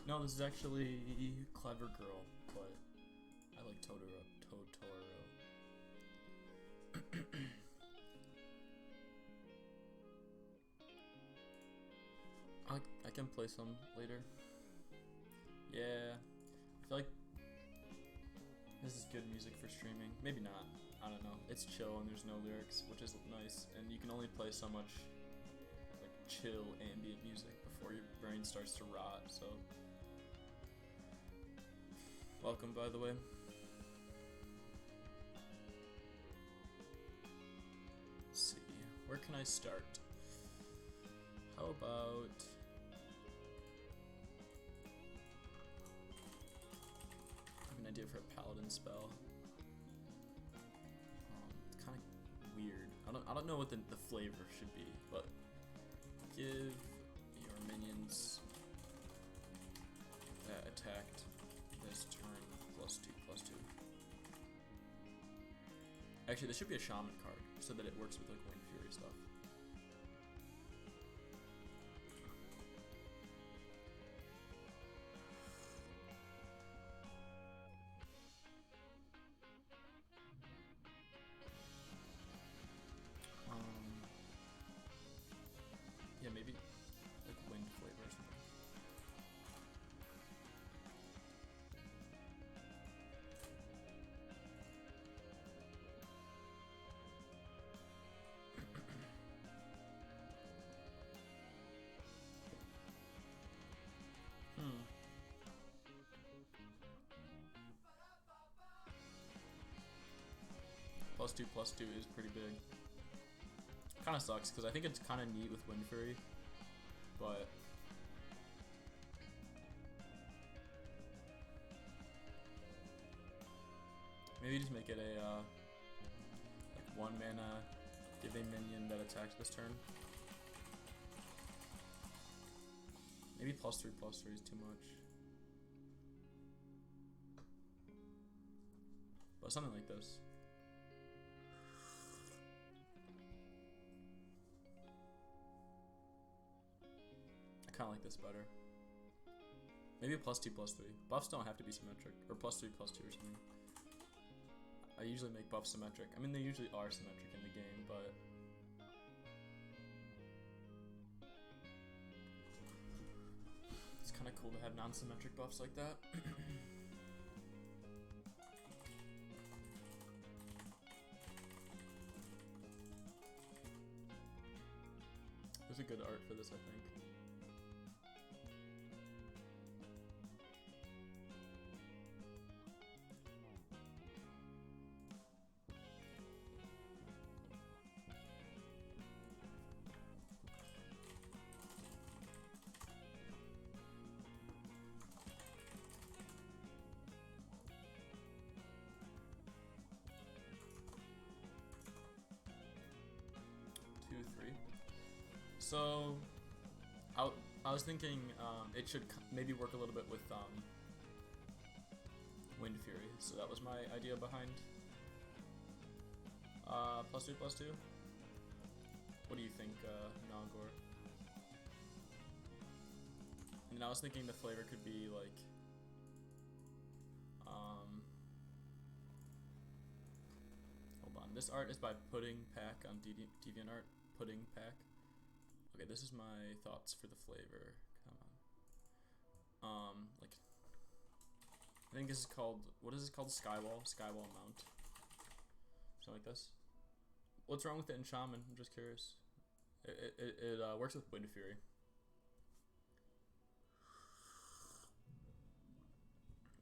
No, this is actually Clever Girl, but I like Totoro. I can play some later. Yeah, I feel like this is good music for streaming. Maybe not. I don't know. It's chill and there's no lyrics, which is nice. And you can only play so much like chill ambient music before your brain starts to rot. So, welcome, by the way. Let's see. Where can I start? How about... I have an idea for a paladin spell. It's kind of weird. I don't know what the flavor should be, but give your minions that attacked this turn +2/+2. Actually, this should be a shaman card so that it works with like Wind Fury stuff. Yeah, maybe like wind flavor or something. +2/+2 is pretty big. Kind of sucks because I think it's kind of neat with Wind Fury, but maybe just make it a like 1 mana, give a minion that attacks this turn. Maybe +3/+3 is too much, but something like this. I kind of like this better. Maybe a +2/+3. Buffs don't have to be symmetric, or +3/+2 or something. I usually make buffs symmetric. I mean, they usually are symmetric in the game, but it's kind of cool to have non-symmetric buffs like that. There's a good art for this, I think. 2, 3. So, I was thinking it should maybe work a little bit with Wind Fury. So that was my idea behind +2/+2. What do you think, Nongor? And I was thinking the flavor could be like hold on. This art is by Pudding Pack on DeviantArt. Pudding Pack. Okay, this is my thoughts for the flavor. Come on. Like, I think this is called, what is this called? Skywall Mount. Something like this. What's wrong with it in Shaman? I'm just curious. It works with Wind Fury.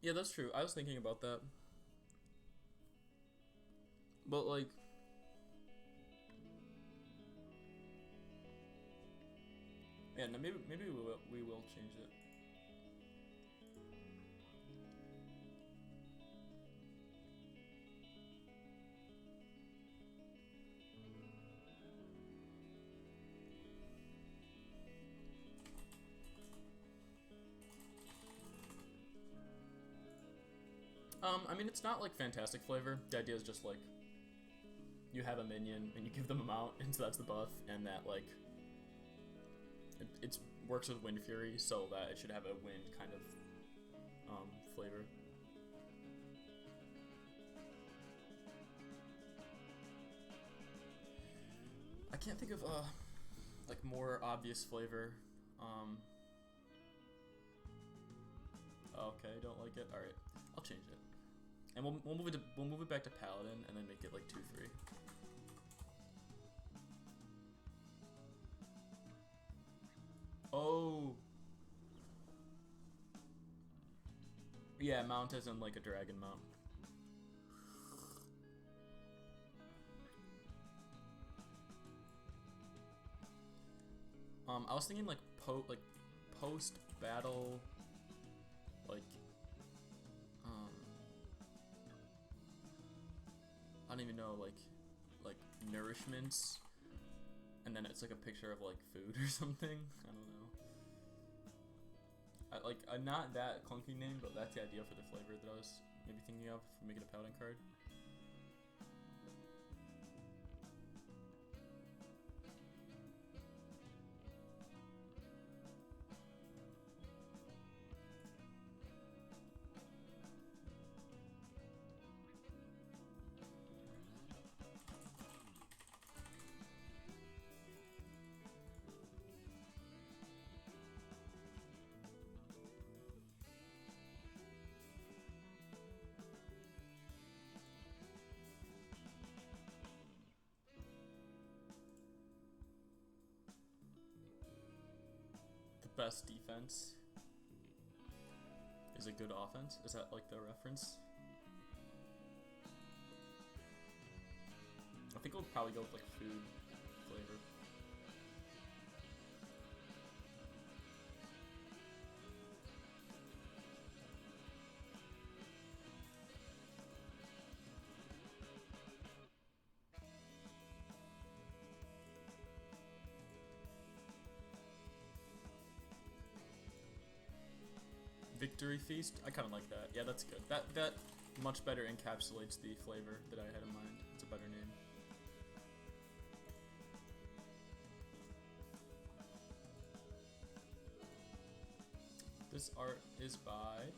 Yeah, that's true. I was thinking about that. But like, yeah, no, maybe we will change it. I mean, it's not like fantastic flavor. The idea is just like you have a minion and you give them a mount, and so that's the buff, and that like it's works with Wind Fury, so that it should have a wind kind of flavor. I can't think of like more obvious flavor. Okay, don't like it. All right, I'll change it, and we'll move it back to Paladin, and then make it like 2/3. Oh, yeah, mount as in like a dragon mount. I was thinking like post battle, like I don't even know, like nourishments, and then it's like a picture of like food or something. I don't know. Not that clunky name, but that's the idea for the flavor that I was maybe thinking of for making a Paladin card. Best defense is a good offense. Is that like the reference? I think we'll probably go with like food flavor. Victory Feast? I kind of like that. Yeah, that's good. That much better encapsulates the flavor that I had in mind. It's a better name. This art is by...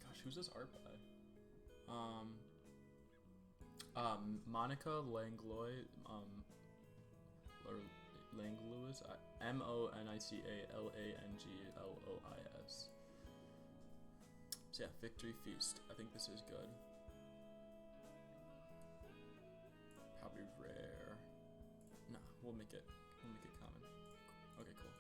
Gosh, who's this art by? Monica Langlois, or Langlois, Monicalanglois. So yeah, Victory Feast. I think this is good. Probably rare. Nah, we'll make it common. Okay, cool.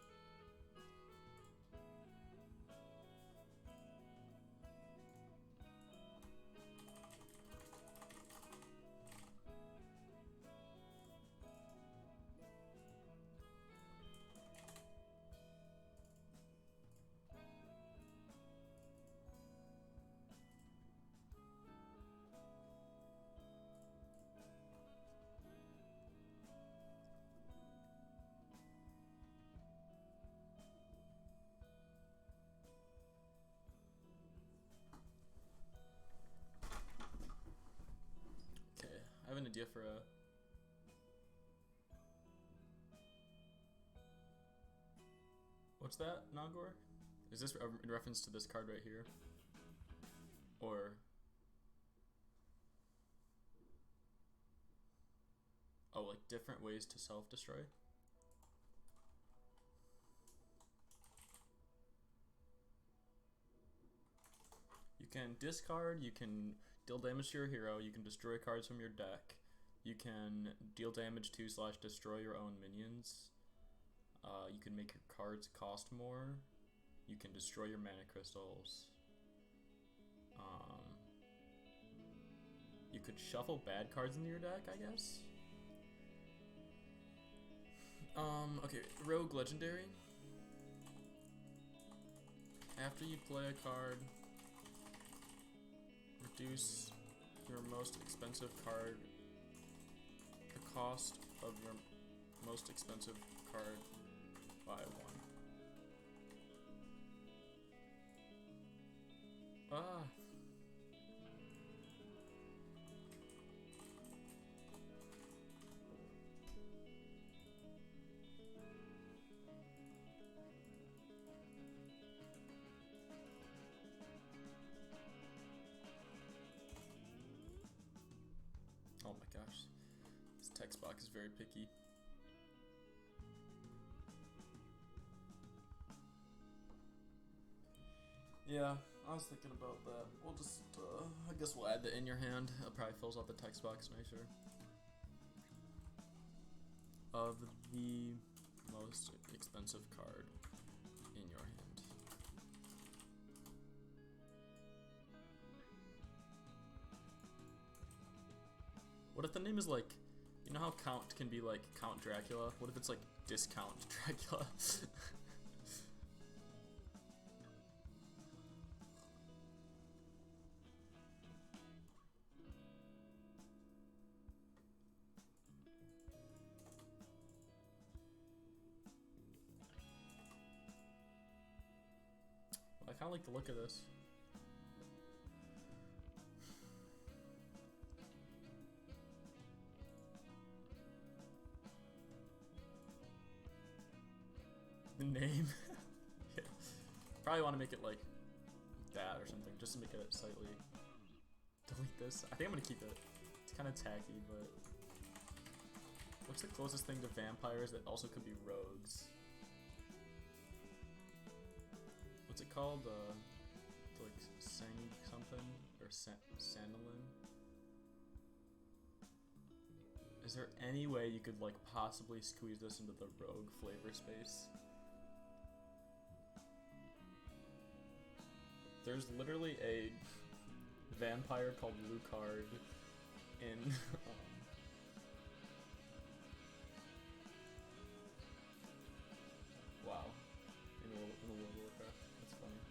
I have an idea for a... What's that, Nagor? Is this in reference to this card right here? Or... Oh, like different ways to self-destroy? You can discard, you can deal damage to your hero, you can destroy cards from your deck, you can deal damage to / destroy your own minions, you can make your cards cost more, you can destroy your mana crystals, you could shuffle bad cards into your deck, I guess? Okay, Rogue Legendary. After you play a card, reduce your most expensive card, the cost of your most expensive card by 1. text box is very picky. Yeah, I was thinking about that. We'll just, I guess we'll add the in your hand. It probably fills out the text box nicer. Of the most expensive card in your hand. What if the name is like, you know how Count can be like Count Dracula? What if it's like Discount Dracula? I kind of like the look of this. The name? Yeah. Probably want to make it like that or something, just to make it slightly. Delete this. I think I'm gonna keep it. It's kind of tacky, but what's the closest thing to vampires that also could be rogues? What's it called? Like Sang something or Sandalin? Is there any way you could like possibly squeeze this into the rogue flavor space? There's literally a vampire called Lucard in wow, in the World of Warcraft. That's funny.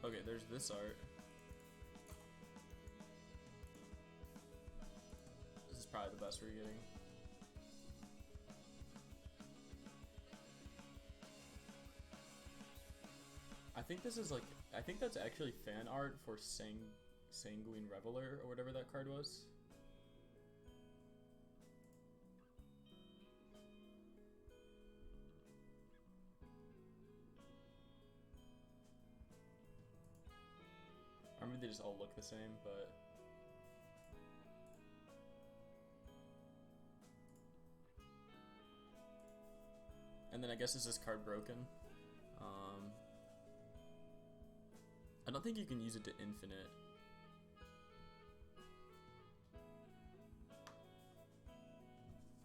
Okay, there's this art. This is probably the best we're getting. I think this is like, I think that's actually fan art for Sanguine Reveler or whatever that card was. Or maybe they just all look the same, but and then I guess is this card broken? I don't think you can use it to infinite.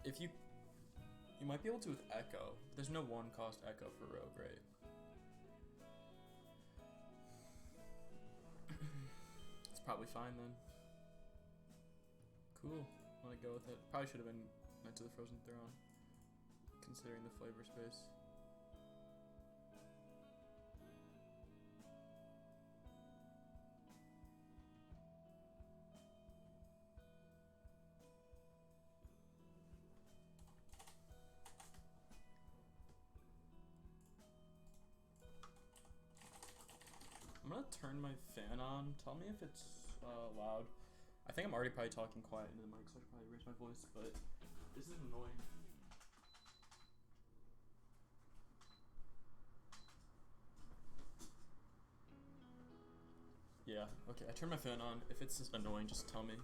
If you might be able to with Echo. There's no 1-cost Echo for Rogue, right? It's probably fine then. Cool. Want to go with it? Probably should have been Knights of the Frozen Throne, considering the flavor space. I'm gonna turn my fan on. Tell me if it's loud. I think I'm already probably talking quiet into the mic, so I should probably raise my voice, but this is annoying. Yeah, okay, I turned my fan on. If it's annoying, just tell me.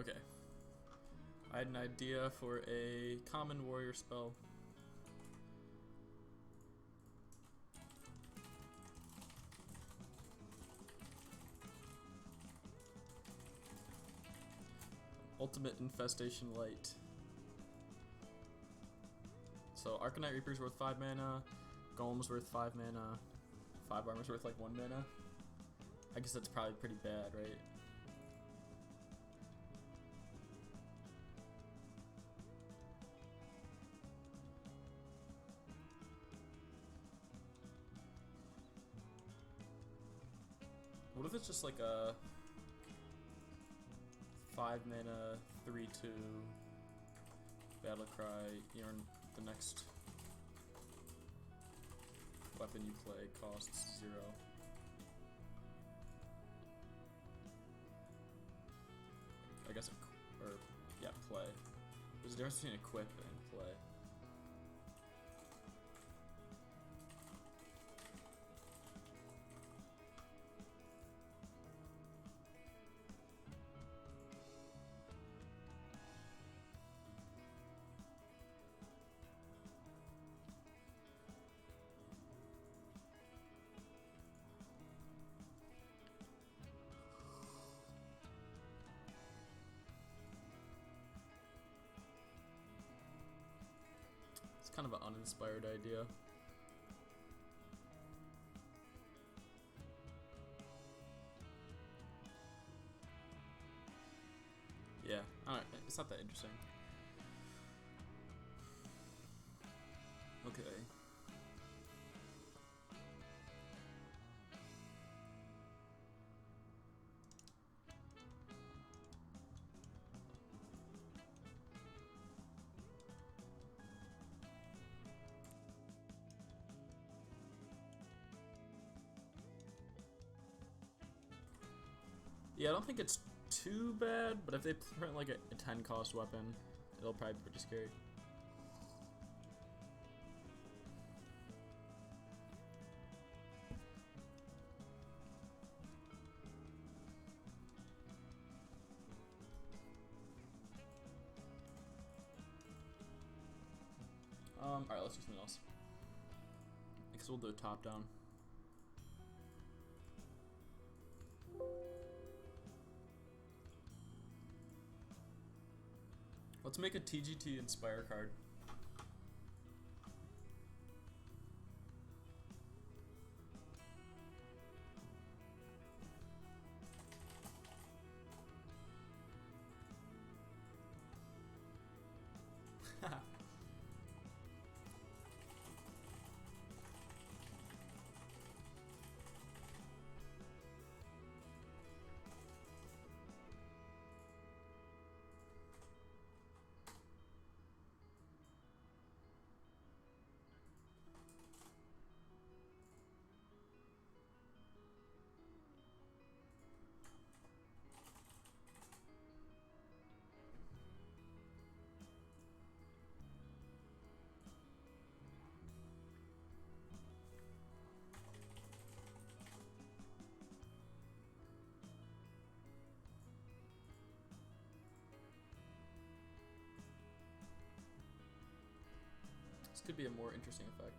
Okay. I had an idea for a common warrior spell. Ultimate Infestation Light. So Arcanite Reaper's worth 5 mana, Golem's worth 5 mana, 5 armor's worth like 1 mana. I guess that's probably pretty bad, right? What if it's just like a 5 mana, 3/2 battle cry? You earn the next weapon you play costs 0. I guess play. There's a difference between equip and play. It's kind of an uninspired idea. Yeah, it's not that interesting. Okay. Yeah, I don't think it's too bad, but if they print like a 10 cost weapon, it'll probably be pretty scary. Alright, let's do something else. I guess we'll do a top down. Let's make a TGT Inspire card. This could be a more interesting effect.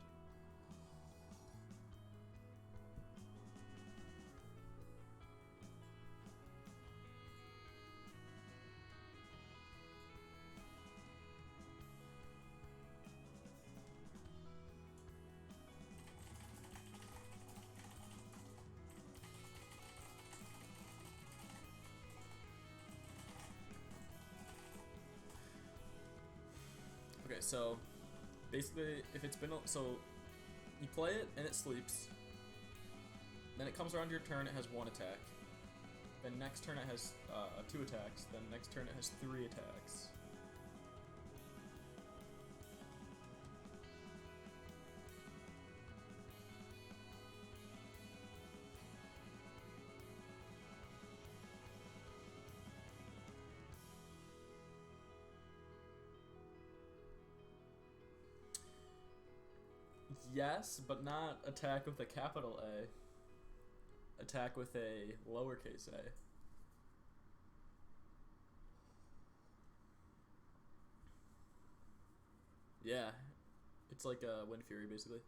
Okay, so basically, if it's been so you play it and it sleeps, then it comes around your turn, it has 1 attack, then next turn it has 2 attacks, then next turn it has 3 attacks. Yes, but not attack with a capital A. Attack with a lowercase a. Yeah, it's like a Wind Fury, basically.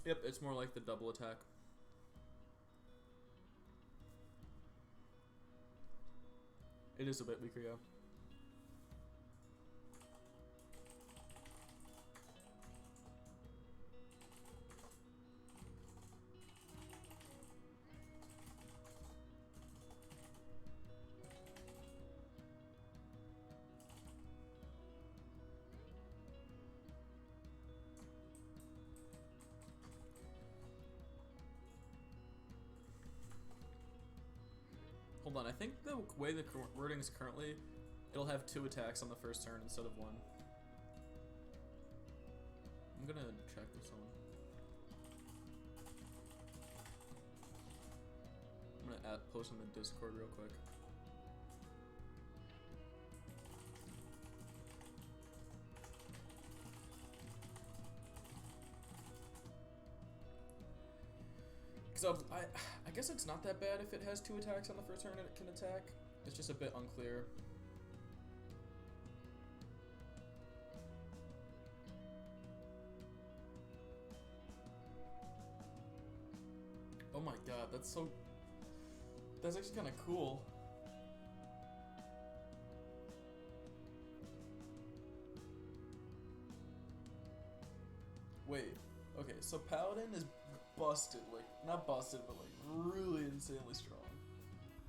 Yep, it's more like the double attack. It is a bit weaker, yeah. Hold on, I think the way the wording is currently, it'll have 2 attacks on the first turn instead of 1. I'm gonna check this one. I'm gonna post in the Discord real quick. So I guess it's not that bad if it has 2 attacks on the first turn and it can attack. It's just a bit unclear. Oh my god, that's actually kind of cool. Wait, okay, so Paladin is busted, like, not busted, but like really insanely strong.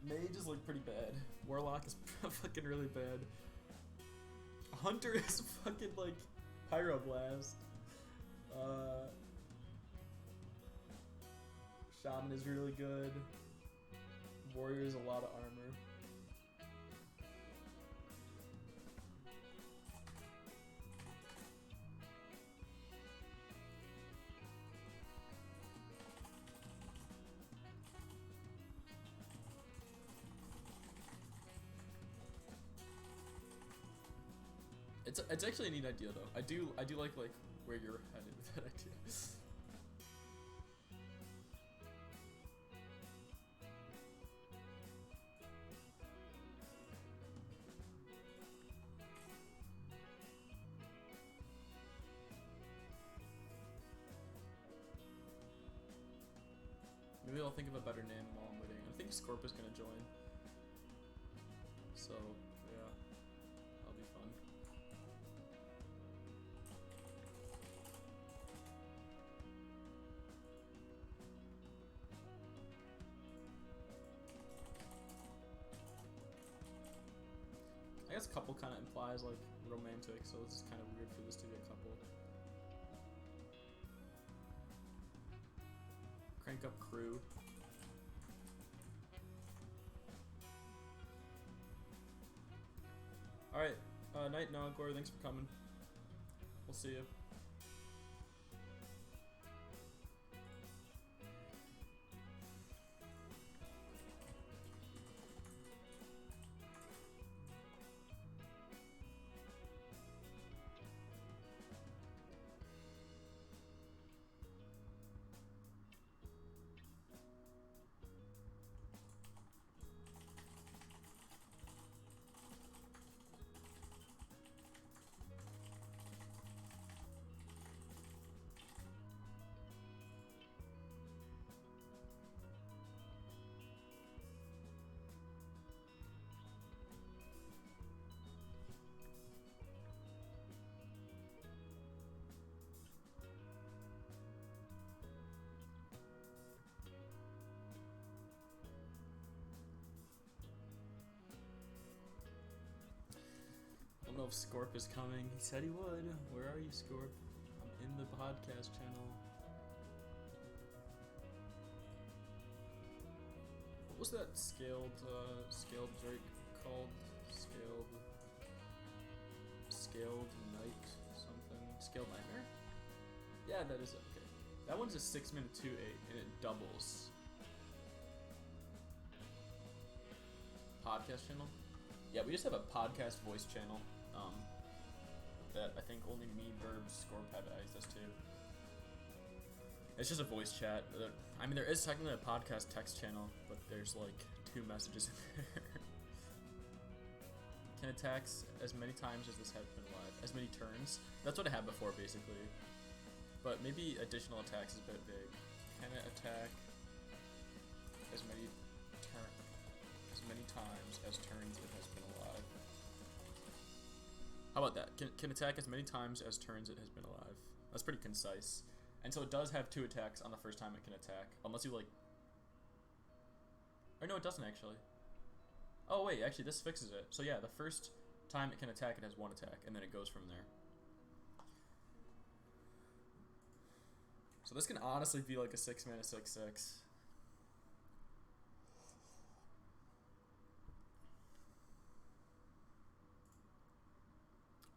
Mage is like pretty bad. Warlock is fucking really bad. Hunter is fucking like Pyroblast. Shaman is really good. Warrior is a lot of armor. It's actually a neat idea though. I do like where you're headed with that idea. Maybe I'll think of a better name while I'm waiting. I think Scorp is gonna join. So yeah, that'll be fun. I guess couple kind of implies like romantic, so it's kind of weird for this to be a couple. Crank up crew. Alright, Night Nogor, thanks for coming. We'll see you. I don't know if Scorp is coming. He said he would. Where are you, Scorp? I'm in the podcast channel. What was that scaled Drake called? Scaled Night something? Scaled Nightmare? Yeah, that is it. Okay. That one's a 6-minute 2-8 and it doubles. Podcast channel? Yeah, we just have a podcast voice channel. That I think only me, Burbs, Scorp have access to. It's just a voice chat. I mean, there is technically a podcast text channel, but there's like 2 messages in there. Can attacks as many times as this has been alive. As many turns. That's what I had before, basically. But maybe additional attacks is a bit big. Can it attack as many times as turns it has been alive? How about that? Can attack as many times as turns it has been alive. That's pretty concise. And so it does have 2 attacks on the first time it can attack. Unless you like... Or no, it doesn't actually. Oh wait, actually this fixes it. So yeah, the first time it can attack it has 1 attack, and then it goes from there. So this can honestly be like a 6-mana 6/6.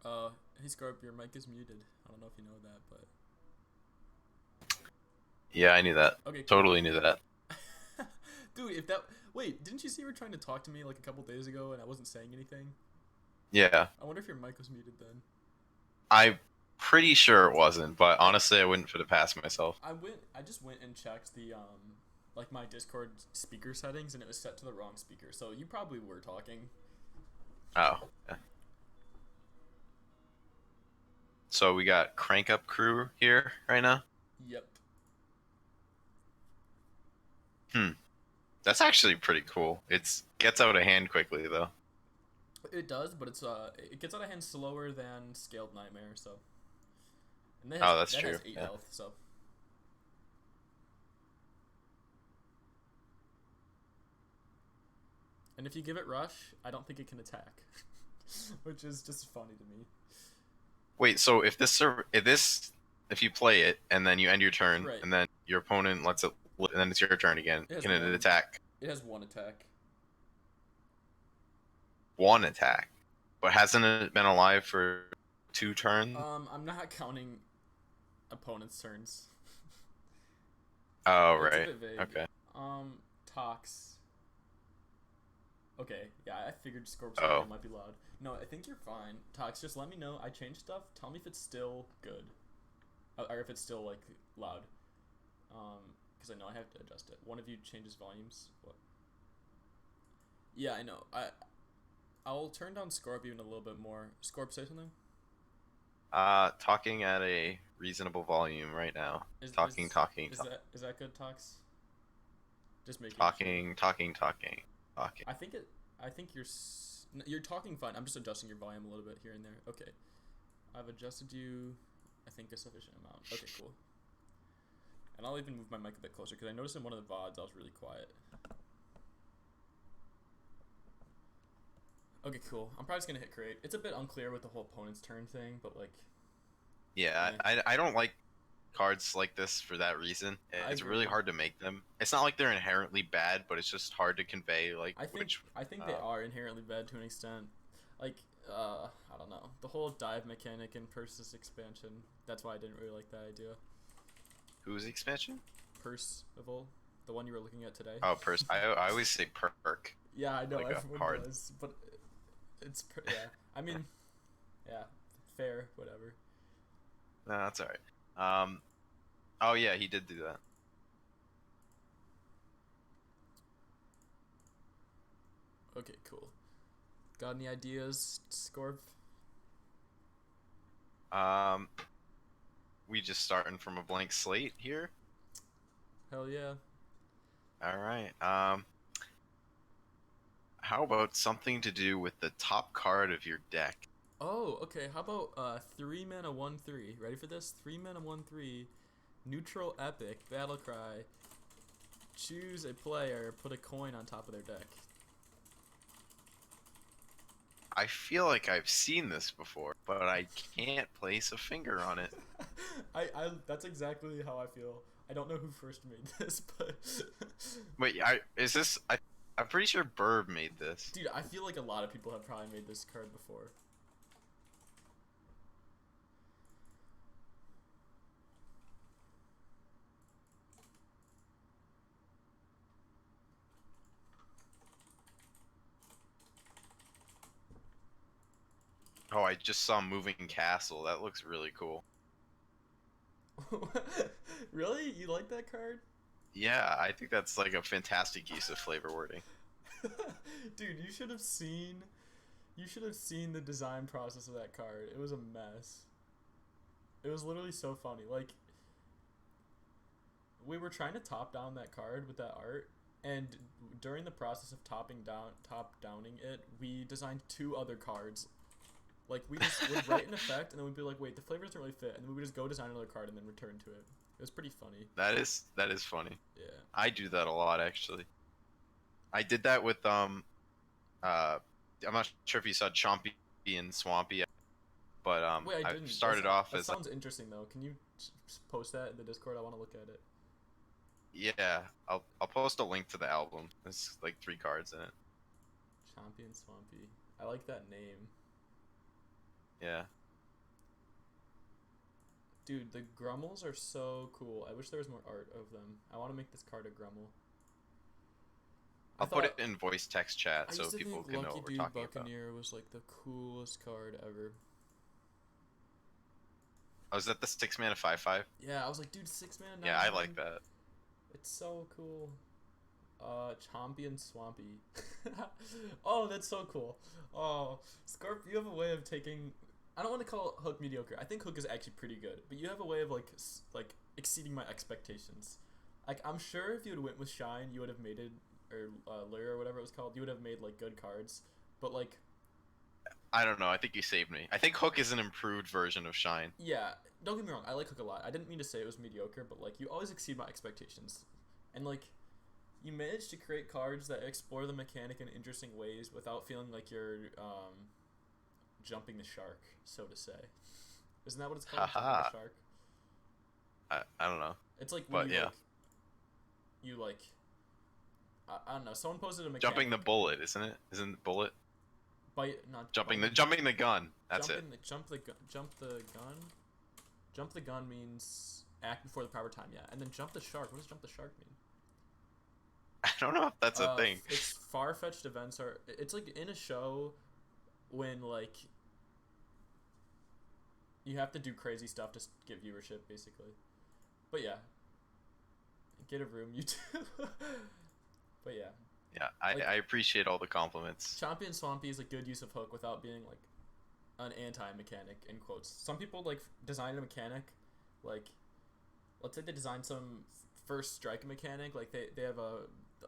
Uh, hey Scarp, your mic is muted. I don't know if you know that, but Yeah, I knew that. okay, cool. Totally knew that. Dude, if that wait, didn't you see you were trying to talk to me like a couple days ago and I wasn't saying anything? Yeah, I wonder if your mic was muted then. I'm pretty sure it wasn't, but I honestly, I wouldn't put it past myself. I just went and checked the like my Discord speaker settings and it was set to the wrong speaker. So you probably were talking. Oh, yeah. So we got Crank Up Crew here right now. Yep. Hmm, that's actually pretty cool. It's gets out of hand quickly though. It does, but it gets out of hand slower than Scaled Nightmare, so and Oh, that's that has true. 8 Yeah. health, so and if you give it rush, I don't think it can attack. Which is just funny to me. Wait, so if you play it and then you end your turn Right. and then your opponent lets it and then it's your turn again, It has can it one. attack It has one attack. one attack? But hasn't it been alive for 2 turns? I'm not counting opponent's turns. Oh, It's a right. bit vague. Okay. Tox. Okay, yeah, I figured Scorp's audio Oh. might be loud. No, I think you're fine. Tox, just let me know. I changed stuff. Tell me if it's still good, or if it's still like loud. Because I know I have to adjust it. One of you changes volumes. What? Yeah, I know. I'll turn down Scorp even a little bit more. Scorp, say something. Talking at a reasonable volume right now. Is Talking, is talking, is that good, Tox? Just making sure. talking, talking, talking, talking. I think it. I think you're talking fine. I'm just adjusting your volume a little bit here and there. Okay, I've adjusted you. I think a sufficient amount. Okay, cool. And I'll even move my mic a bit closer because I noticed in one of the VODs I was really quiet. Okay, cool. I'm probably just gonna hit create. It's a bit unclear with the whole opponent's turn thing, but like, Yeah, eh, I don't like cards like this for that reason. I It's really agree. hard to make them. It's not like they're inherently bad, but it's just hard to convey like which. I think they Uh, are inherently bad to an extent. Like, I don't know. The whole dive mechanic in Persis expansion. That's why I didn't really like that idea. whose expansion? Percival, the one you were looking at today. Oh, I always say perk, Yeah, I know like a everyone card. does, but yeah. I mean, yeah, fair, whatever. No, that's all right. Oh yeah, he did do that. Okay, cool. Got any ideas, Scorp? Um, we just starting from a blank slate here. Hell yeah. All right. How about something to do with the top card of your deck? Oh, okay. How about 3 mana 1/3? Ready for this? 3 mana 1/3. Neutral epic battle cry. Choose a player. Put a coin on top of their deck. I feel like I've seen this before, but I can't place a finger on it. I that's exactly how I feel. I don't know who first made this, but Wait, I'm pretty sure Burb made this. dude, I feel like a lot of people have probably made this card before. Oh, I just saw Moving Castle. That looks really cool. Really? You like that card? Yeah, I think that's like a fantastic use of flavor wording. Dude, you should have seen the design process of that card. It was a mess. It was literally so funny. Like we were trying to top down that card with that art, and during the process of top downing it, we designed two other cards. Like we just would write an effect, and then we'd be like, "Wait, the flavor doesn't really fit," and then we would just go design another card and then return to it. It was pretty funny. That is funny. Yeah. I do that a lot actually. I did that with uh I'm not sure if you saw Chompy and Swampy, but Wait, I I didn't. started off That as like sounds interesting though. Can you post that in the Discord? I want to look at it. yeah, I'll post a link to the album. There's like 3 cards in it. Champion Swampy. I like that name. Yeah. Dude, the Grummels are so cool. I wish there was more art of them. I want to make this card a Grummel. I I'll put it thought in voice text chat I so used to people think can know Lucky what we're Dude talking about. Buccaneer was like the coolest card ever. Oh, is that the 6 mana 5/5? Yeah, I was like, dude, 6 mana, Yeah, nine I like nine. that. It's so cool. Chompy and Swampy. Oh, that's so cool. Oh, Scorp, you have a way of taking. I don't want to call Hook mediocre. I think Hook is actually pretty good, but you have a way of like exceeding my expectations. Like I'm sure if you had went with Shine, you would have made it or Lure or whatever it was called. You would have made like good cards, but like I don't know. I think you saved me. I think Hook is an improved version of Shine. yeah, don't get me wrong. I like Hook a lot. I didn't mean to say it was mediocre, but like you always exceed my expectations, and like you manage to create cards that explore the mechanic in interesting ways without feeling like you're jumping the shark, so to say. Isn't that what it's called? Jumping the Haha. shark. I don't know. It's like when But you yeah. I don't know. Someone posted a Jumping mechanic. the bullet, isn't it? Isn't the bullet? Bite not Jumping bite. the jumping the gun. That's it. Jump the gun. Jump the gun means act before the proper time. Yeah, and then jump the shark. What does jump the shark mean? I don't know if that's a thing. It's far fetched events are. It's like in a show when like you have to do crazy stuff to get viewership, basically. But yeah, get a room, you too. But yeah, Yeah, like I appreciate all the compliments. Chompy and Swampy is a good use of Hook without being like an anti-mechanic in quotes. Some people like design a mechanic, like let's say they design some first strike mechanic. Like they have a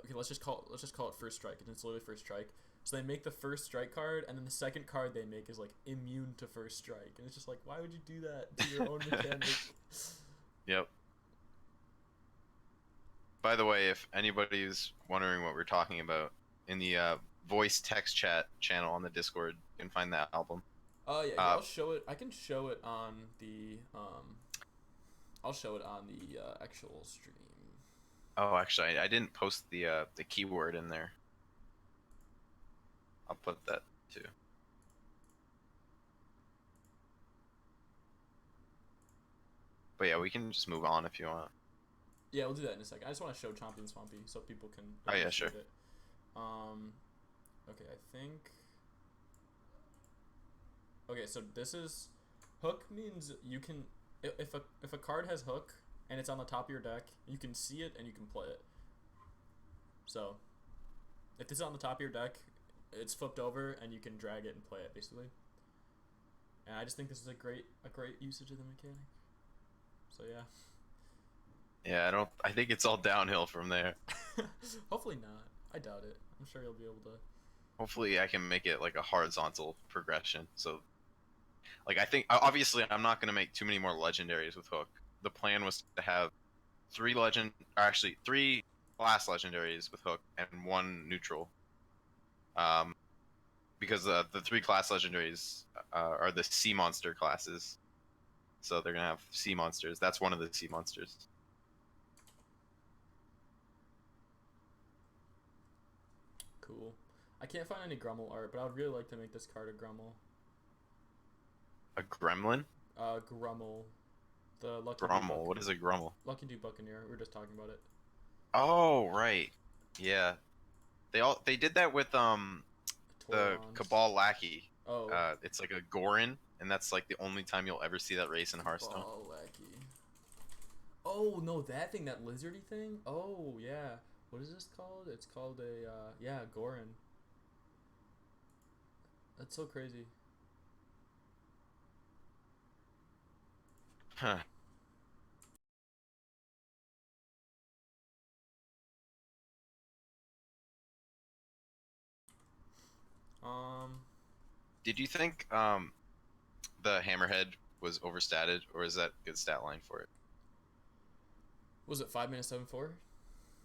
okay. Let's just call it first strike, and it's literally first strike. So they make the first strike card, and then the second card they make is like immune to first strike, and it's just like, why would you do that to your own mechanic? Yep. By the way, if anybody's wondering what we're talking about, in the voice text chat channel on the Discord, you can find that album. Oh yeah, here Uh, I'll show it. I can show it on the I'll show it on the actual stream. oh, actually, I didn't post the keyword in there. I'll put that too. But yeah, we can just move on if you want. Yeah, we'll do that in a second. I just want to show Chompy and Swampy so people can Oh yeah, sure. appreciate it. Um, okay, I think. Okay, so this is Hook means you can if a card has Hook and it's on the top of your deck, you can see it and you can play it. So, if this is on the top of your deck, it's flipped over and you can drag it and play it basically. And I just think this is a great usage of the mechanic. So yeah. Yeah, I don't. I think it's all downhill from there. Hopefully not. I doubt it. I'm sure you'll be able to. Hopefully, I can make it like a horizontal progression. So, like, I think obviously I'm not gonna make too many more legendaries with Hook. The plan was to have three class legendaries with Hook and one neutral. Um, because the three class legendaries are the sea monster classes, so they're gonna have sea monsters. That's one of the sea monsters. Cool. I can't find any Grummel art, but I would really like to make this card a Grummel. A gremlin? Grummel. The Grummel. What is a grummel? Lucky Dude Buccaneer. We were just talking about it. Oh, right. Yeah. They did that with the Torons. Cabal Lackey. Oh. It's like a Gorin, and that's like the only time you'll ever see that race in Hearthstone. Cabal Lackey. Oh no, that thing, that lizardy thing. Oh yeah. What is this called? It's called a yeah, Gorin. That's so crazy. Huh. Um, Did you think the Hammerhead was overstated, or is that a good stat line for it? was it 5 minutes 7-4?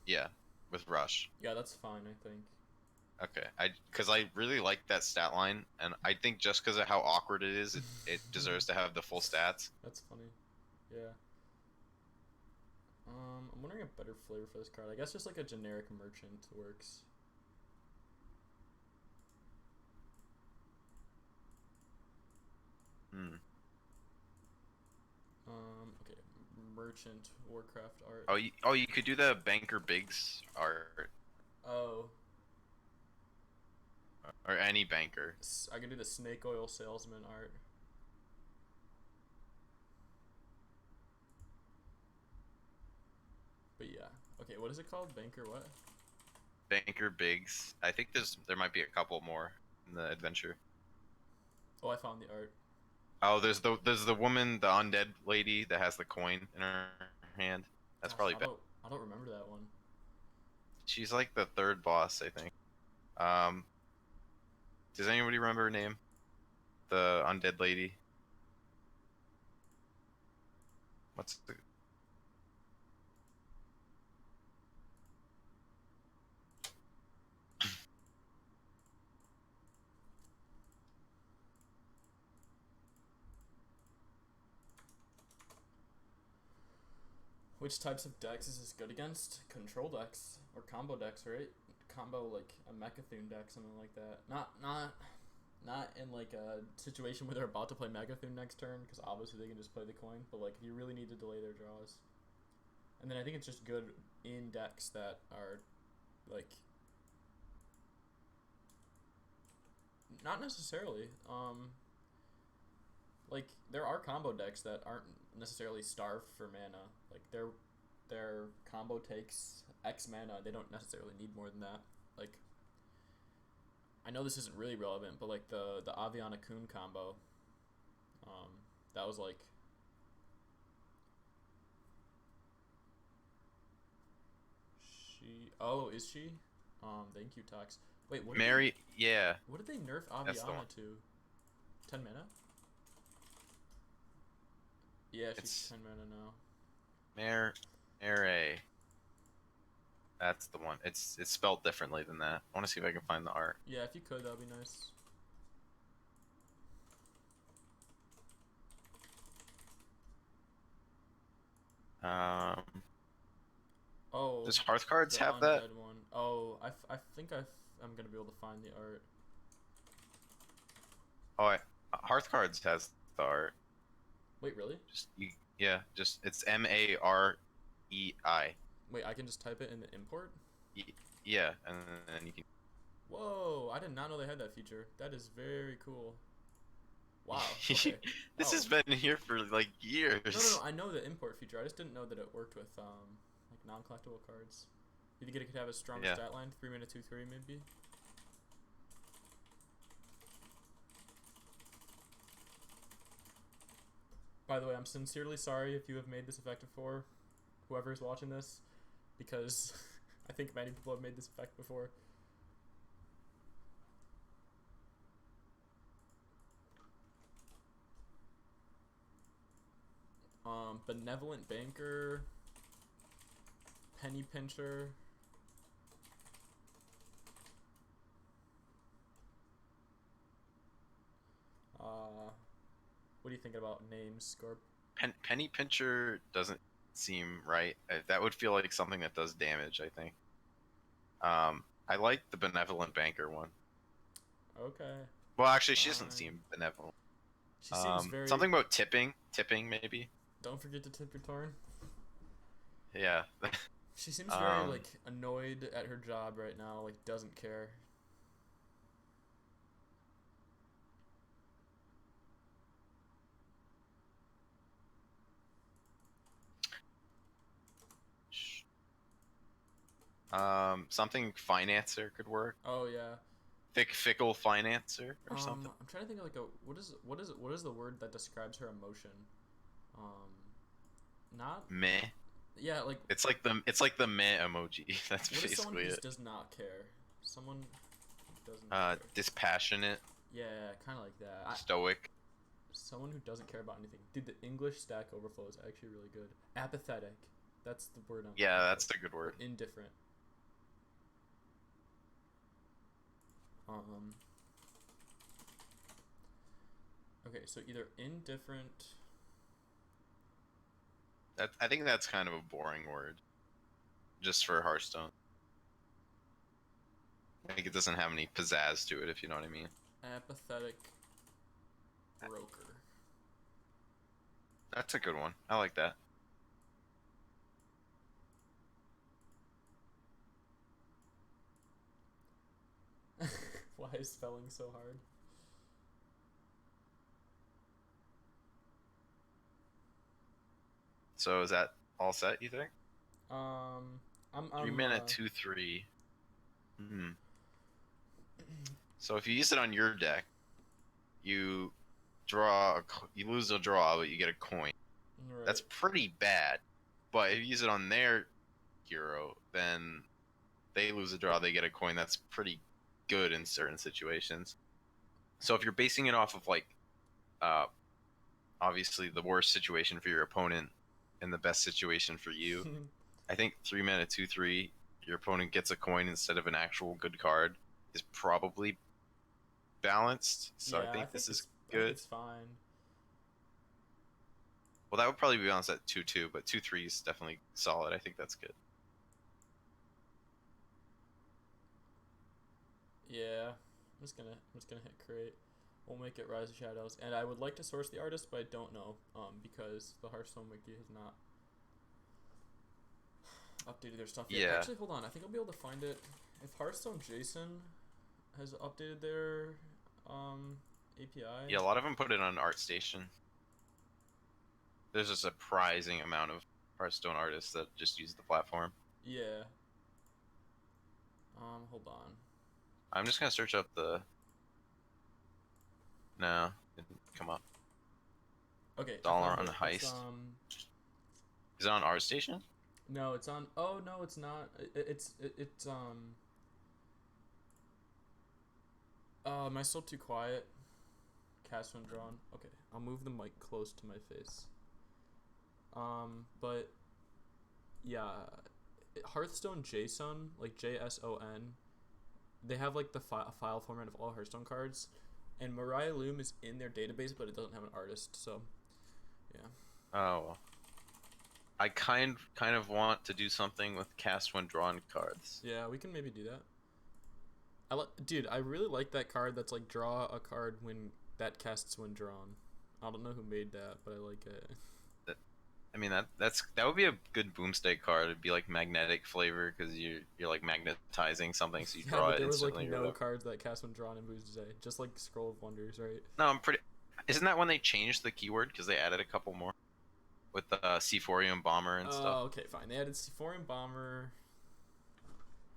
Yeah, with Rush. Yeah, that's fine. I think. Okay, because I really like that stat line, and I think just because of how awkward it is, it deserves to have the full stats. That's funny. Yeah. I'm wondering a better flavor for this card. I guess just like a generic merchant works. merchant Warcraft art. Oh, you could do the Banker Biggs art Oh, or any banker. I can do the snake oil salesman art. But yeah. Okay, what is it called? Banker what? Banker Biggs. I think there might be a couple more in the adventure. Oh, I found the art. Oh, there's the woman, the undead lady that has the coin in her hand. That's Gosh, probably I don't remember that one. she's like the third boss, I think. Um, does anybody remember her name? The undead lady. What's the Which types of decks is this good against? Control decks or combo decks, right? Combo like a Mechathune deck, something like that. Not in like a situation where they're about to play Megathune next turn, because obviously they can just play the coin. But like, if you really need to delay their draws, and then I think it's just good in decks that are like not necessarily. Like there are combo decks that aren't necessarily starved for mana. Like their combo takes X mana. They don't necessarily need more than that. Like I know this isn't really relevant, but like the Aviana Kun combo, um, that was like she. Oh, is she? Thank you, Tox. Wait, Mary? Yeah, what did they nerf that's the one. Aviana to? 10 mana? Yeah, she's It's 10 mana now. Mary. That's the one. It's spelled differently than that. I want to see if I can find the art. Yeah, if you could, that'd be nice. Um, Oh, does Hearth Cards the have that? undead one. Oh, I think I'm gonna be able to find the art. Oh, Hearth Cards has the art. Wait, really? Yeah, just it's Marei. Wait, I can just type it in the import? Yeah, and then you can. Whoa, I did not know they had that feature. That is very cool. Wow, okay. This Oh. has been here for like years. No, I know the import feature. I just didn't know that it worked with like non-collectible cards. You think it could have a stronger Yeah. stat line? 3 mana 2/3 maybe? By the way, I'm sincerely sorry if you have made this effect before, whoever is watching this, because I think many people have made this effect before. Benevolent Banker, Penny Pincher. What do you think about names, Scorp? Penny Pincher doesn't seem right. That would feel like something that does damage, I think. I like the Benevolent Banker one. Okay. Well, actually, she doesn't Fine. seem benevolent. She seems very. Something about tipping maybe. Don't forget to tip your torn. Yeah. She seems very like annoyed at her job right now. Like doesn't care. Something financer could work. Oh yeah. Fickle financer or something. I'm trying to think of like a what is the word that describes her emotion? Not. Meh. Yeah, like. It's like the meh emoji. That's What is someone basically who just it. does not care? Someone who doesn't care. Dispassionate, Yeah, kind of like that. stoic. Someone who doesn't care about anything. Dude, the English Stack Overflow is actually really good. Apathetic. That's the word I'm Yeah, looking that's for. the good word. Or indifferent. Okay, so either indifferent. I think that's kind of a boring word, just for Hearthstone. Like it doesn't have any pizzazz to it, if you know what I mean. Apathetic broker. That's a good one. I like that. Why is spelling so hard? So is that all set, you think? Um, I'm 3 mana, 2/3. Hmm. So if you use it on your deck, you you lose a draw, but you get a coin. right. That's pretty bad. But if you use it on their hero, then they lose a draw, they get a coin. That's pretty good in certain situations. So if you're basing it off of like, uh, obviously the worst situation for your opponent and the best situation for you, I think 3 mana, 2/3. Your opponent gets a coin instead of an actual good card is probably balanced. So I Yeah, think this is I think good. it's fine. Well, that would probably be balanced at 2/2, but 2/3 is definitely solid. I think that's good. Yeah, I'm just gonna hit create. We'll make it Rise of Shadows, and I would like to source the artist, but I don't know, because the Hearthstone wiki has not updated their stuff yet. Yeah, Actually, hold on, I think I'll be able to find it. If Hearthstone Jason has updated their API. yeah. A lot of them put it on ArtStation. There's a surprising amount of Hearthstone artists that just use the platform. Yeah. Hold on. I'm just gonna search up the. No, it didn't come up. Okay, I Dollar found on it. It's Heist. Is it on ArtStation? no, it's on. Oh no, it's not. It's am I still too quiet? Cast when drawn. Okay, I'll move the mic close to my face. But yeah, Hearthstone JSON, like JSON, they have like the file format of all Hearthstone cards, and Mariah Loom is in their database, but it doesn't have an artist. So, yeah. Oh, I kind of want to do something with cast when drawn cards. Yeah, we can maybe do that. Dude, I really like that card that's like draw a card when that casts when drawn. I don't know who made that, but I like it. I mean that would be a good boomstick card. It'd be like magnetic flavor because you're like magnetizing something, so you Yeah, draw but it there was like instantly or no whatever. cards that cast when drawn in Boost Day, just like Scroll of Wonders, right? No, I'm pretty. Isn't that when they changed the keyword because they added a couple more with the Seaphorium Bomber and stuff? Oh, okay, fine. They added Seaphorium Bomber,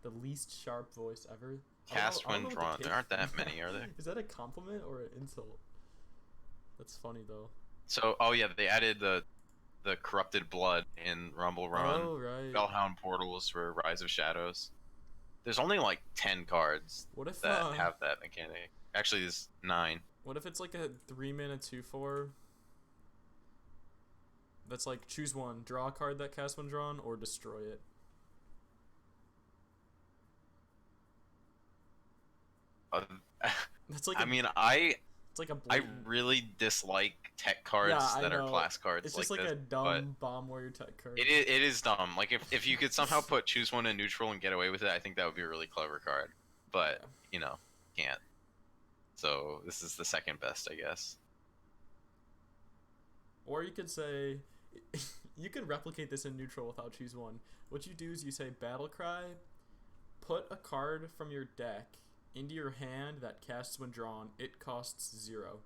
the least sharp voice ever. Cast I don't when know what drawn. to There take aren't from that that. many, are there? Is that a compliment or an insult? That's funny though. So, oh yeah, they added the corrupted blood in Rumble Run. Oh right. Bellhound Portals for Rise of Shadows. There's only like 10 cards What if that have that mechanic. Actually, there's 9. what if it's like a 3 mana 2/4? That's like choose one, draw a card that casts when drawn, or destroy it. Uh, That's like I a mean, it's like a I blatant. really dislike tech Yeah, cards I that are know. class cards It's like just like this, a but dumb bomb warrior tech card. it is dumb. Like if you could somehow put choose one in neutral and get away with it, I think that would be a really clever card. But Yeah. you know, can't. So this is the second best, I guess. Or you could say, you can replicate this in neutral without choose one. What you do is you say battle cry, put a card from your deck into your hand that casts when drawn. It costs 0.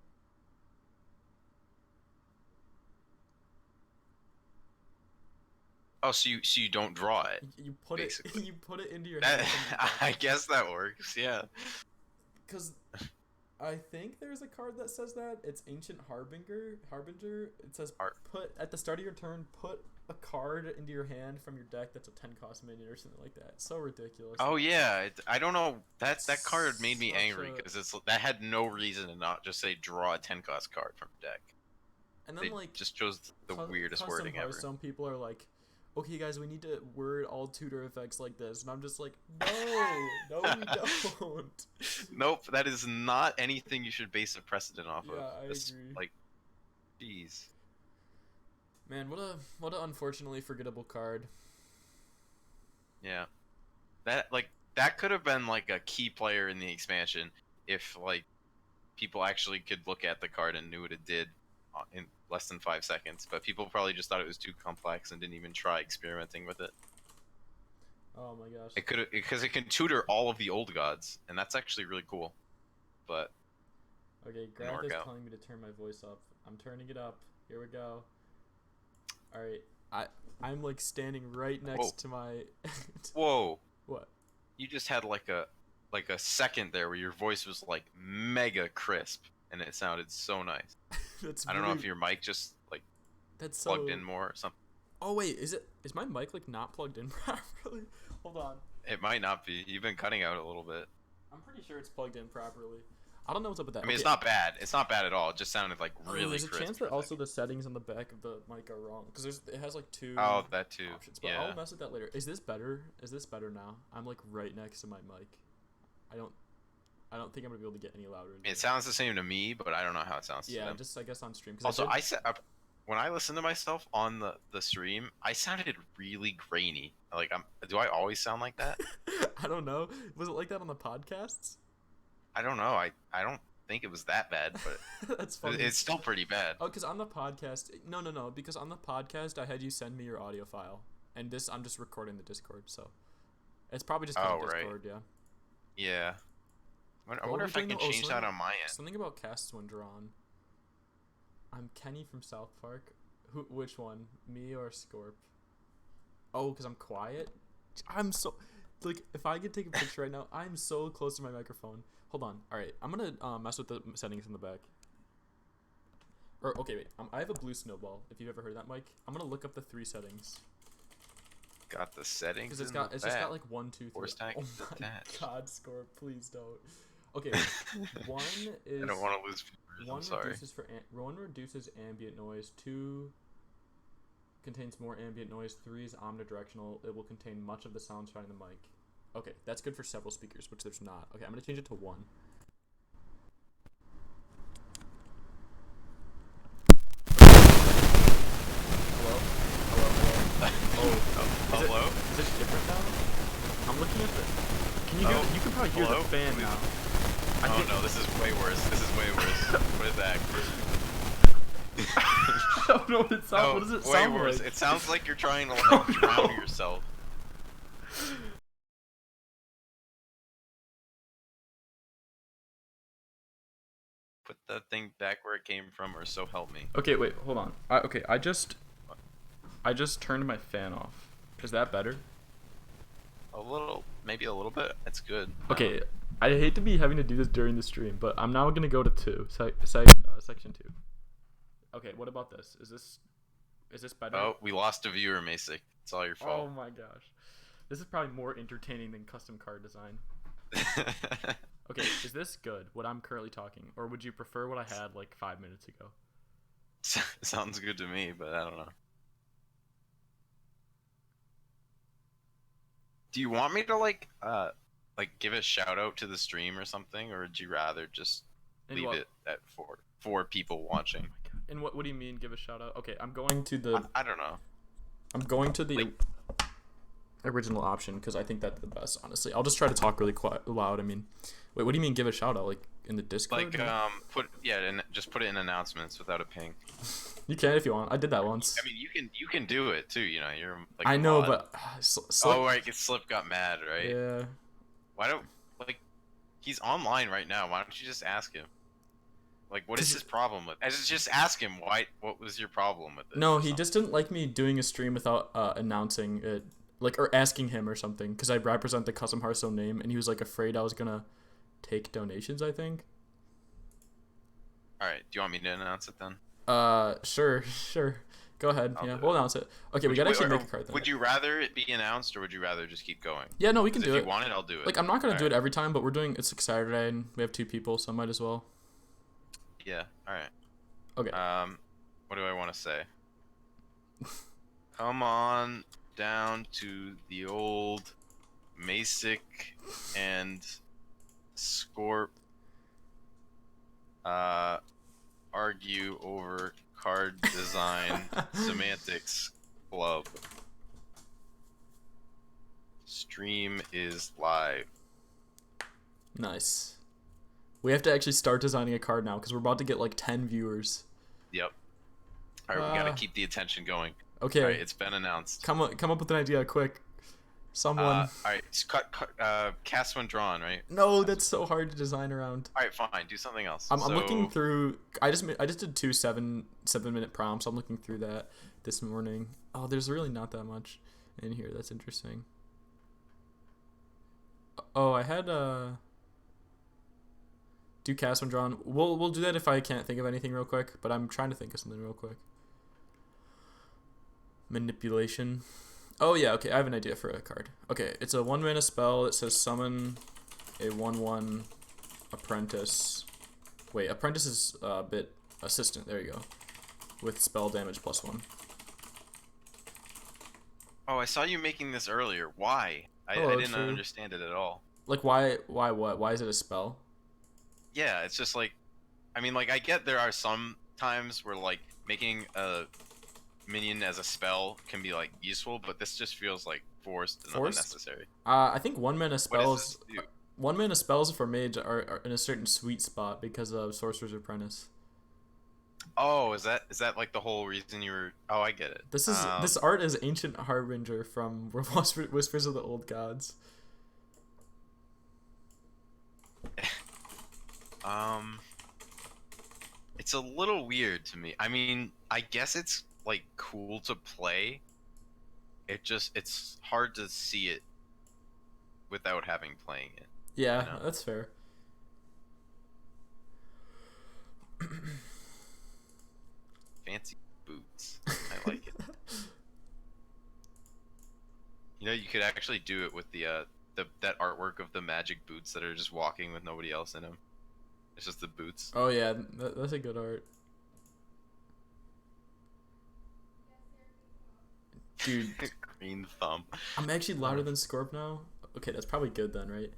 Oh, so you don't draw it, You put basically. it you put it into your That, hand from your deck. I guess that works. Yeah. Because I think there's a card that says that. It's Ancient Harbinger. It says Art. put at the start of your turn, put a card into your hand from your deck that's a 10 cost minion or something like that. It's so ridiculous. Oh yeah, I don't know. That card made me Such angry a- because that had no reason to not just say draw a 10 cost card from deck. And then They like just chose the weirdest custom wording ever. Hearthstone people are like, okay guys, we need to word all tutor effects like this, and I'm just like, no, we don't. Nope, that is not anything you should base a precedent off Yeah, of. I agree. Like, jeez. Man, what a unfortunately forgettable card. Yeah. That could have been like a key player in the expansion if like people actually could look at the card and knew what it did in less than 5 seconds. But people probably just thought it was too complex and didn't even try experimenting with it. Oh my gosh. It could because it can tutor all of the old gods, and that's actually really cool. but Okay, in Grath is workout. telling me to turn my voice up. I'm turning it up. Here we go. All right. I'm like standing right next Whoa. to my. Whoa. What? You just had like a second there where your voice was like mega crisp and it sounded so nice. That's I don't know really. if your mic just like That's plugged so. in more or something. Oh wait, is my mic like not plugged in properly? Hold on. It might not be. You've been cutting out a little bit. I'm pretty sure it's plugged in properly. I don't know what's up with that. I mean, Okay. it's not bad. It's not bad at all. It just sounded like really There's a crisp. chance for that a also second. the settings on the back of the mic are wrong because it has like two Oh, that too. options. But Yeah. I'll mess with that later. Is this better? Is this better now? I'm like right next to my mic. I don't think I'm gonna be able to get any louder. It sounds the same to me, but I don't know how it sounds to Yeah, them. just I guess on stream. Also, I said when I listened to myself on the stream, I sounded really grainy. Like, do I always sound like that? I don't know. Was it like that on the podcasts? I don't know. I don't think it was that bad, but That's funny. it's still pretty bad. Oh, because on the podcast, no, because on the podcast I had you send me your audio file, and this I'm just recording the Discord, so it's probably just because of Discord, yeah. Yeah. I What wonder were if I we can doing? change that on my end. Something about casts when drawn. I'm Kenny from South Park. Which one? Me or Scorp? Oh, because I'm quiet? I'm so... Like, if I could take a picture right now, I'm so close to my microphone. Hold on. Alright, I'm gonna mess with the settings in the back. Or, okay, wait. I have a blue snowball, if you've ever heard that, Mike. I'm gonna look up the 3 settings. Got the settings. Because it's just got like 1, 2, 3. Force tank Oh my attached. god, Scorp, please don't. Okay, one is... I don't want to lose viewers. I'm sorry. One reduces ambient noise. 2 contains more ambient noise. 3 is omnidirectional. It will contain much of the sound surrounding the mic. Okay, that's good for several speakers, which there's not. Okay, I'm gonna change it to 1. Hello? Hello? Is this different now? I'm looking at the... Can you hear? You can probably hear the fan now. Oh no, this is way worse. This is way worse. What is that? I don't know what it sounds. What does it sound way worse. like? It sounds like you're trying to like drown yourself. Put that thing back where it came from, or so help me. Okay, wait, hold on. I just turned my fan off. Is that better? A little, maybe a little bit. It's good. Okay, I hate to be having to do this during the stream, but I'm now gonna go to 2, section 2. Okay, what about this? Is this better? Oh, we lost a viewer, Masick. It's all your Oh fault. my gosh, this is probably more entertaining than custom card design. Okay, is this good? What I'm currently talking, or would you prefer what I had like 5 minutes ago? Sounds good to me, but I don't know. Do you want me to like give a shout out to the stream or something, or would you rather just leave it at four people watching? Oh my god. And what do you mean give a shout out? Okay, I'm going to the I don't know. I'm going to the original option because I think that's the best, honestly. I'll just try to talk really loud. I mean, wait, what do you mean give a shout out? Like in the Discord? Like just put it in announcements without a ping. You can if you want. I did that once. I mean, you can do it too. You know, you're like. I know, mod. but oh right, Slip got mad, right? Yeah. Why don't he's online right now? Why don't you just ask him? Like, what is his problem with? Just ask him what was your problem with it? No, he just didn't like me doing a stream without announcing it, or asking him or something, because I represent the Custom Hearthstone name, and he was like afraid I was gonna take donations. I think. All right. Do you want me to announce it then? Sure. Go ahead. We'll announce it. Okay, we gotta actually make a card then. Would you rather it be announced, or would you rather just keep going? Yeah, no, we can do it. If you want it, I'll do it. Like, I'm not gonna do it every time, but it's like Saturday, and we have 2 people, so I might as well. Yeah. All right. Okay. What do I want to say? Come on down to the old Masick and Scorp argue over card design semantics club. Stream is live. Nice. We have to actually start designing a card now because we're about to get like 10 viewers. Yep. All right, we gotta keep the attention going. Okay. All right, it's been announced. Come up with an idea quick. Someone. All right. Cast when drawn, right? No, that's so hard to design around. All right, fine. Do something else. I'm looking through. I just did two 7-minute prompts. I'm looking through that this morning. Oh, there's really not that much in here. That's interesting. Oh, I had do cast when drawn. We'll do that if I can't think of anything real quick. But I'm trying to think of something real quick. Manipulation. Oh yeah, okay. I have an idea for a card. Okay, it's a 1-mana spell. It says summon a 1/1 apprentice. Wait, apprentice is a bit assistant. There you go. With spell damage +1. Oh, I saw you making this earlier. Why? I didn't understand it at all. Like why what? Why is it a spell? Yeah, it's just like, I mean, like I get there are some times where like making a minion as a spell can be like useful, but this just feels like forced and unnecessary. I think 1-mana spells. What does this do? 1-mana spells for mage are in a certain sweet spot because of Sorcerer's Apprentice. Oh, is that like the whole reason you were? Oh, I get it. This art is Ancient Harbinger from Whispers of the Old Gods. It's a little weird to me. I mean, I guess it's like cool to play. It's hard to see it without having playing it. Yeah, that's fair. Fancy boots. I like it. You could actually do it with that artwork of the magic boots that are just walking with nobody else in them. It's just the boots. Oh yeah, that's a good art. Dude. Green thumb. I'm actually louder than Scorp now. Okay, that's probably good then, right?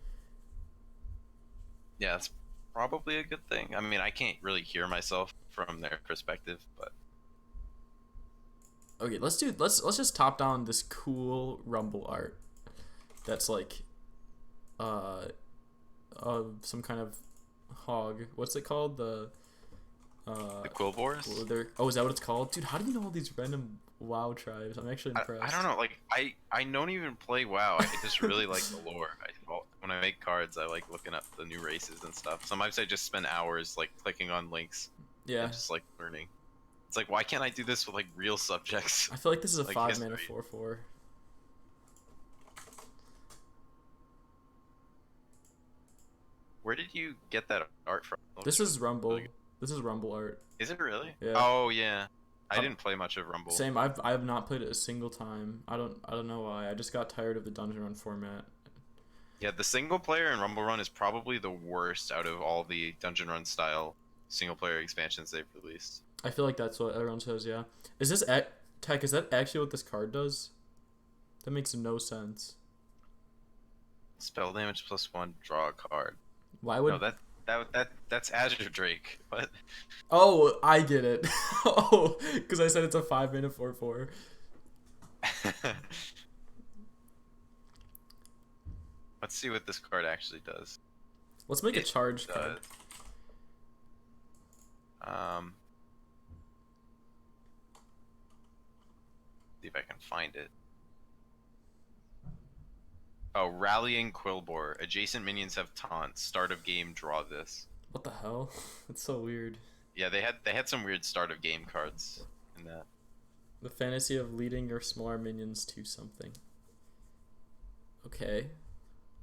Yeah, it's probably a good thing. I mean, I can't really hear myself from their perspective, but okay, let's just top down this cool Rumble art. That's like some kind of hog. What's it called? The Quillbores? Oh, is that what it's called? Dude, how do you know all these random WoW tribes? I'm actually impressed. I don't know. Like, I don't even play WoW. I just really like the lore. When I make cards, I like looking up the new races and stuff. Sometimes I just spend hours like clicking on links. Yeah. And just like learning. It's like, why can't I do this with like real subjects? I feel like this is a like 5-mana 4/4. Where did you get that art from? This is Rumble. This is Rumble art. Is it really? Yeah. Oh yeah. I didn't play much of Rumble. Same. I have not played it a single time. I don't know why. I just got tired of the dungeon run format. Yeah, the single player in Rumble Run is probably the worst out of all the dungeon run style single player expansions they've released. I feel like that's what everyone says. Yeah. Is this Tech? Is that actually what this card does? That makes no sense. Spell damage +1, draw a card. Why would? No, that's Azure Drake. What? Oh, I get it. Oh, because I said it's a 5-mana 4/4. Let's see what this card actually does. Let's make a charge card. See if I can find it. Oh, Rallying Quillbore. Adjacent minions have taunt. Start of game, draw this. What the hell? That's so weird. Yeah, they had some weird start of game cards in that. The fantasy of leading your smaller minions to something. Okay.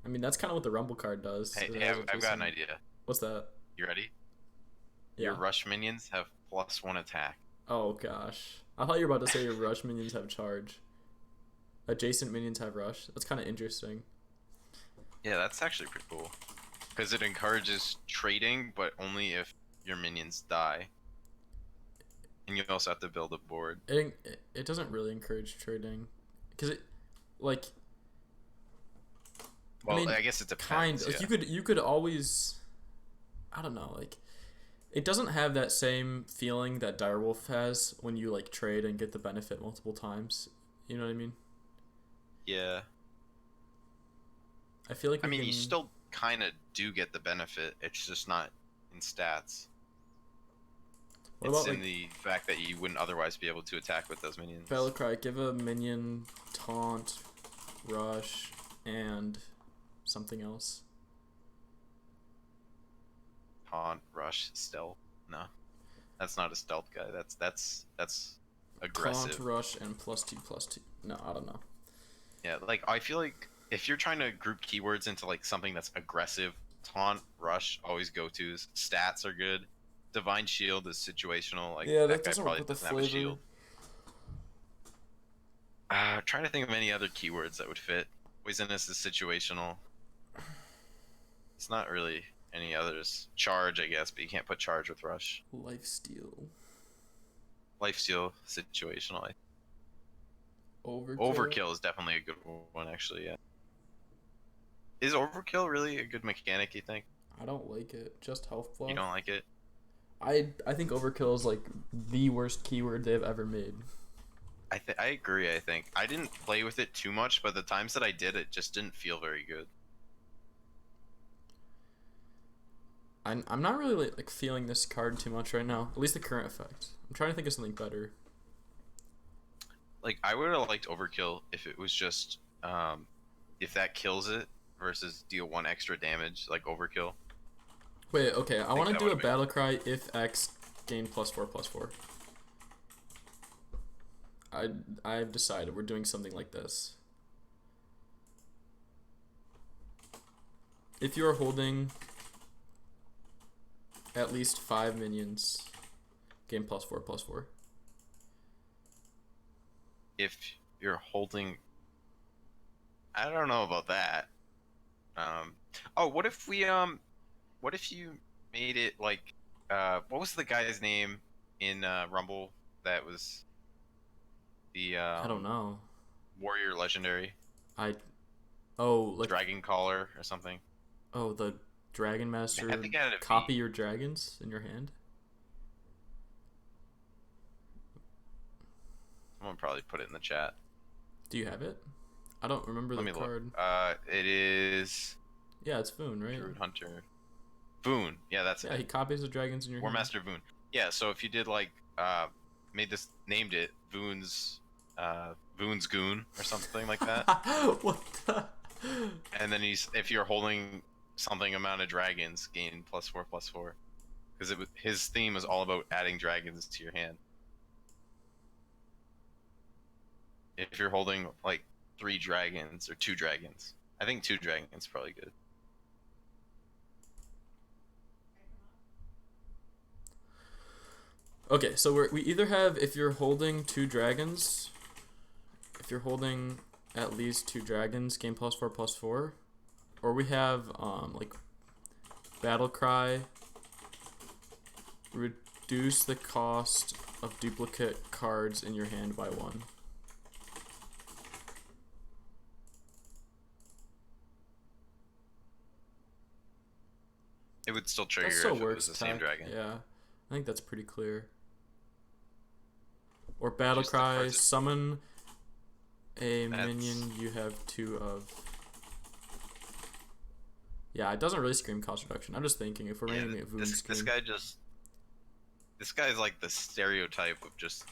I mean, that's kind of what the Rumble card does. Hey, I've got an idea. What's that? You ready? Yeah. Your rush minions have +1 attack. Oh gosh. I thought you were about to say your rush minions have charge. Adjacent minions have rush. That's kind of interesting. Yeah, that's actually pretty cool. Because it encourages trading, but only if your minions die. And you also have to build a board. It doesn't really encourage trading. Because it, like... Well, I mean, I guess it depends. Like you could always... I don't know, like... It doesn't have that same feeling that Direwolf has when you like trade and get the benefit multiple times. You know what I mean? Yeah. I feel like you still kind of do get the benefit. It's just not in stats. It's in the fact that you wouldn't otherwise be able to attack with those minions. Battlecry, give a minion taunt rush, and something else. Taunt, rush, stealth. No, that's not a stealth guy. That's aggressive. Taunt, rush, and +2/+2. No, I don't know. Yeah, like I feel like if you're trying to group keywords into like something that's aggressive, taunt, rush, always go-tos. Stats are good. Divine Shield is situational. Like Yeah, that that guy doesn't work probably with the doesn't have a flavor. shield. Trying to think of any other keywords that would fit. Poisonous is situational. It's not really any others. Charge, I guess, but you can't put charge with rush. Lifesteal. Lifesteal, situational. Overkill. Overkill is definitely a good one, actually. Yeah. Is overkill really a good mechanic? You think? I don't like it. Just health buff. You don't like it? I think overkill is like the worst keyword they've ever made. I agree. I think I didn't play with it too much, but the times that I did, it just didn't feel very good. I'm not really like feeling this card too much right now. At least the current effect. I'm trying to think of something better. Like I would have liked overkill if it was just if that kills it versus deal 1 extra damage, like overkill. Wait, okay. I want to do a been battle cry if X gain +4/+4. I've decided we're doing something like this. If you are holding at least 5 minions, gain +4/+4. If you're holding, I don't know about that. Oh, what if you made it like, what was the guy's name in Rumble that was the I don't know. warrior legendary? Like Dragon Caller or something. Oh, the Dragon Master. I think I had a copy V. your dragons in your hand. Someone probably put it in the chat. Do you have it? I don't remember the card. Look. It is. Yeah, it's Voon, right? Druid Hunter. Voon. Yeah, that's it. Yeah, he copies the dragons in your War hand. Master Voon. Yeah, so if you did like named it Voon's Goon or something like that. What the? And then if you're holding something amount of dragons, gain +4/+4, because his theme was all about adding dragons to your hand. If you're holding like 3 dragons or 2 dragons, I think 2 dragons is probably good. Okay, so we either have if you're holding 2 dragons, if you're holding at least 2 dragons, gain +4/+4, or we have like battle cry, reduce the cost of duplicate cards in your hand by 1. It would still trigger That still if works. it was the same dragon. Yeah, I think that's pretty clear. Or battle Just the cry, cards- summon a minion you have 2 of. Yeah, it doesn't really scream cost reduction. I'm just thinking if we're Yeah, ranking it Voon this scream. this guy's like the stereotype of just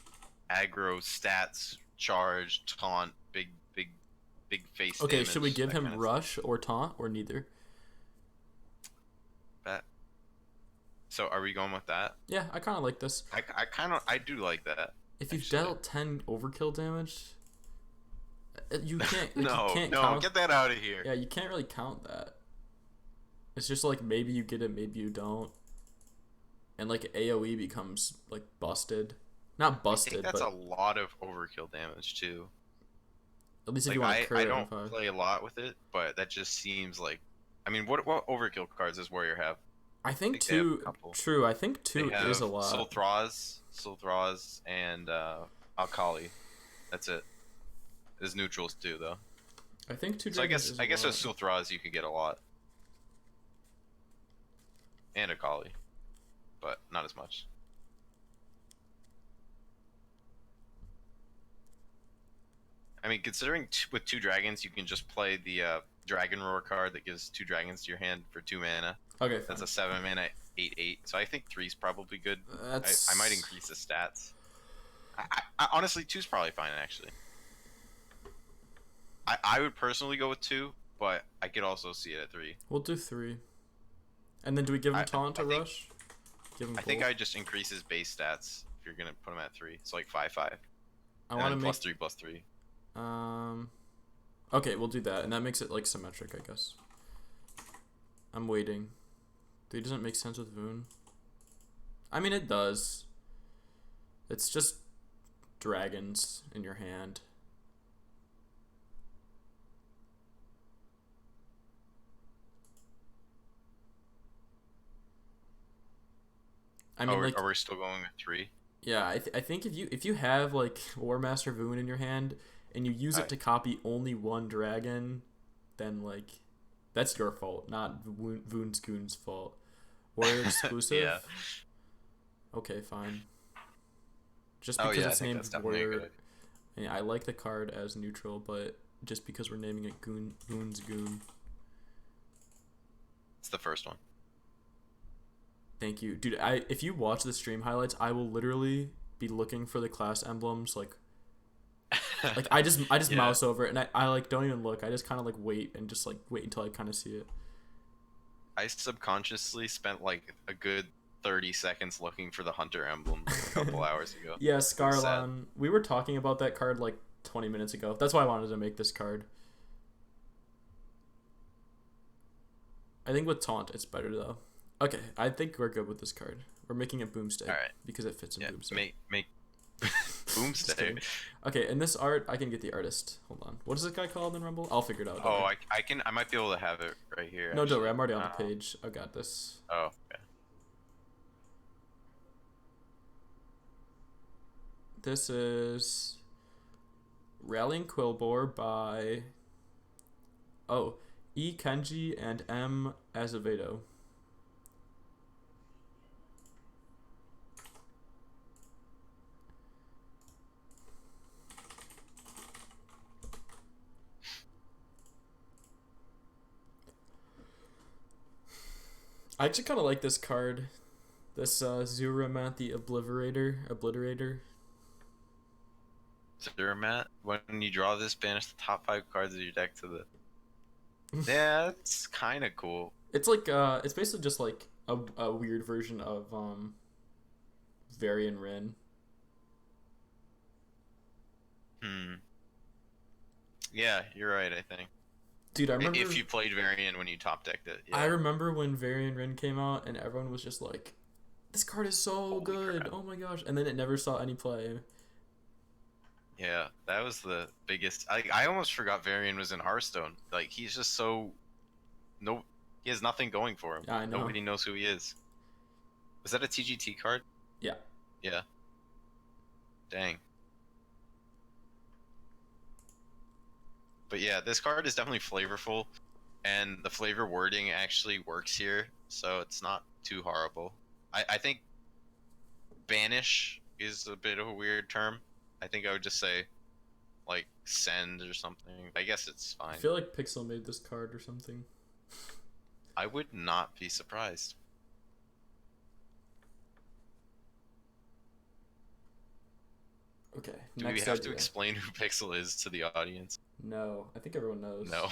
aggro, stats, charge, taunt, big face. Okay, damage, should we give that him kind of rush or taunt or neither? stuff. So are we going with that? Yeah, I kind of like this. I do like that. If you've actually. dealt 10 overkill damage, you can't. Like, No, you can't no, count. get that out of here. Yeah, you can't really count that. It's just like maybe you get it, maybe you don't, and like AOE becomes like busted. Not busted, I think that's but a lot of overkill damage too. at least if Like you want to crit I it on don't 5. play a lot with it, but that just seems like. I mean, what overkill cards does Warrior have? I think they have a 2. couple. True, I think 2 They is a have lot. Sulthraz, and Alkali. That's it. There's neutrals too, though. I think 2 So I dragons. guess is a with lot. Sulthraz you could get a lot, and Akali, but not as much. I mean, considering with 2 dragons, you can just play the Dragon Roar card that gives 2 dragons to your hand for 2 mana. Okay, fine. That's a 7 mana 8/8. So I think 3's probably good. That's... I might increase the stats. I honestly 2's probably fine actually. I would personally go with 2, but I could also see it at 3. We'll do 3. And then do we give him I taunt I to think rush? Give him I think both. I just increase his base stats if you're gonna put him at 3. So like 5/5, I and want to then make +3/+3. um. Okay, we'll do that, and that makes it like symmetric, I guess. I'm waiting. 3 doesn't make sense with Voon. I mean, it does. It's just dragons in your hand. I mean, like, Are we still going with 3? yeah, I think if you have like War Master Voon in your hand and you use it Alright. to copy only one dragon, then like that's your fault, not Voon's Goon's fault. Warrior exclusive? Yeah. Okay, fine. Just Oh because yeah, I it's think named that's definitely a good Warrior, idea. yeah, I like the card as neutral, but just because we're naming it Voon's Goon. It's the first one. Thank you, dude. If you watch the stream highlights, I will literally be looking for the class emblems like I just Yeah. mouse over it and I like don't even look. I just kind of like wait and just like wait until I kind of see it. I subconsciously spent like a good 30 seconds looking for the hunter emblem a couple hours ago. Yeah, It was sad. Scarlon. We were talking about that card like 20 minutes ago. That's why I wanted to make this card. I think with taunt it's better though. Okay, I think we're good with this card. We're making it Boomstick All right. because it fits in Yeah. Boomstick. Make Just boomstick. kidding. Okay, in this art, I can get the artist. Hold on. What is this guy called in Rumble? I'll figure it out. Oh, I might be able to have it right here. No, don't actually. worry. I'm already on the page. I got this. Oh, okay. This is Rallying Quilboar by E. Kenji and M. Azevedo. I actually kind of like this card. This Zuramat the Obliterator. Zeramat, when you draw this, banish the top 5 cards of your deck to the. Yeah, it's kind of cool. It's like it's basically just like a weird version of Varian Rin. Yeah, you're right. I think. Dude, I remember If you played Varian when you top decked it. Yeah. I remember when Varian Rin came out and everyone was just like, "This card is so Holy good! crap. Oh my gosh!" And then it never saw any play. Yeah, that was the biggest. I almost forgot Varian was in Hearthstone. Like he's just so. No, he has nothing going for him. Yeah, I know. Nobody knows who he is. Was that a TGT card? Yeah. Yeah. Dang. But yeah, this card is definitely flavorful, and the flavor wording actually works here, so it's not too horrible. I think banish is a bit of a weird term. I think I would just say, like, send or something. I guess it's I fine. feel like Pixel made this card or something. I would not be surprised. Okay. Do we next have to idea. explain who Pixel is to the audience? No, I think everyone knows. No.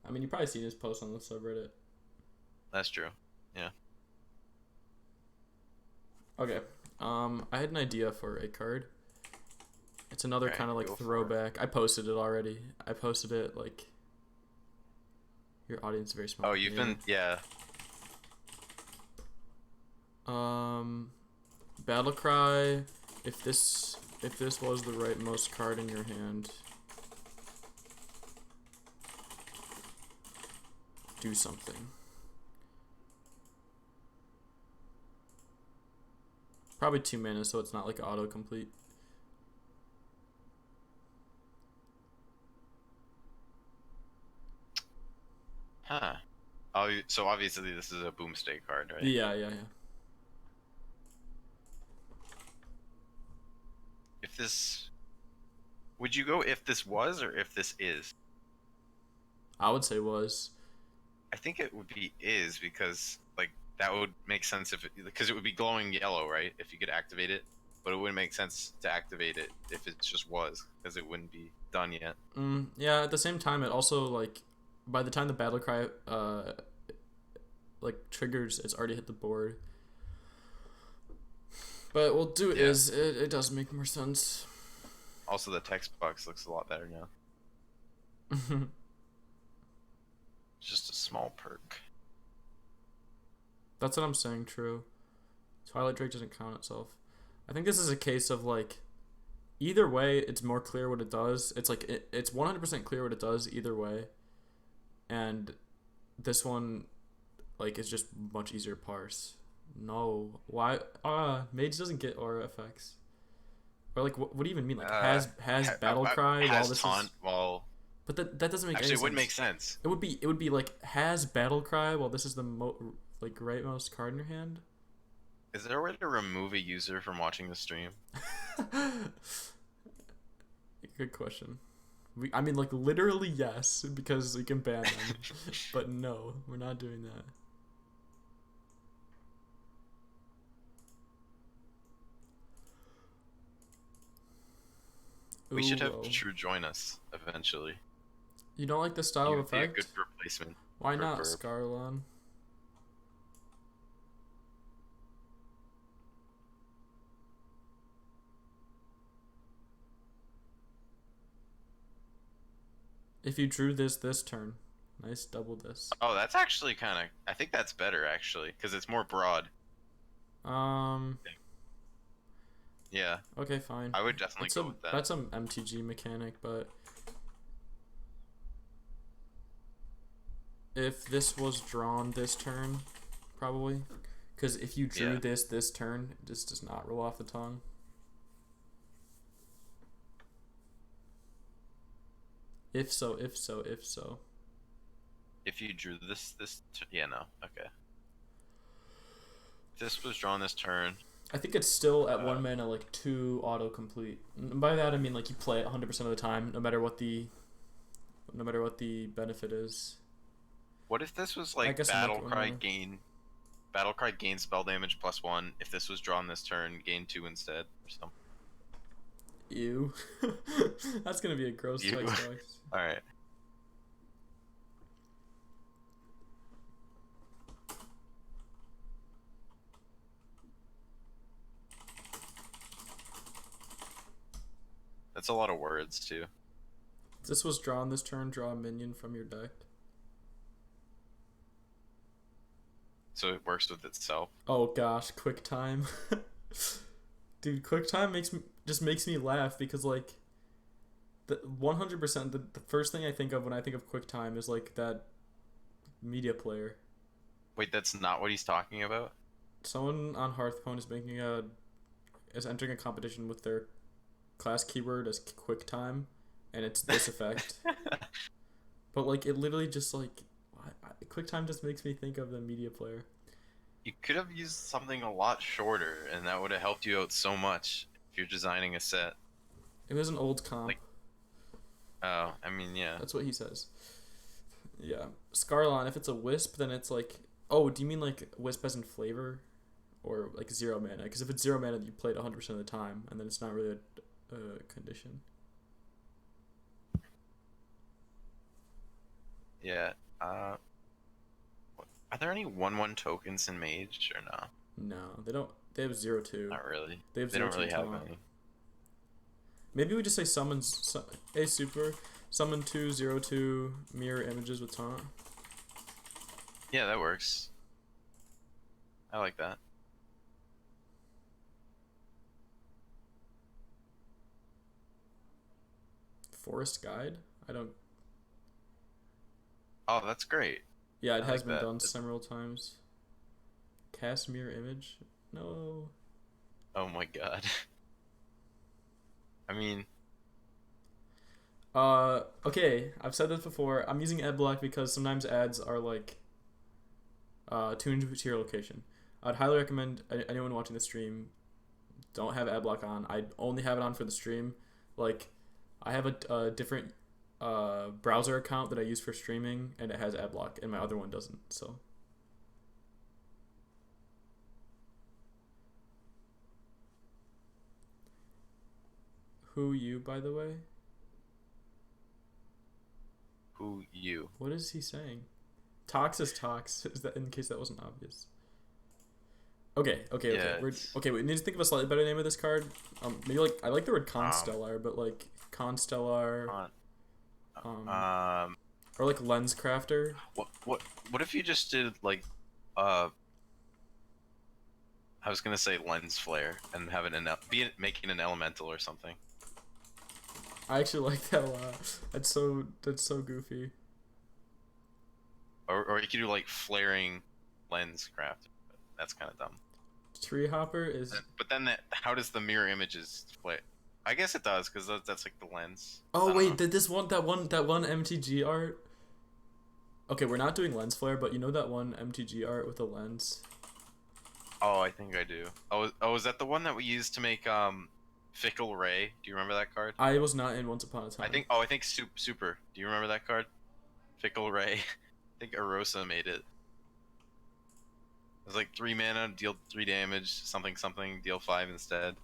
I mean, you probably seen his post on the subreddit. That's true. Yeah. Okay. I had an idea for a card. It's another Okay, kind of like go for it. throwback. I posted it already. I posted it like. Your audience is very small. Oh, you've been. Yeah. Battlecry. If this was the rightmost card in your hand, do something. Probably 2 mana, so it's not like autocomplete. Huh. Oh, so obviously this is a boomstick card, right? Yeah. If this. Would you go if this was or if this is? I would say was. I think it would be is because like that would make sense if because it would be glowing yellow, right? If you could activate it. but it wouldn't make sense to activate it if it just was, because it wouldn't be done yet. Yeah. At the same time, it also like by the time the battle cry like triggers, it's already hit the board. But we'll do it. Yeah. It does make more sense. Also, the text box looks a lot better now. It's just a small perk. That's what I'm saying. True. Twilight Drake doesn't count itself. I think this is a case of like, either way, it's more clear what it does. It's like it's 100% clear what it does either way, and this one, like, is just much easier to parse. No, why? Mage doesn't get aura effects. Or like, what do you even mean? Like, has battle cry has while this taunt is. while. But that doesn't make Actually, any it sense. would make sense. It would be like, has battle cry while this is the like rightmost card in your hand. Is there a way to remove a user from watching the stream? Good question. I mean, like, literally yes, because we can ban them. But no, we're not doing that. We should have Ooh, True join us eventually. You don't like the He style of would be a effect? good replacement. Why for not, Burp. Scarlon? If you drew this turn, nice double this. Oh, that's actually kind of. I think that's better actually, because it's more broad. Yeah, Okay, fine. I would definitely go with that. That's some MTG mechanic, but if this was drawn this turn, probably, because if you drew this turn, it just does not roll off the tongue. If so. If you drew yeah, no, okay. If this was drawn this turn. I think it's still at 1 mana, like 2 autocomplete. And by that I mean like you play it 100% of the time, no matter what the benefit is. What if this was like Battle Cry gain spell damage +1? If this was drawn this turn, gain 2 instead, or something. Ew. That's gonna be a gross text box. Alright. That's a lot of words, too. If this was drawn this turn, draw a minion from your deck. So it works with itself. Oh gosh, quick time. Dude, quick time just makes me laugh because like the 100% the first thing I think of when I think of quick time is like that media player. Wait, that's not what he's talking about? Someone on Hearthstone is entering a competition with their class keyword as quick time, and it's this effect. But like it literally just like quick time just makes me think of the media player. You could have used something a lot shorter, and that would have helped you out so much if you're designing a set. It was an old comp. Oh, I mean, yeah. That's what he says. Yeah. Scarlon, if it's a wisp, then it's like... Oh, do you mean like wisp as in flavor? Or like 0 mana? Because if it's 0 mana, you play it 100% of the time, and then it's not really a condition. Yeah. Are there any 1/1 tokens in Mage, or no? No, they don't. They have 0/2. Not really. They don't really have any. Maybe we just say summons... Hey, super. Summon 2 0/2 mirror images with taunt. Yeah, that works. I like that. Forest Guide? I don't... Oh, that's great. Yeah, it has been done several times. Cast mirror image? No. Oh my god. I mean... Okay, I've said this before. I'm using ad block because sometimes ads are like tuned to your location. I'd highly recommend anyone watching the stream don't have ad block on. I only have it on for the stream. Like, I have a different browser account that I use for streaming, and it has ad block, and my other one doesn't. So. Who you, by the way? Who you? What is he saying? Tox is Tox. Is that in case that wasn't obvious? Okay. Yeah, We're it's okay. We need to think of a slightly better name of this card. Maybe like I like the word um Constellar, but like Constellar, on um, or like Lens Crafter. what if you just did like uh I was gonna say lens flare and have making an elemental or something. I actually like that a lot. That's so goofy. Or you could do like flaring lens craft. That's kind of dumb. Tree Hopper is. But then how does the mirror images flare? I guess it does because that's like the lens. Oh I don't wait, know. did this one that one MTG art? Okay, we're not doing lens flare, but you know that one MTG art with a lens. Oh, I think I do. Is that the one that we used to make Fickle Ray? Do you remember that card? I was not in Once Upon a Time. I think Super. Do you remember that card? Fickle Ray. I think Arosa made it. It was like 3 mana, deal 3 damage, something something, deal 5 instead.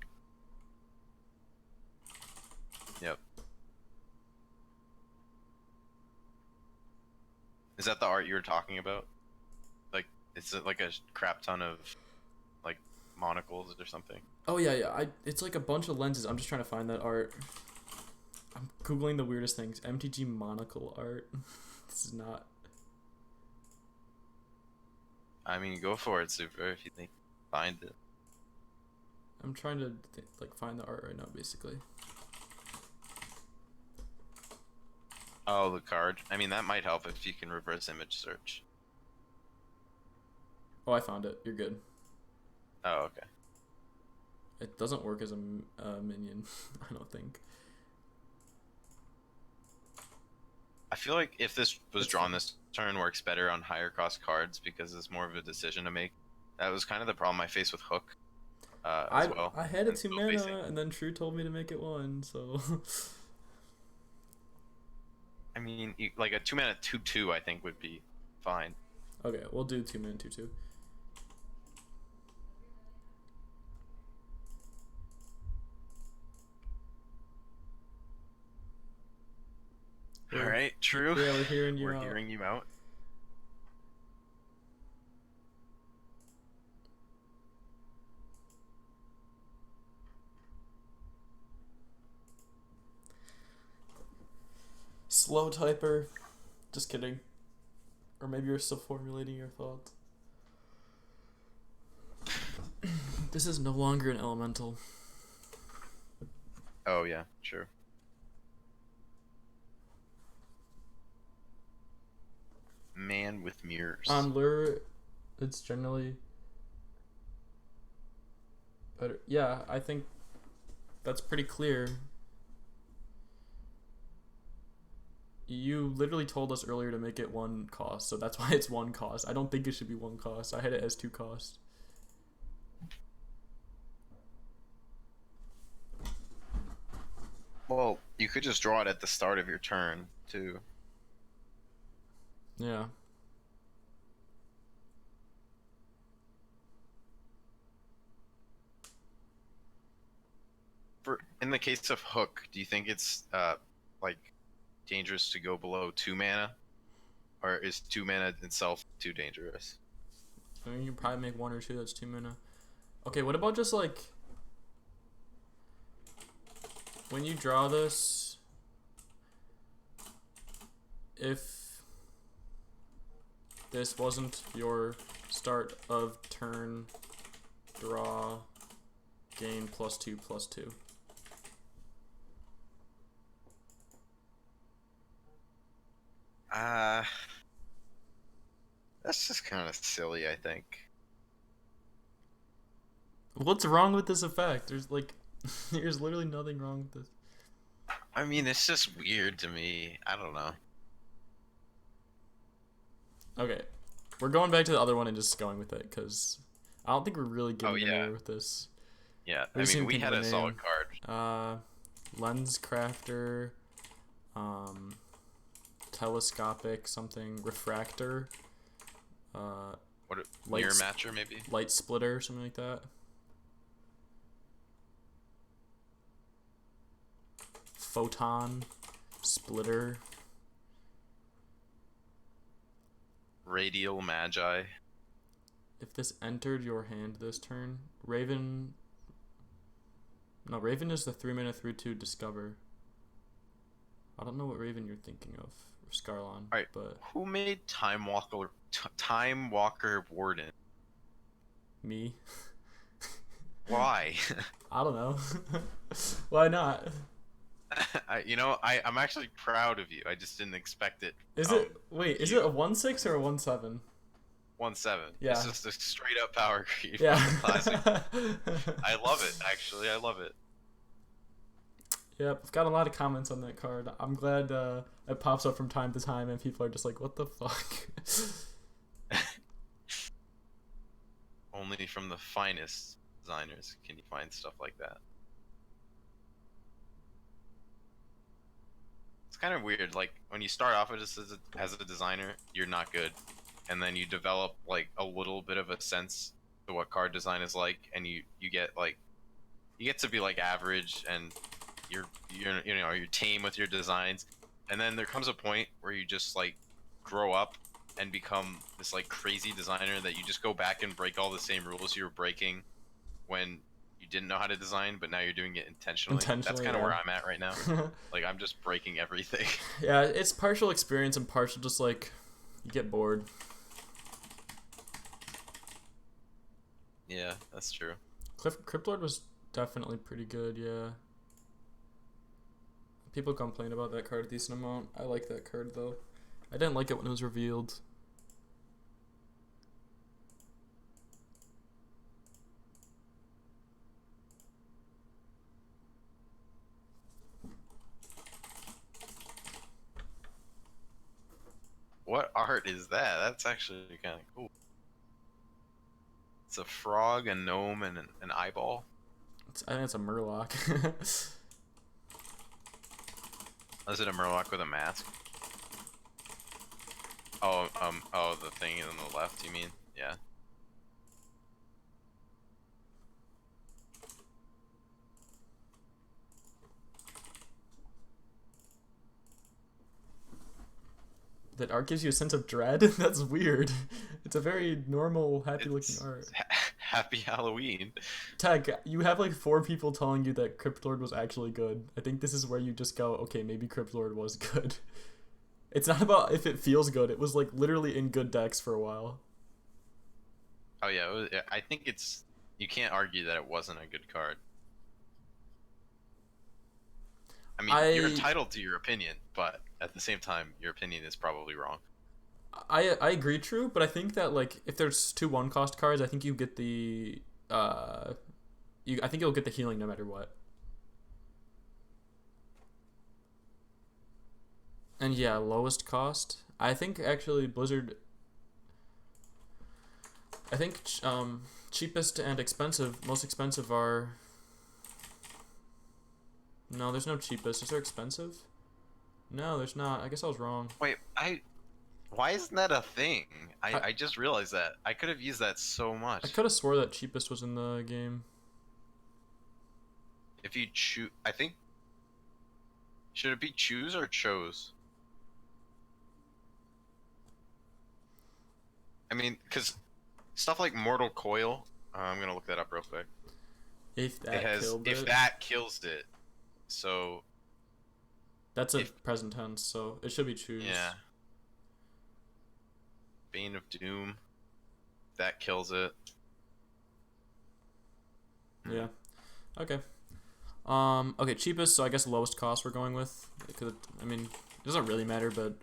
Yep. Is that the art you were talking about? Like, it's like a crap ton of like monocles or something. Oh yeah. It's like a bunch of lenses. I'm just trying to find that art. I'm googling the weirdest things. MTG monocle art. This is not. I mean, go for it, Super, if you think find it. I'm trying to like find the art right now, basically. Oh, the card. I mean, that might help if you can reverse image search. Oh, I found it. You're good. Oh, okay. It doesn't work as a minion. I don't think. I feel like if this was drawn this turn, works better on higher cost cards because it's more of a decision to make. That was kind of the problem I faced with Hook as well. I had it And 2 still mana, facing- and then True told me to make it 1, so. I mean, like a 2 mana 2/2, I think would be fine. Okay, we'll do 2 mana 2/2. All right, True. Yeah, we're hearing you We're out. hearing you out. Slow typer. Just kidding. Or maybe you're still formulating your thoughts. This is no longer an elemental. Oh yeah, sure. Man with mirrors. On lure, it's generally better. Yeah, I think that's pretty clear. You literally told us earlier to make it 1 cost, so that's why it's 1 cost. I don't think it should be 1 cost. I had it as 2 cost. Well, you could just draw it at the start of your turn too. Yeah. In the case of Hook, do you think it's like dangerous to go below 2 mana, or is 2 mana itself too dangerous? I mean, you can probably make 1 or 2 that's 2 mana. Okay, what about just like when you draw this, if this wasn't your start of turn draw, gain +2/+2. That's just kind of silly, I think. What's wrong with this effect? There's like, there's literally nothing wrong with this. I mean, it's just weird to me. I don't know. Okay, we're going back to the other one and just going with it because I don't think we're really getting anywhere with this. Yeah, We I just mean, need to we think had of a a solid name. card. Lens crafter, telescopic something, refractor, What light mirror matcher maybe? light splitter, something like that. Photon, Splitter. Radial Magi. If this entered your hand this turn, Raven. No, Raven is the 3-mana 3/2 Discover. I don't know what Raven you're thinking of, or Scarlon. Alright, but who made Time Walker Warden? me. Why? I don't know. Why not? I'm actually proud of you. I just didn't expect it. Is it is it a 1/6 or a 1/7? 1/7. Yeah. It's just a straight up power creep. Yeah. Classic. I love it, actually. I love it. Yep, I've got a lot of comments on that card. I'm glad it pops up from time to time and people are just like, what the fuck? Only from the finest designers can you find stuff like that. It's kind of weird, like, when you start off as a designer, you're not good. And then you develop, like, a little bit of a sense to what card design is like, and you get, like, you get to be, like, average, and you're tame with your designs. And then there comes a point where you just, like, grow up and become this, like, crazy designer that you just go back and break all the same rules you were breaking when you didn't know how to design, but now you're doing it intentionally. That's kind of where I'm at right now. Like, I'm just breaking everything. Yeah, it's partial experience and partial just, like, you get bored. Yeah, that's true. Cryptlord was definitely pretty good, yeah. People complain about that card a decent amount. I like that card, though. I didn't like it when it was revealed. What art is that? That's actually kind of cool. It's a frog, a gnome, and an eyeball. I think it's a Murloc. Is it a Murloc with a mask? Oh, the thing on the left, you mean? Yeah. That art gives you a sense of dread? That's weird. It's a very normal, happy-looking art. Happy Halloween. Tag, you have like 4 people telling you that Cryptlord was actually good. I think this is where you just go, okay, maybe Cryptlord was good. It's not about if it feels good. It was like literally in good decks for a while. Oh yeah, I think it's... You can't argue that it wasn't a good card. I mean, you're entitled to your opinion, but at the same time, your opinion is probably wrong. I agree, true, but I think that like if there's 2 1-cost cards, I think you get the I think you'll get the healing no matter what. And yeah, lowest cost. I think actually Blizzard. I think cheapest and expensive, most expensive are. No, there's no cheapest. Is there expensive? No, there's not. I guess I was wrong. Wait, why isn't that a thing? I just realized that. I could have used that so much. I could have swore that cheapest was in the game. If you choose... I think... Should it be choose or chose? I mean, because stuff like Mortal Coil... I'm going to look that up real quick. If that kills it. So... That's a present tense, so it should be choose. Yeah. Bane of Doom. That kills it. Yeah. Okay. Okay, cheapest, so I guess lowest cost we're going with. Because, I mean, it doesn't really matter, but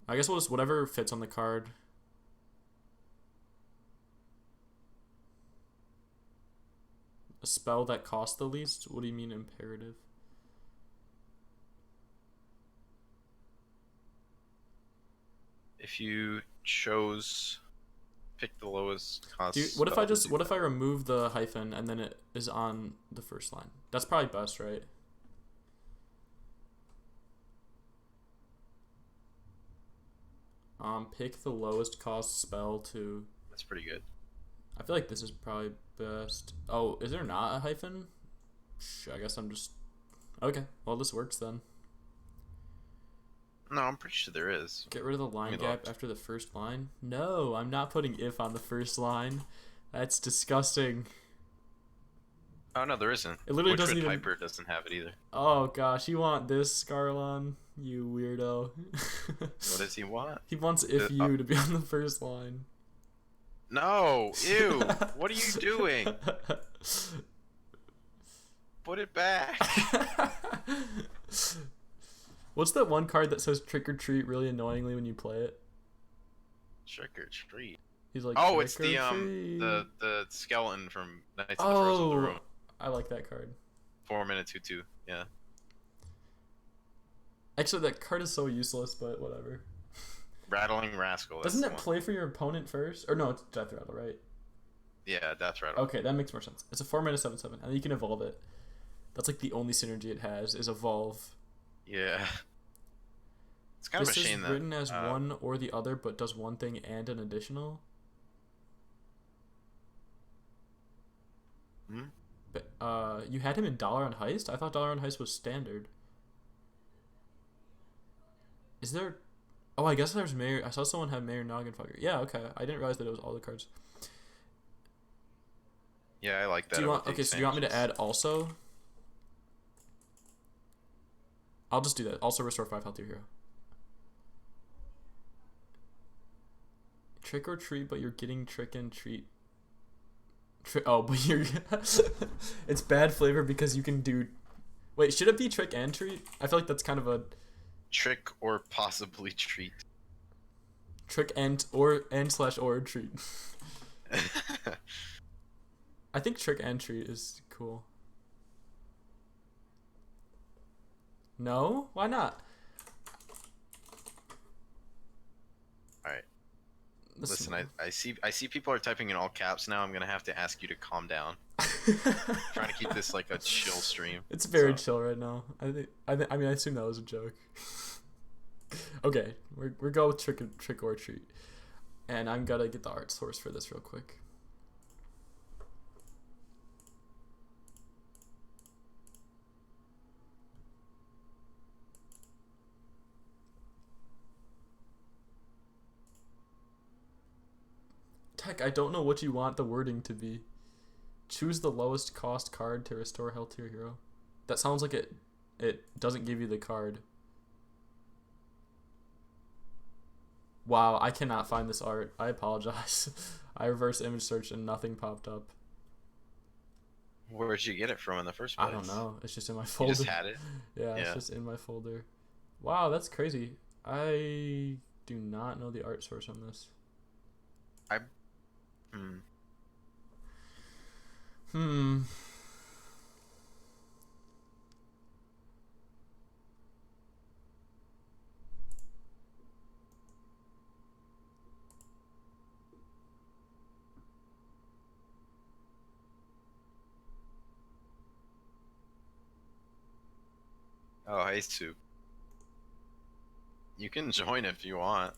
I guess we'll just whatever fits on the card. A spell that costs the least? What do you mean imperative? If you chose... Pick the lowest cost. What if I remove the hyphen and then it is on the first line? That's probably best, right? Pick the lowest cost spell to... That's pretty good. I feel like this is probably best. Oh, is there not a hyphen? I guess I'm just... Okay, well this works then. No, I'm pretty sure there is. Get rid of the line gap after the first line. No, I'm not putting if on the first line. That's disgusting. Oh no, there isn't. It literally doesn't Witchwood even. Piper doesn't have it either. Oh gosh, you want this, Scarlon? You weirdo. What does he want? He wants if you to be on the first line. No, ew. What are you doing? Put it back. What's that one card that says trick or treat really annoyingly when you play it? Trick or treat. He's like, oh, it's trick the or treat. the skeleton from Knights of the Frozen Throne. I like that card. 4-minute 2/2. Yeah. Actually, that card is so useless, but whatever. Rattling Rascal. Doesn't it play for your opponent first? Or no, it's Death Rattle, right? Yeah, Death Rattle. Okay, that makes more sense. It's a 4-mana 7/7, and you can evolve it. That's like the only synergy it has is evolve. Yeah. It's kind of a shame that this is written as one or the other, but does one thing and an additional. Hmm? But you had him in Dollar on Heist? I thought Dollar on Heist was standard. Is there? Oh, I guess there's Mayor. I saw someone have Mayor Noggenfucker. Yeah, okay. I didn't realize that it was all the cards. Yeah, I like that. Do you want? Okay, so do you want me to add also? I'll just do that. Also restore 5 health to your hero. Trick or treat, but you're getting trick and treat. Oh, but you're. It's bad flavor because you can do. Wait, should it be trick and treat? I feel like that's kind of a. Trick or possibly treat. Trick and or treat. I think trick and treat is cool. No? Why not? Alright. Listen, I see people are typing in all caps now. I'm gonna have to ask you to calm down. Trying to keep this like a chill stream. It's very chill right now. I mean I assume that was a joke. Okay, we're going with trick or treat. And I'm gonna get the art source for this real quick. Tech, I don't know what you want the wording to be. Choose the lowest cost card to restore health to your hero. That sounds like it doesn't give you the card. Wow, I cannot find this art. I apologize. I reverse image searched and nothing popped up. Where'd you get it from in the first place? I don't know. It's just in my folder. You just had it? Yeah, it's just in my folder. Wow, that's crazy. I do not know the art source on this. Oh, hey, Soup. You can join if you want.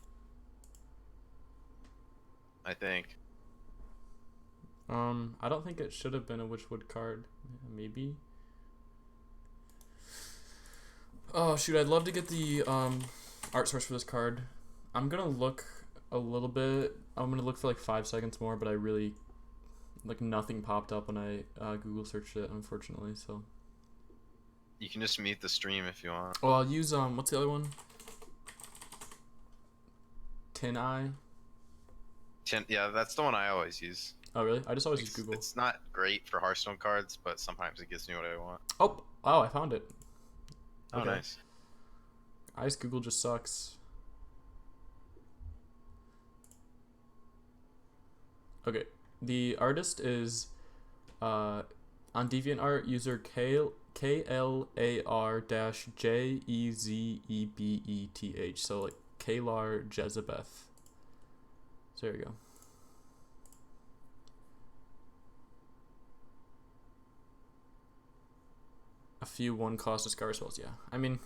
I think. I don't think it should have been a Witchwood card. Maybe. Oh shoot, I'd love to get the art source for this card. I'm gonna look a little bit. I'm gonna look for like 5 seconds more, but I really nothing popped up when I Google searched it, unfortunately. So. You can just mute the stream if you want. Oh, I'll use what's the other one? Tin Eye. Yeah, that's the one I always use. Oh really? I just always use Google. It's not great for Hearthstone cards, but sometimes it gives me what I want. Oh, I found it. Oh, nice. I just Google just sucks. Okay, the artist is on DeviantArt user KLAR-JEZEBETH. So like Kalar Jezebeth. So there you go. A few 1-cost discard spells, yeah. I mean,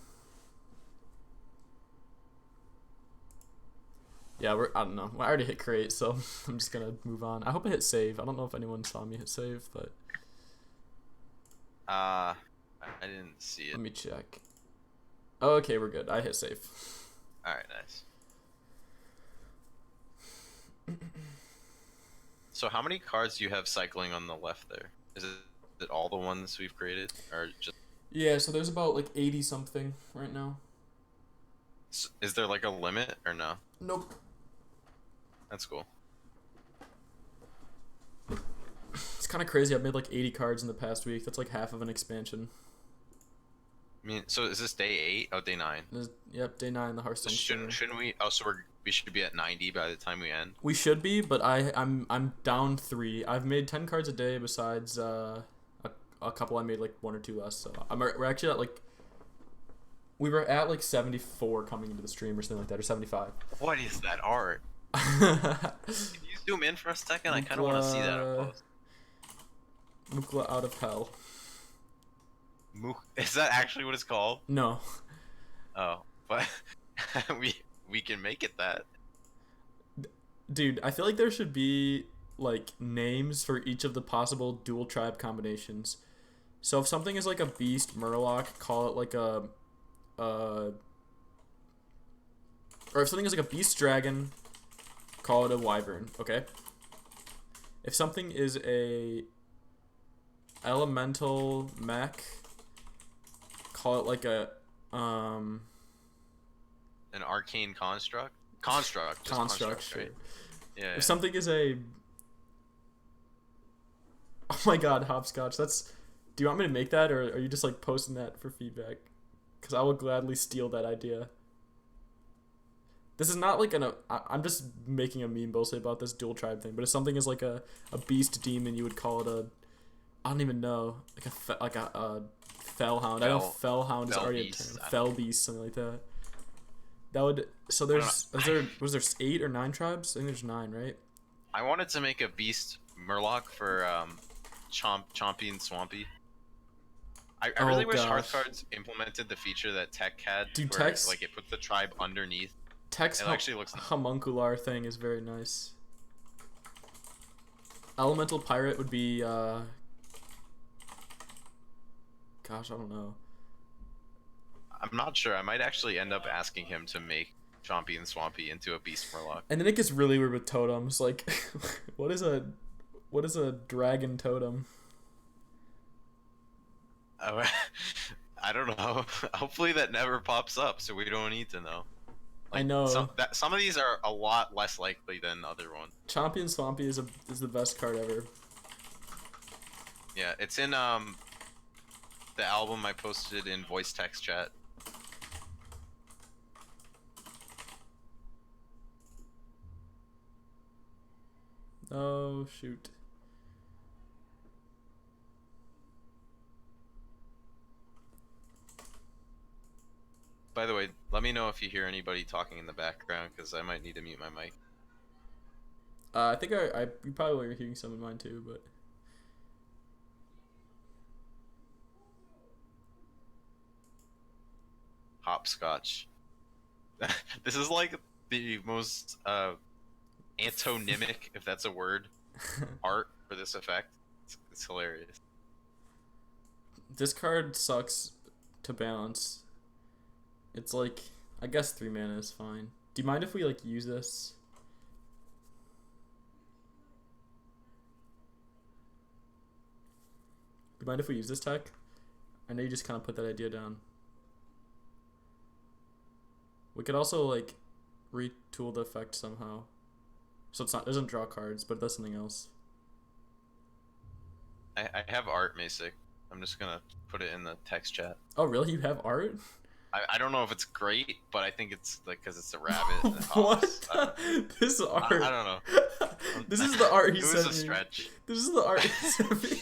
yeah, I don't know. I already hit create, so I'm just gonna move on. I hope I hit save. I don't know if anyone saw me hit save, but I I didn't see it. Let me check. Okay, we're good. I hit save. All right, nice. So how many cards do you have cycling on the left there? Is it all the ones we've created, or just? Yeah, so there's about like 80 something right now. Is there like a limit or no? Nope. That's cool. It's kind of crazy. I've made like 80 cards in the past week. That's like half of an expansion. I mean, so is this day 8? Oh, day 9. Yep, day 9 the Hearthstone. Shouldn't we? Oh, so we should be at 90 by the time we end. We should be, but I'm down 3. I've made 10 cards a day besides a couple I made like 1 or 2 less. So we're actually at like we were at like 74 coming into the stream or something like that, or 75. What is that art? Can you zoom in for a second? I kind of want to see that up close. Mukla out of hell. Is that actually what it's called? No. Oh, but we can make it that. Dude, I feel like there should be like names for each of the possible dual tribe combinations. So if something is like a beast murloc, call it like or if something is like a beast dragon, call it a wyvern, okay? If something is a elemental mech, call it like a an arcane construct. Construct, sure. Right? Yeah. If something is a, oh my god, hopscotch. That's. Do you want me to make that, or are you just like posting that for feedback? Because I will gladly steal that idea. This is not like I'm just making a meme mostly about this dual tribe thing. But if something is like a beast demon, you would call it a. I don't even know, like a fellhound. I know fellhound is already beast, a term. Fell beast, something like that. That would. So was there 8 or 9 tribes? I think there's 9, right? I wanted to make a beast murloc for Chompy and Swampy. I really wish Hearth Cards implemented the feature that Tech had. Dude, where, Tech's like it puts the tribe underneath. Tech's actually looks nice. Homuncular thing is very nice. Elemental Pirate would be gosh, I don't know. I'm not sure. I might actually end up asking him to make Chompy and Swampy into a beast murloc. And then it gets really weird with totems. Like, what is a dragon totem? I don't know. Hopefully that never pops up, so we don't need to know. Like, I know. Some of these are a lot less likely than other ones. Chompy and Swampy is the best card ever. Yeah, it's in the album I posted in voice text chat. Oh shoot. By the way, let me know if you hear anybody talking in the background, because I might need to mute my mic. I think you probably were hearing some of mine too, but. Hopscotch. This is like the most antonymic, if that's a word, art for this effect. It's hilarious. This card sucks to balance. It's like, I guess 3 mana is fine. Do you mind if we like use this? Do you mind if we use this tech? I know you just kind of put that idea down. We could also like retool the effect somehow. So it doesn't draw cards, but it does something else. I have art, Masick. I'm just gonna put it in the text chat. Oh really? You have art? I don't know if it's great, but I think it's like because it's a rabbit. And What? This art. I don't know. This is the art he sent me. It was a stretch. This is the art he sent me.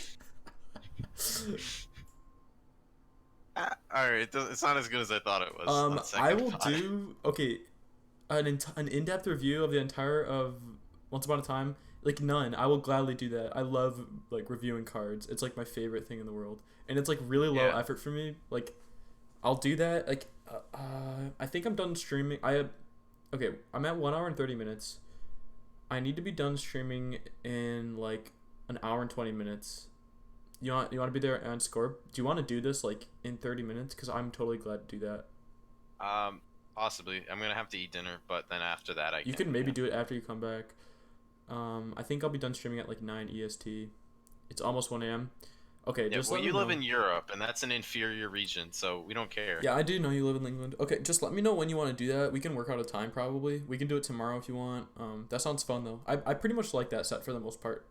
Alright, it's not as good as I thought it was. I will do an in-depth review of the entire of Once Upon a Time. Like none. I will gladly do that. I love like reviewing cards. It's like my favorite thing in the world, and it's like really low effort for me. Like, I'll do that. Like, I think I'm done streaming. I'm at 1 hour and 30 minutes. I need to be done streaming in like an hour and 20 minutes. You want to be there and score? Do you want to do this like in 30 minutes? Because I'm totally glad to do that. Um, Possibly. I'm gonna have to eat dinner, but then after that, I You can. can maybe Yeah. do it after you come back. I think I'll be done streaming at like 9 EST. It's almost 1 a.m. Okay, Yeah. just Well, let me you live know. in Europe, and that's an inferior region, so we don't care. Yeah, I do know you live in England. Okay, just let me know when you want to do that. We can work out a time probably. We can do it tomorrow if you want. That sounds fun though. I pretty much like that set for the most part.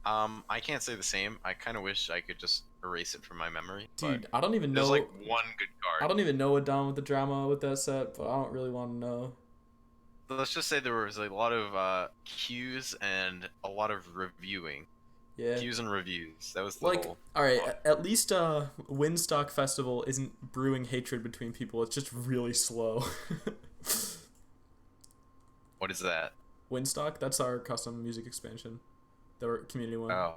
I can't say the same. I kind of wish I could just erase it from my memory, but Dude, I don't even there's like know. one good I card. don't even know what down with the drama with that set, but I don't really want to know. So let's just say there was a lot of cues and a lot of reviewing. Yeah. Cues and reviews. That was the Like, whole all right, plot. at least Windstock Festival isn't brewing hatred between people. It's just really slow. What is that? Windstock, that's our custom music expansion, the community one. Oh.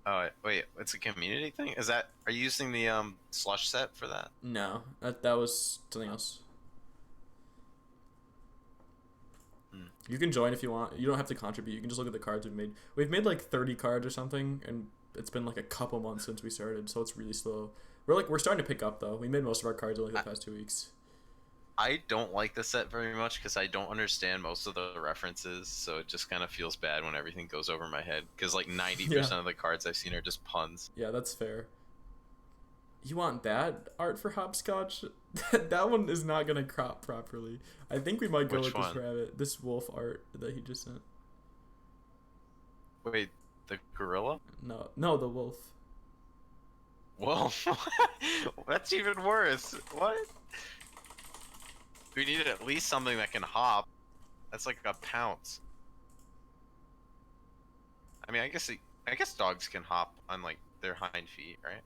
Oh, wait, it's a community thing? Is that, are you using the slush set for that? No, that was something else. Hmm. You can join if you want. You don't have to contribute. You can just look at the cards we've made. We've made like 30 cards or something, and it's been like a couple months since we started, so it's really slow. We're starting to pick up though. We made most of our cards in like the past 2 weeks. I don't like the set very much because I don't understand most of the references, so it just kind of feels bad when everything goes over my head. Because like 90% Yeah, of the cards I've seen are just puns. yeah, that's fair. You want that art for hopscotch? That one is not gonna crop properly. I think we might go Which with this one? rabbit, this wolf art that he just sent. Wait, the gorilla? No, no, the wolf. Whoa, that's even worse. What? We need at least something that can hop. That's like a pounce. I mean, I guess dogs can hop on like their hind feet, right?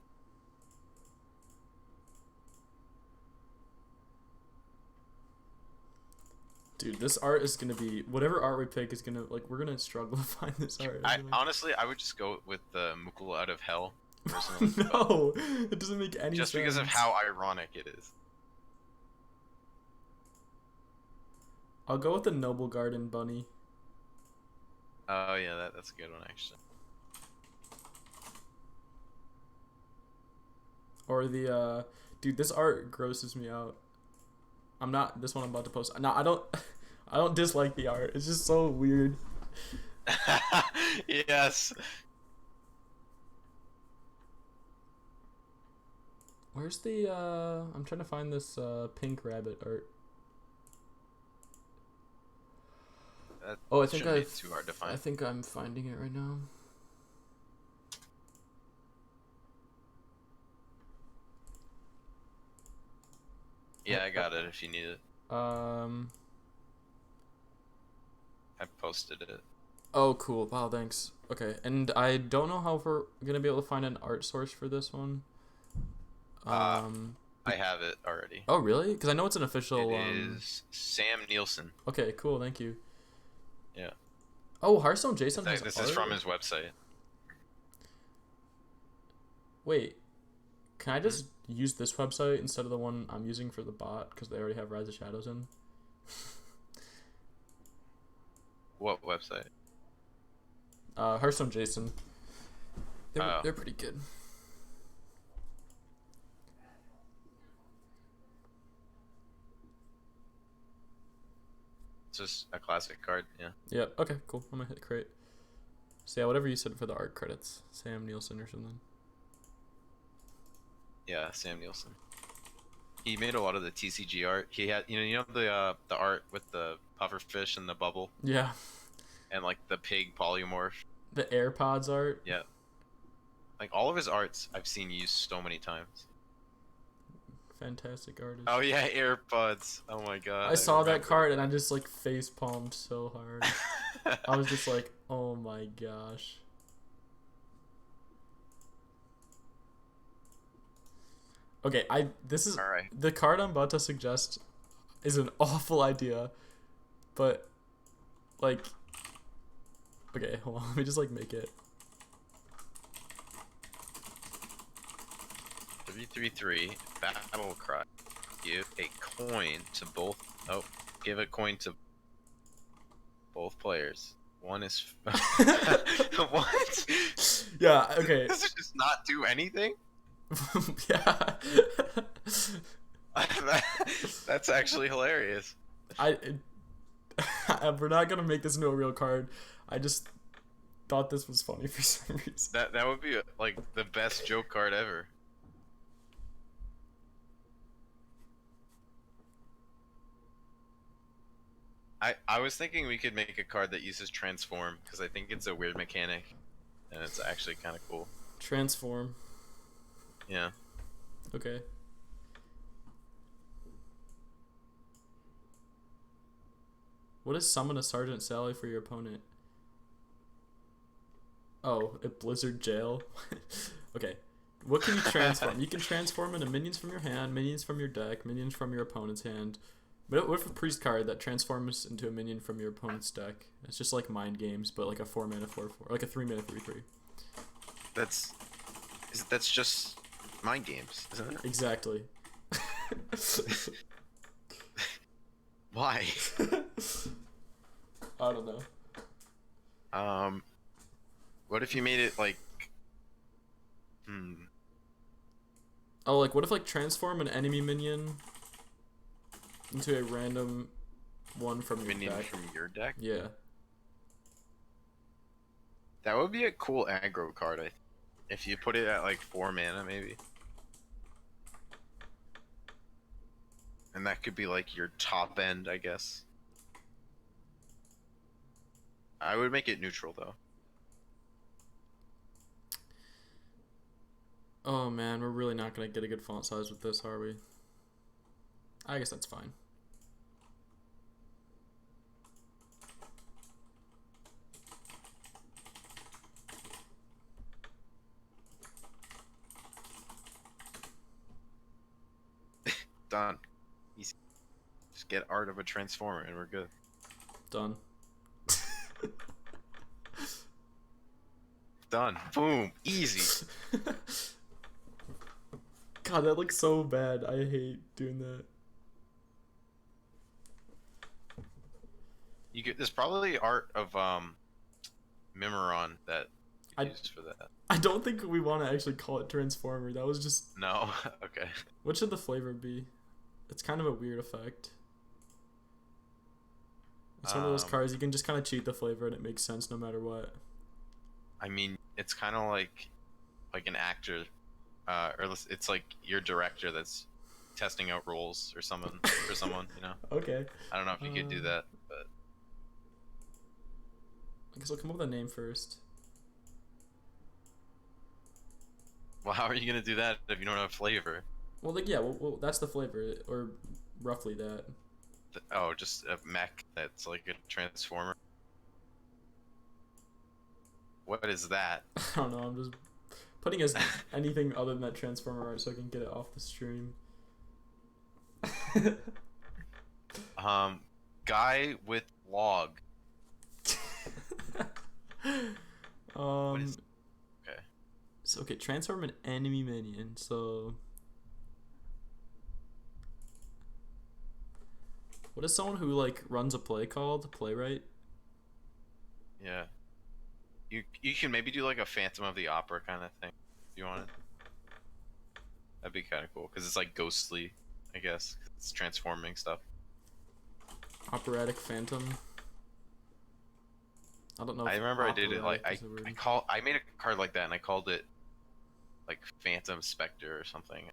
Dude, this art is gonna be whatever art we pick is gonna like we're gonna struggle to find this art. I I feel like. honestly, I would just go with the Mukul out of hell, personally, but No, it doesn't make any just sense. because of how ironic it is. I'll go with the Noble Garden bunny. Oh yeah, that's a good one actually. Or the dude, this art grosses me out. I'm not this one I'm about to post. No, I don't I don't dislike the art. It's just so weird. Yes. Where's the I'm trying to find this pink rabbit art. That Oh, I think shouldn't be I've too hard to I find. think I'm finding it right now. Yeah, I got it if you need it. Um I posted it. Oh, cool. Wow, thanks. Okay, and I don't know how we're gonna be able to find an art source for this one. Uh, Um. I have it already. Oh, really? Because I know it's an It official. is Sam Nielsen. Okay, cool. Thank you. Yeah. Oh, Hearthstone Jason has This art. is from his website. Wait, can I just use this website instead of the one I'm using for the bot because they already have Rise of Shadows in? What website? Hearthstone Jason. They're Oh. they're pretty good. It's just a classic card. Yeah. Yeah. Okay. Cool. I'm gonna hit create. So yeah, whatever you said for the art credits, Sam Nielsen or something. Yeah, Sam Nielsen. He made a lot of the TCG art. He had, you know the art with the pufferfish and the bubble Yeah. and like the pig polymorph. The AirPods art. Yeah. Like all of his arts I've seen used so many times. Fantastic artist. Oh yeah, AirPods. Oh my god. I saw that remember. card and I just like face palmed so hard. I was just like, oh my gosh. Okay, this is All right. the card I'm about to suggest is an awful idea, but like, okay, hold on, let me just like make it. 333 battle cry. Give a coin to both. Oh, give a coin to both players. One is what? Yeah. Okay. Does it just not do anything? Yeah. That's actually hilarious. I. We're not gonna make this into a real card. I just thought this was funny for some reason. That would be like the best joke card ever. I was thinking we could make a card that uses transform because I think it's a weird mechanic, and it's actually kind of cool. Transform. Yeah. Okay. What is summon a Sergeant Sally for your opponent? Oh, a Blizzard Jail. Okay. What can you transform? You can transform into minions from your hand, minions from your deck, minions from your opponent's hand. But what if a priest card that transforms into a minion from your opponent's deck? It's just like mind games, but like a 4-mana 4/4, like a 3-mana 3/3. That's just mind games, isn't it? Exactly. Why? I don't know. What if you made it like Oh, like what if like transform an enemy minion into a random one from your minion deck? from your deck? Yeah. That would be a cool aggro card, I think. If you put it at like 4 mana maybe. And that could be like your top end, I guess. I would make it neutral though. Oh man, we're really not gonna get a good font size with this, are we? I guess that's fine. Done. Easy. Just get art of a transformer and we're good. Done. Done. Boom. Easy. God, that looks so bad. I hate doing that. There's probably art of Mimeron that I used for that. I don't think we want to actually call it Transformer. That was just. No. Okay. What should the flavor be? It's kind of a weird effect. It's one of those cards you can just kind of cheat the flavor and it makes sense no matter what. I mean, it's kind of like an actor, or it's like your director that's testing out roles or someone for someone, you know. Okay. I don't know if you could do that, but I guess I'll come up with a name first. well, how are you gonna do that if you don't have flavor? Well, like yeah, well that's the flavor, or roughly that. Oh, just a mech that's like a transformer. What is that? I don't know. I'm just putting as anything other than that transformer art so I can get it off the stream. Guy with log. Okay. Okay. So okay, transform an enemy minion. So what is someone who like runs a play called? Playwright? Yeah. You can maybe do like a Phantom of the Opera kind of thing if you wanted. That'd be kind of cool because it's like ghostly, I guess. 'Cause it's transforming stuff. Operatic Phantom. I don't know. I remember I did it like operatic is a word. I made a card like that and I called it like Phantom Spectre or something.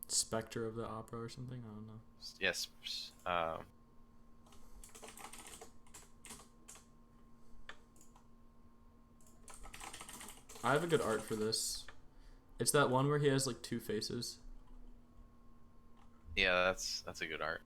Spectre of the Opera or something. I don't know. Yes. I have a good art for this. It's that one where he has like two faces. Yeah, that's a good art.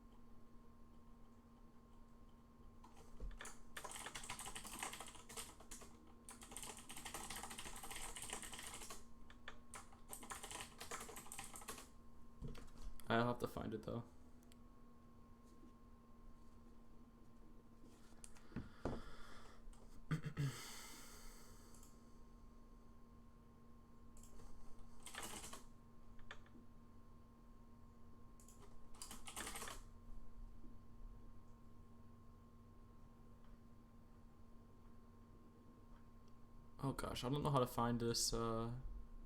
I'll have to find it though. Oh gosh, I don't know how to find this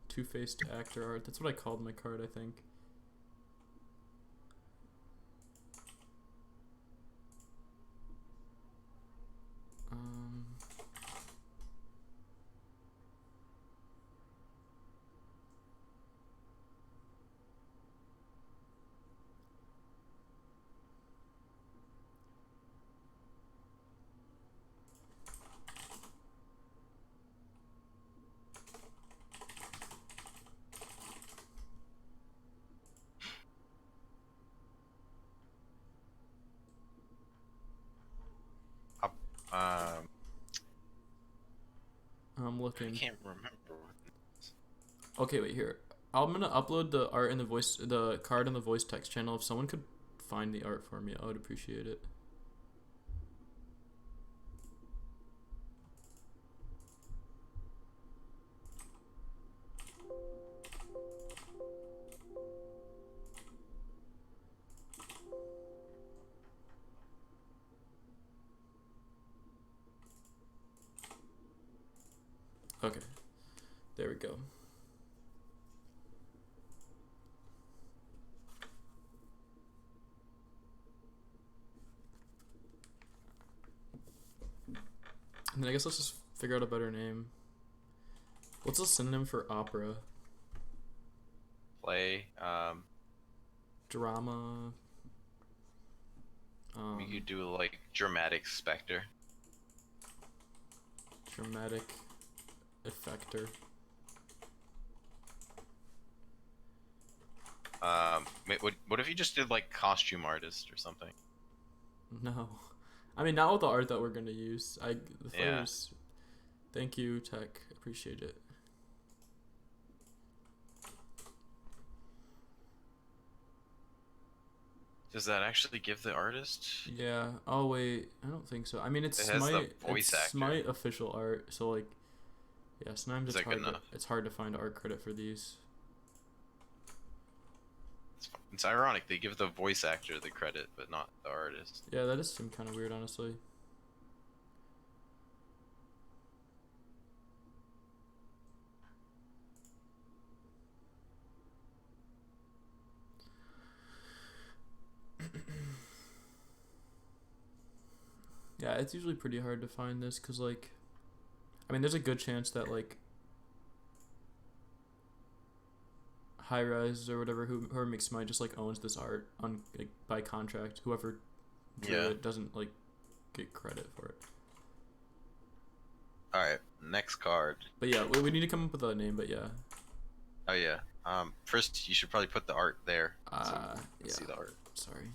two-faced actor art. That's what I called my card, I think. Um, Um, I'm I looking. can't remember. Okay, wait here. I'm gonna upload the art in the card in the voice text channel. If someone could find the art for me, I would appreciate it. Okay, there we go. And then I guess let's just figure out a better name. What's a synonym for opera? Play. Drama. We could do like dramatic specter. Dramatic effector. What if you just did like costume artist or something? No. I mean, not with the art that we're gonna use. The Yeah. photos. Thank you, Tech. Appreciate it. Does that actually give the artist? Yeah. Oh wait, I don't think so. I mean, it's It has the Smite. voice It's actor. Smite official art. So like, yeah, sometimes Is it's that good hard. enough? It's hard to find art credit for these. It's ironic they give the voice actor the credit, but not the artist. Yeah, that does seem kind of weird, honestly. Yeah, it's usually pretty hard to find this because, like, I mean, there's a good chance that, like, High Rise or whatever, whoever makes Smite just, like, owns this art on, like, by contract. Whoever drew Yeah. it doesn't, like, get credit for it. Alright, next card. But yeah, we need to come up with a name, but yeah. Oh yeah. First you should probably put the art there. So you can Yeah. see the art. Sorry.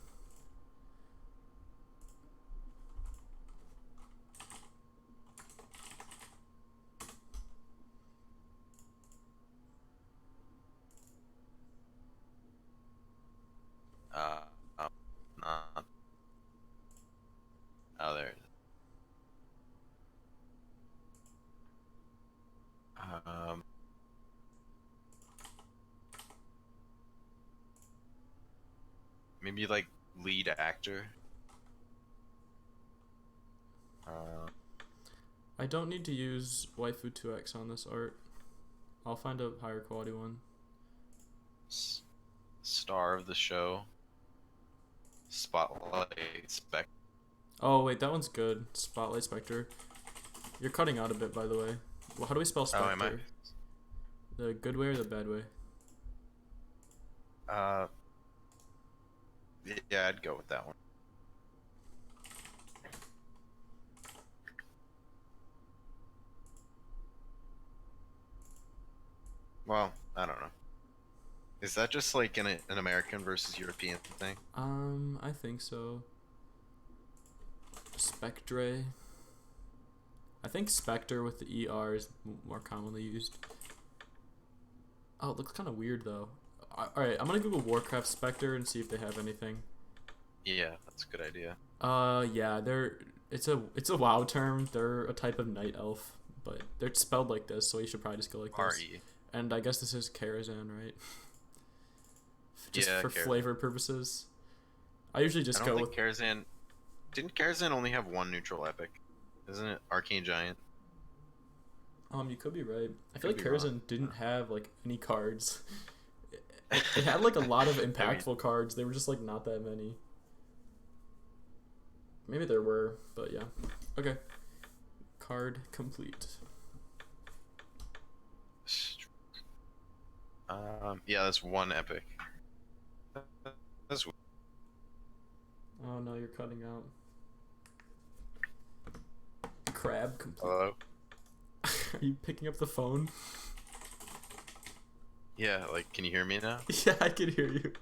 Uh, not. Oh, there it is. Maybe like lead actor. I don't need to use Waifu 2X on this art. I'll find a higher quality one. Star of the show. Spotlight Spec. Oh wait, that one's good. Spotlight Spectre. You're cutting out a bit, by the way. Well, how do we spell Spectre? Oh, am I? The good way or the bad way? Yeah, I'd go with that one. Well, I don't know. Is that just like an American versus European thing? I think so. Spectre. I think Spectre with the ER is more commonly used. Oh, it looks kind of weird though. Alright, I'm gonna Google Warcraft Spectre and see if they have anything. Yeah, that's a good idea. Yeah, it's a WoW term. They're a type of night elf, but they're spelled like this, so you should probably just go like this. R-E. And I guess this is Karazhan, right? Just Yeah, for Karazhan. flavor purposes. I usually just go with Karazhan. Didn't Karazhan only have one neutral epic? Isn't it Arcane Giant? You could be right. I feel Could like be wrong. Karazhan didn't have like any cards. It had like a lot of impactful cards. They were just like not that many. Maybe there were, but yeah. Okay. Card complete. Yeah, that's one epic. That's Oh no, you're cutting out. Crab complete. hello. Are you picking up the phone? Yeah, like, can you hear me now? Yeah, I can hear you.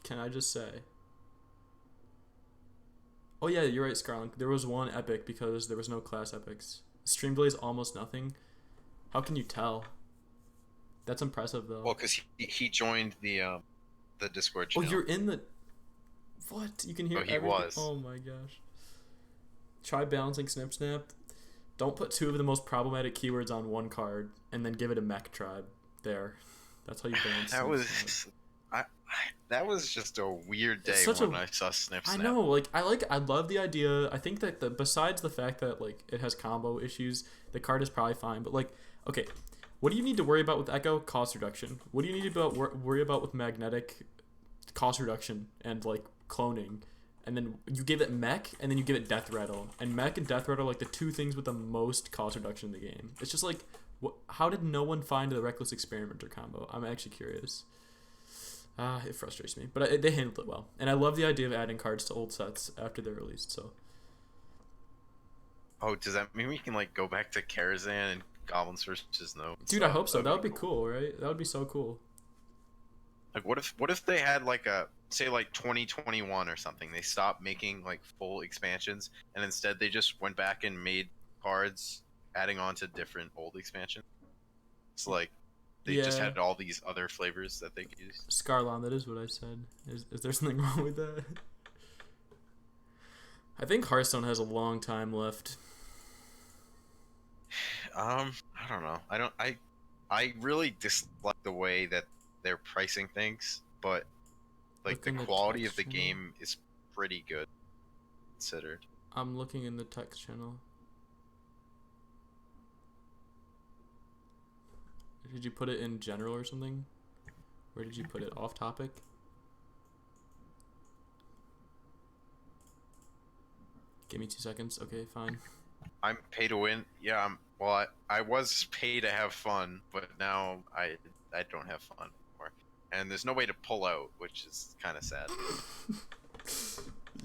Can I just say? Oh yeah, you're right, Scarlink. There was one epic because there was no class epics. Stream delay is almost nothing. How can you tell? That's impressive though. Well, because he joined the Discord Oh, channel. you're in the. What? You can hear he everything? was. Oh my gosh. Try balancing Snip Snap. Don't put two of the most problematic keywords on one card and then give it a mech tribe. There. That's how you balance That Snip was Snap. that was just a weird day Such when a- I saw Snip I Snap. know, I love the idea. I think that besides the fact that like it has combo issues, the card is probably fine. But like, okay, what do you need to worry about with Echo? Cost reduction. What do you need to worry about with Magnetic? Cost reduction and like cloning. And then you give it Mech, and then you give it Death Rattle. And Mech and Death Rattle are like the two things with the most cost reduction in the game. It's just like, how did no one find the Reckless Experimenter combo? I'm actually curious. It frustrates me, but they handled it well. And I love the idea of adding cards to old sets after they're released. So. Oh, does that mean we can like go back to Karazhan and Goblins versus No? Dude, I hope so. That would be cool, right? That would be so cool. Like, what if they had like a, say, like 2021 or something? They stopped making like full expansions, and instead they just went back and made cards adding on to different old expansions. It's like they just Yeah. had all these other flavors that they could use. Scarlon, that is what I said. Is there something wrong with that? I think Hearthstone has a long time left. I don't know. I really dislike the way that they're pricing things, but like Within the the quality text of the channel? game is pretty good considered. I'm looking in the text channel. Did you put it in general or something? Where did you put it? Off topic? Give me 2 seconds. Okay, fine. I'm pay to win. Yeah, well, I was pay to have fun, but now I don't have fun anymore. And there's no way to pull out, which is kind of sad.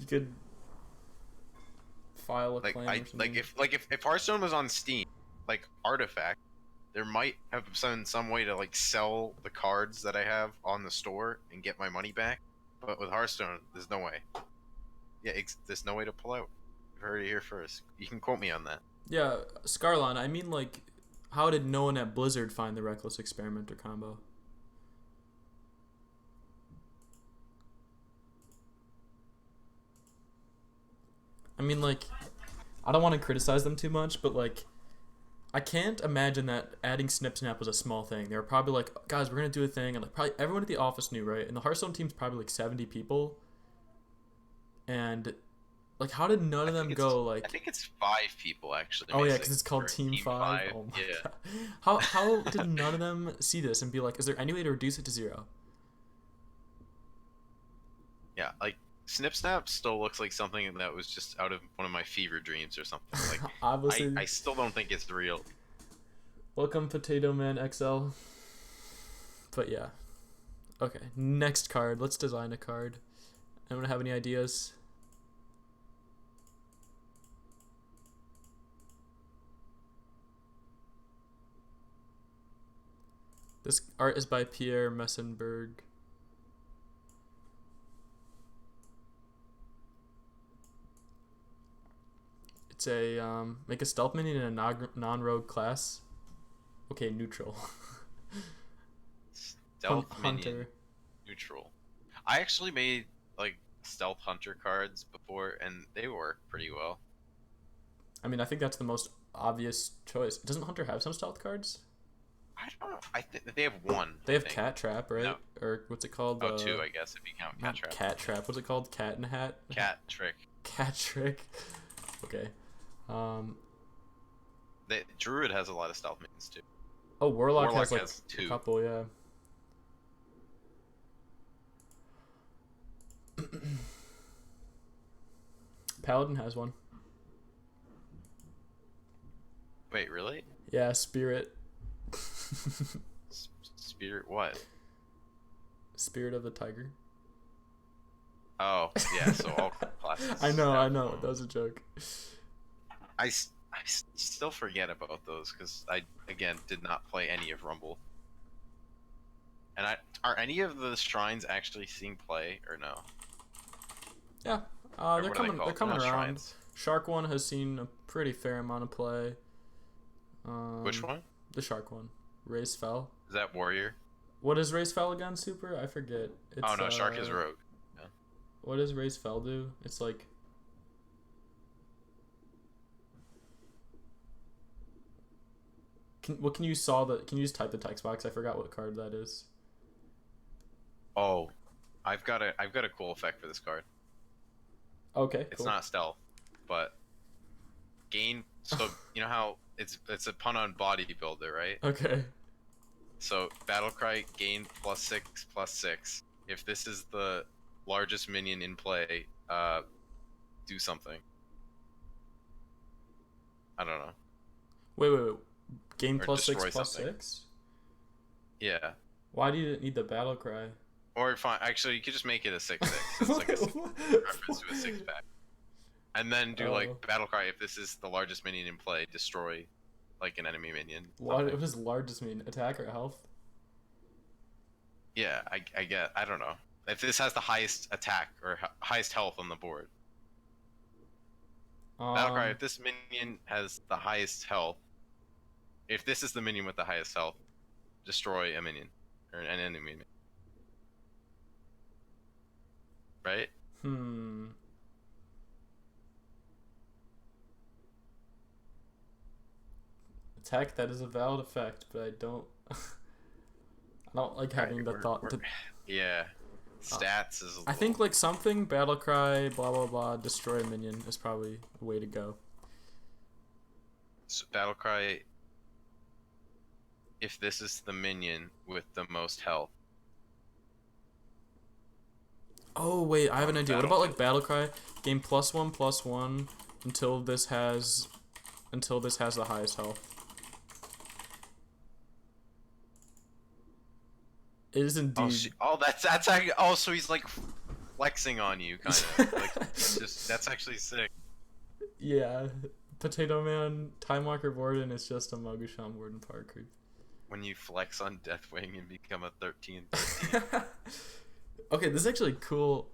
You could file a Like claim or something. if Hearthstone was on Steam, like Artifact, there might have been some way to like sell the cards that I have on the store and get my money back. But with Hearthstone, there's no way. Yeah, there's no way to pull out. You heard it here first. You can quote me on that. Yeah, Scarlon, I mean, like, how did no one at Blizzard find the Reckless Experimenter combo? I mean, like, I don't want to criticize them too much, but, like, I can't imagine that adding Snip Snap was a small thing. They were probably like, guys, we're going to do a thing, and like, probably everyone at the office knew, right? And the Hearthstone team's probably like 70 people, and like, how did none of them go like? I think it's 5 people actually. Oh yeah, because it's called Team 5. Oh my Yeah. God. How did none of them see this and be like, is there any way to reduce it to 0? Yeah, like Snip Snap still looks like something that was just out of one of my fever dreams or something. Like Obviously. I still don't think it's real. Welcome, Potato Man XL. But yeah. Okay, next card. Let's design a card. Anyone have any ideas? This art is by Pierre Messenberg. It's a make a stealth minion in a non-rogue class. Okay, neutral. Stealth Hunter. minion neutral. I actually made like stealth hunter cards before, and they work pretty well. I mean, I think that's the most obvious choice. Doesn't Hunter have some stealth cards? I don't know. I think they have one. They have I think. Cat Trap, right? No. or what's it called? Oh, two, I guess, if you count Cat Not Trap. Cat Trap. What's it called? Cat in a Hat. Cat Trick. Cat Trick. Okay. Druid has a lot of stealth minions too. Oh, Warlock has like has two. a couple, yeah. Paladin has one. Wait, really? Yeah, Spirit. Spirit what? Spirit of the Tiger. Oh, yeah, so all classes. I know. That was a joke. I still forget about those because I, again, did not play any of Rumble. And are any of the shrines actually seeing play or no? Yeah, they're coming around. Shrines. Shark one has seen a pretty fair amount of play. Which one? The Shark one. Race Fell. Is that Warrior? What is Race Fell again, Super? I forget. It's, oh no, Shark is Rogue. Yeah. What does Race Fell do? It's like... Can you just type the text box? I forgot what card that is. Oh, I've got a cool effect for this card. Okay, It's not stealth, but gain. So you know how it's a pun on bodybuilder, right? Okay. So Battlecry gain +6/+6. If this is the largest minion in play, do something. I don't know. Wait. Gain Or +6/+6? Yeah. Why do you need the battle cry? Or fine, actually, you could just make it a 6/6. It's like a reference to a 6-pack. And then do like Battlecry. If this is the largest minion in play, destroy like an enemy minion. What does largest mean? Attack or health? Yeah, I get. I don't know. If this has the highest attack or highest health on the board. Battlecry. If this minion has the highest health, if this is the minion with the highest health, destroy a minion or an enemy minion. Right? Attack, that is a valid effect, but I don't like having the thought to... Yeah. Stats is I think like something, Battlecry, blah blah blah, destroy a minion is probably the way to go. So Battlecry, if this is the minion with the most health. Oh wait, I have an idea. What about like Battlecry? Gain +1/+1 until this has the highest health. It is indeed. That's actually. Oh, so he's like flexing on you, kind of. Like that's actually sick. Yeah, Potato Man, Time Walker Warden is just a Mogusham Warden power creep. When you flex on Deathwing and become a 13. Okay, this is actually cool.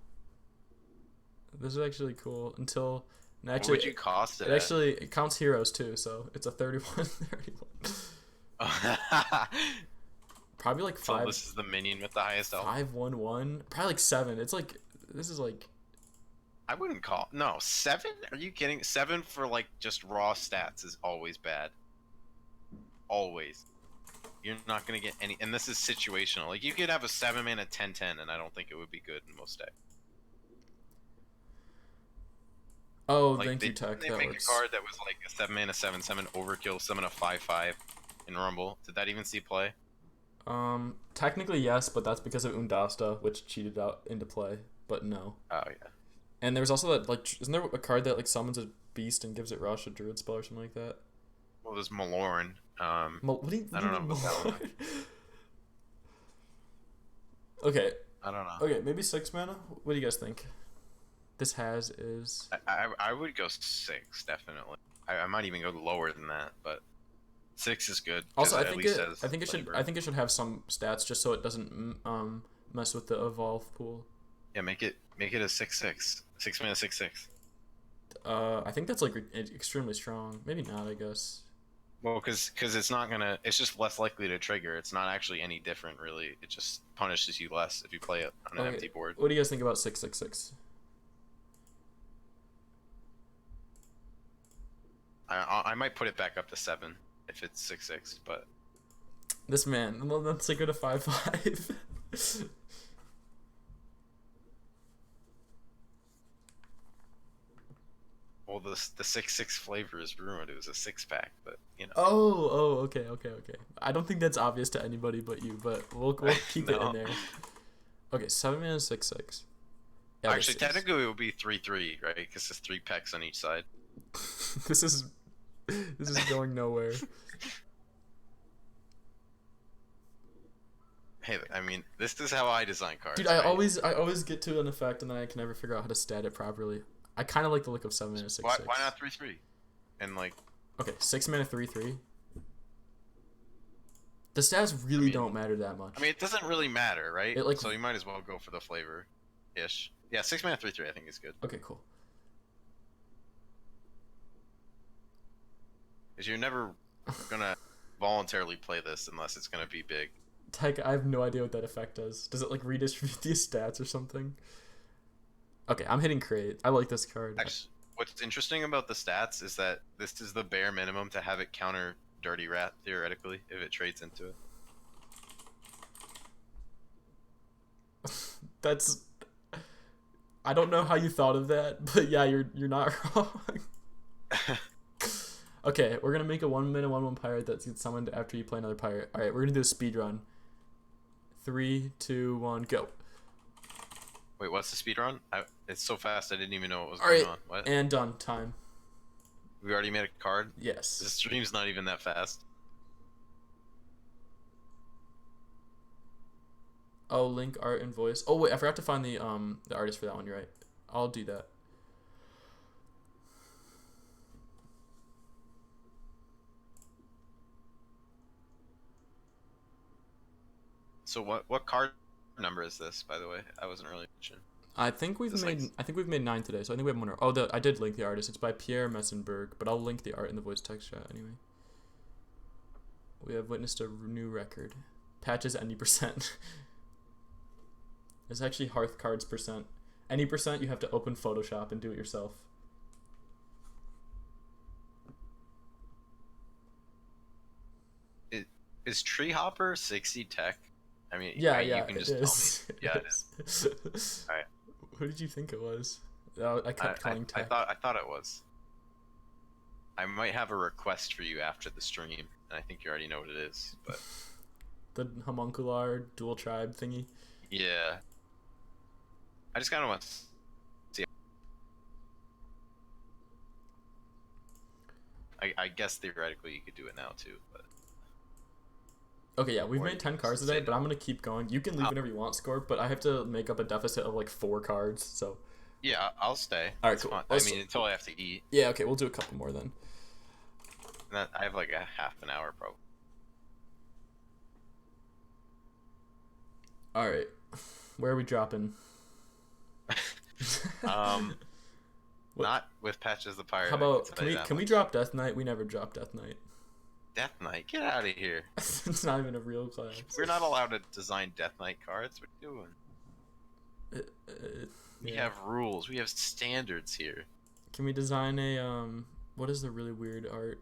Until actually, what would you cost it? It counts heroes too, so it's a 31/31. Probably like 5. So this is the minion with the highest health. 5/1/1. Probably like 7. It's like this is like. I wouldn't call 7. Are you kidding? 7 for like just raw stats is always bad. Always. You're not gonna get any, and this is situational. Like you could have a 7-mana 10/10, and I don't think it would be good in most decks. Oh, like thank you, Tech. They make a card that was like a 7-mana 7/7 overkill, summon a 5/5 in Rumble. Did that even see play? Technically yes, but that's because of Undasta, which cheated out into play. But no. Oh yeah. And there was also that like, isn't there a card that like summons a beast and gives it rush, a druid spell or something like that? Well, there's Malorn. What do you I don't know. Malorn? Okay. I don't know. Okay, maybe 6 mana. What do you guys think? This is. I would go 6 definitely. I might even go lower than that, but 6 is good. Also, I think it should have some stats just so it doesn't mess with the evolve pool. Yeah, make it a 6/6. 6-mana 6/6. I think that's like extremely strong. Maybe not, I guess. Well, because it's not gonna. It's just less likely to trigger. It's not actually any different, really. It just punishes you less if you play it on an empty board. What do you guys think about 6/6/6? I might put it back up to 7 if it's 6/6, but this man, let's go to 5/5. Well, the 6-6 flavor is ruined. It was a 6-pack, but you know. Oh, okay. I don't think that's obvious to anybody but you, but we'll keep it in No. there. Okay, 7-mana 6/6. Yeah, Actually, technically it would be 3-3, right? Because there's 3 packs on each side. this is going nowhere. Hey, I mean, this is how I design cards. Dude, right? I always get to an effect and then I can never figure out how to stat it properly. I kind of like the look of 7-mana 6/6. Why not 3-3? And like. Okay, 6-mana 3/3. The stats really don't matter that much. I mean, it doesn't really matter, right? It, like, so you might as well go for the flavor, ish. Yeah, 6-mana 3/3. I think is good. Okay, cool. Because you're never gonna voluntarily play this unless it's gonna be big. Tech, I have no idea what that effect does. Does it like redistribute these stats or something? Okay, I'm hitting create. I like this card. Actually, what's interesting about the stats is that this is the bare minimum to have it counter Dirty Rat, theoretically, if it trades into it. That's... I don't know how you thought of that, but yeah, you're not wrong. Okay, we're gonna make a 1-mana 1/1 pirate that gets summoned after you play another pirate. Alright, we're gonna do a speed run. 3, 2, 1, go. Wait, what's the speed run? It's so fast I didn't even know what was Alright, going on. What? and done. Time. We already made a card? Yes. This stream's not even that fast. Oh, link, art, and voice. Oh wait, I forgot to find the artist for that one. You're right. I'll do that. So what card number is this, by the way? I wasn't really mentioned. I think we've made 9 today, so I think we have one. Oh, I did link the artist. It's by Pierre Messenberg, but I'll link the art in the voice text chat anyway. We have witnessed a new record. Patches any percent. It's actually Hearth cards percent. Any percent you have to open Photoshop and do it yourself. Is Tree Hopper 60 tech? I mean, Yeah, you can just tell me. Yeah, it is. Alright. Who did you think it was? Oh, I kept calling tech. I thought it was. I might have a request for you after the stream, and I think you already know what it is, but the homuncular dual tribe thingy. Yeah. I just kind of want to see. I guess theoretically you could do it now too, but. Okay, yeah, we've made 10 cards today, but I'm gonna keep going. You can leave whenever you want, Score, but I have to make up a deficit of like 4 cards, so. Yeah, I'll stay. All right, cool. I mean, until I have to eat. Yeah, okay, we'll do a couple more then. And I have like a half an hour probably. All right, where are we dropping? Not with Patches the Pirate. How about can we drop Death Knight? We never drop Death Knight. Death Knight, get out of here! It's not even a real class. We're not allowed to design Death Knight cards. What are you doing? We have rules. We have standards here. Can we design a What is the really weird art?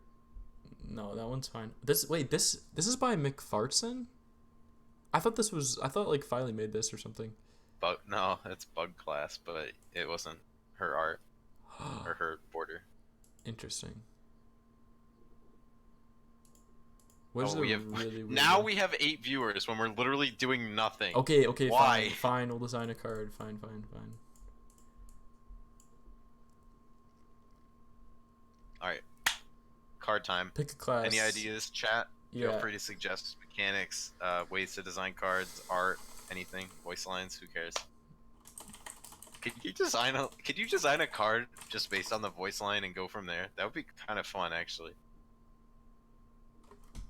No, that one's fine. This is by McFartson. I thought like Filey made this or something. No, it's Bug Class, but it wasn't her art or her border. Interesting. We have 8 viewers when we're literally doing nothing. Okay, Why? fine. We'll design a card. Fine. All right, card time. Pick a class. Any ideas, chat? Yeah. Feel free to suggest mechanics, ways to design cards, art, anything, voice lines. Who cares? Could you design a card just based on the voice line and go from there? That would be kind of fun, actually.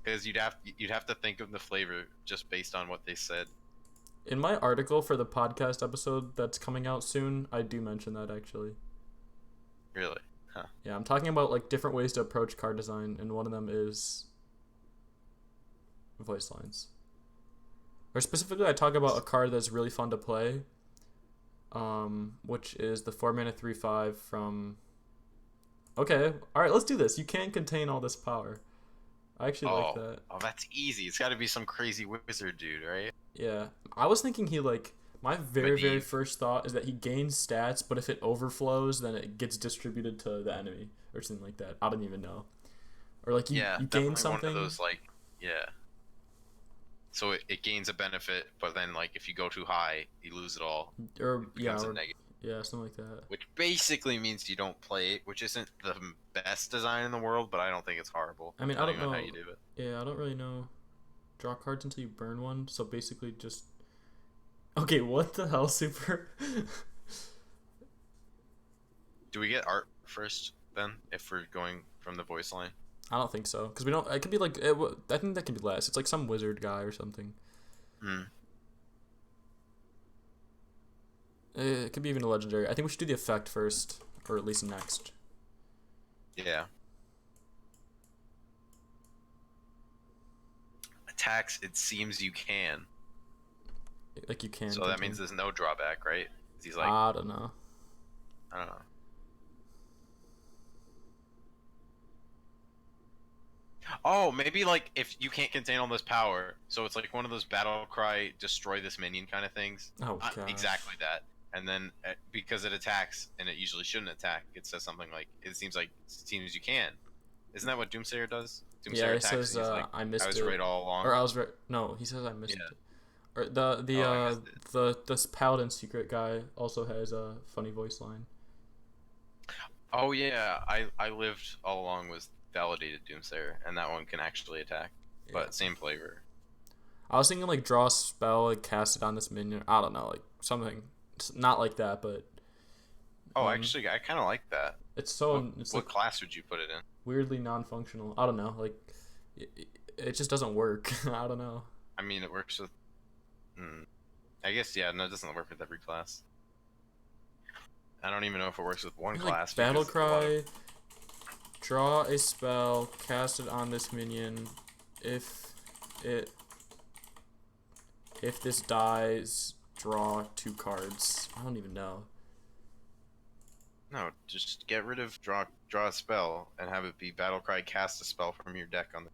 Because you'd have to think of the flavor just based on what they said. In my article for the podcast episode that's coming out soon, I do mention that actually. Really? Huh. Yeah, I'm talking about like different ways to approach card design, and one of them is voice lines. Or specifically, I talk about a card that's really fun to play, which is the 4-mana 3/5 from. Okay, all right, let's do this. You can't contain all this power. I actually like Oh, that. oh, that's easy. It's got to be some crazy wizard dude, right? Yeah, I was thinking he like my very Medivh. first thought is that he gains stats, but if it overflows, then it gets distributed to the enemy or something like that. I don't even know. Or like Yeah, you gain definitely one of something, those like, yeah. So it gains a benefit, but then like if you go too high, you lose it all. or It becomes a or negative, yeah, something like that. which basically means you don't play it, which isn't the best design in the world, but I don't think it's horrible, I mean, I don't depending on how know. you do it. Yeah, I don't really know. Draw cards until you burn one. So basically, just okay. What the hell, super? Do we get art first then, if we're going from the voice line? I don't think so because we don't. It could be like I think that could be less. It's like some wizard guy or something. Hmm. It could be even a legendary. I think we should do the effect first, or at least next. Yeah. Attacks, it seems you can. Like you can. So that means there's no drawback, right? He's like, I don't know. I don't know. Oh, maybe like if you can't contain all this power, so it's like one of those battle cry destroy this minion kind of things. Oh Not gosh. exactly that. And then because it attacks and it usually shouldn't attack, it says something like it seems you can. Isn't that what Doomsayer does? Yeah, Doomsayer it attacks says and he's like, I I missed was it, right all along. or I was right. No, he says I missed Yeah. it. Or I missed it. the paladin secret guy also has a funny voice line. Oh yeah, I lived all along with validated Doomsayer, and that one can actually attack, Yeah. but same flavor. I was thinking like draw a spell, like cast it on this minion. I don't know, like something. It's not like that, but Oh, actually, I kind of like that. it's so What, it's what like class would you put it in? weirdly non-functional. I don't know, like it just doesn't work. I don't know. I mean, it works with. I guess yeah. No, it doesn't work with every class. I don't even know if it works with one Like class. battle because a lot cry. Draw a spell, cast it on this minion. If it if this dies, draw 2 cards. I don't even know. No, just get rid of draw a spell and have it be battle cry. Cast a spell from your deck on the.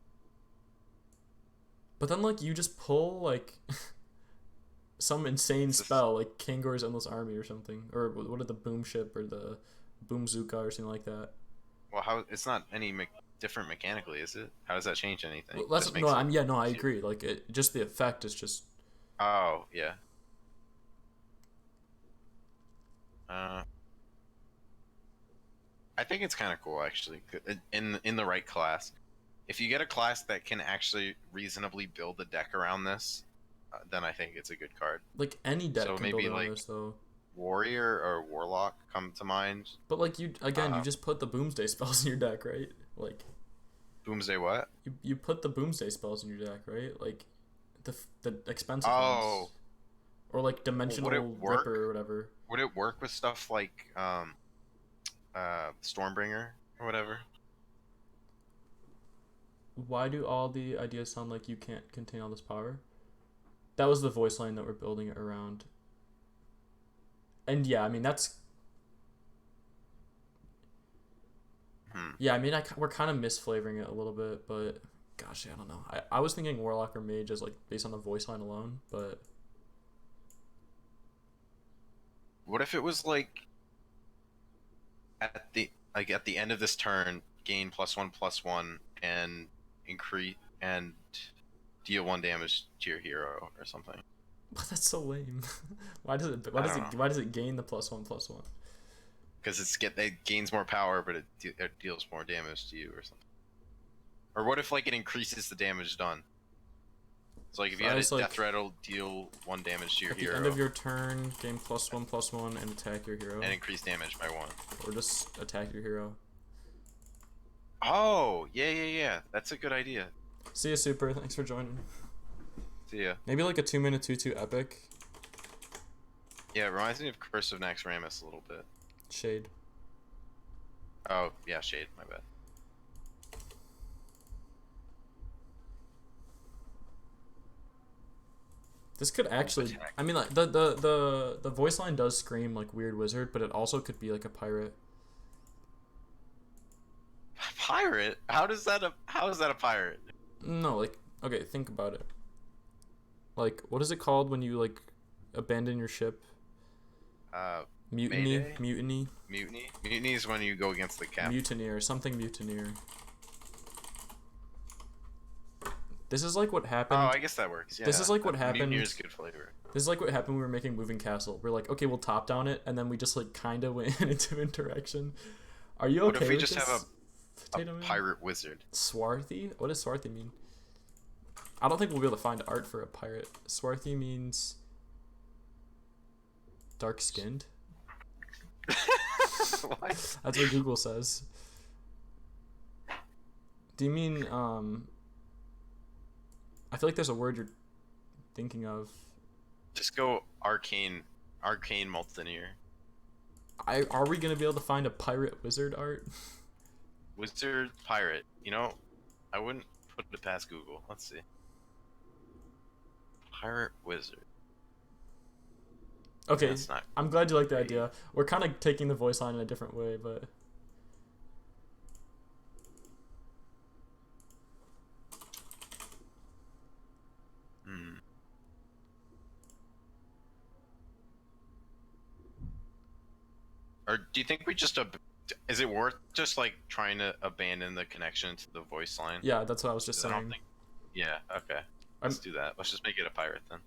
But then like you just pull like some insane spell like Kangor's Endless Army or something, or what are the Boom Ship or the Boomzooka or something like that. Well, how it's not any different mechanically, is it? How does that change anything? Well, that's Just no, makes it. yeah, no, I agree. Like it, just the effect is just. Oh yeah. Uh, I think it's kind of cool actually. In the right class, if you get a class that can actually reasonably build a deck around this, then I think it's a good card. Like any deck So can build maybe around like this though. Warrior or Warlock come to mind. But like you again, you Uh, just put the Boomsday spells in your deck, right? Like Boomsday what? you put the Boomsday spells in your deck, right? Like the expensive Oh, ones, or like Dimensional work? Ripper or whatever. Would it work with stuff like Stormbringer or whatever? Why do all the ideas sound like you can't contain all this power? That was the voice line that we're building it around. And yeah, I mean that's. Yeah, I mean we're kind of misflavoring it a little bit, but gosh, I don't know. I was thinking Warlock or Mage as like based on the voice line alone, but What if it was like at the end of this turn, gain +1/+1 and increase and deal 1 damage to your hero or something? but that's so lame. Why does it I don't know. why does it gain the +1/+1? Because it gains more power, but it deals more damage to you or something. Or what if like it increases the damage done? So like if you had a It's like death rattle, deal 1 damage to your at the hero end of your turn, gain +1/+1 and attack your hero, and increase damage by 1. or just attack your hero. Oh yeah. That's a good idea. See ya, super. Thanks for joining. See ya. Maybe like a 2-minute 2/2 epic. Yeah, it reminds me of Curse of Naxxramas a little bit. Shade. Oh yeah, Shade. My bad. This could actually. I mean, like the voice line does scream like weird wizard, but it also could be like a pirate. Pirate? How is that a pirate? No, like, okay, think about it. Like, what is it called when you like abandon your ship? Uh, Mutiny, Mayday? mutiny, Mutiny? Mutiny is when you go against the cap. mutineer, something mutineer. This is like what Oh, happened. I guess that works. Yeah. This is like what Mutineer happened. is good flavor. This is like what happened when we were making Moving Castle. We're like, okay, we'll top down it, and then we just like kind of went in a different direction. Are you What okay if we with just have this? a Potato Man? pirate wizard? Swarthy? What does swarthy mean? I don't think we'll be able to find art for a pirate. Swarthy means dark skinned. What? That's what Google says. Do you mean I feel like there's a word you're thinking of. Just go arcane multineer. Are we gonna be able to find a pirate wizard art? Wizard pirate. You know, I wouldn't put it past Google. Let's see. Pirate wizard. Okay, That's not I'm glad you like the great. idea. We're kind of taking the voice line in a different way, but Hmm. Or do you think we just is it worth just like trying to abandon the connection to the voice line? yeah, that's what I was just 'Cause I don't saying. think. Yeah. Okay. Let's do that. Let's just make it a pirate then.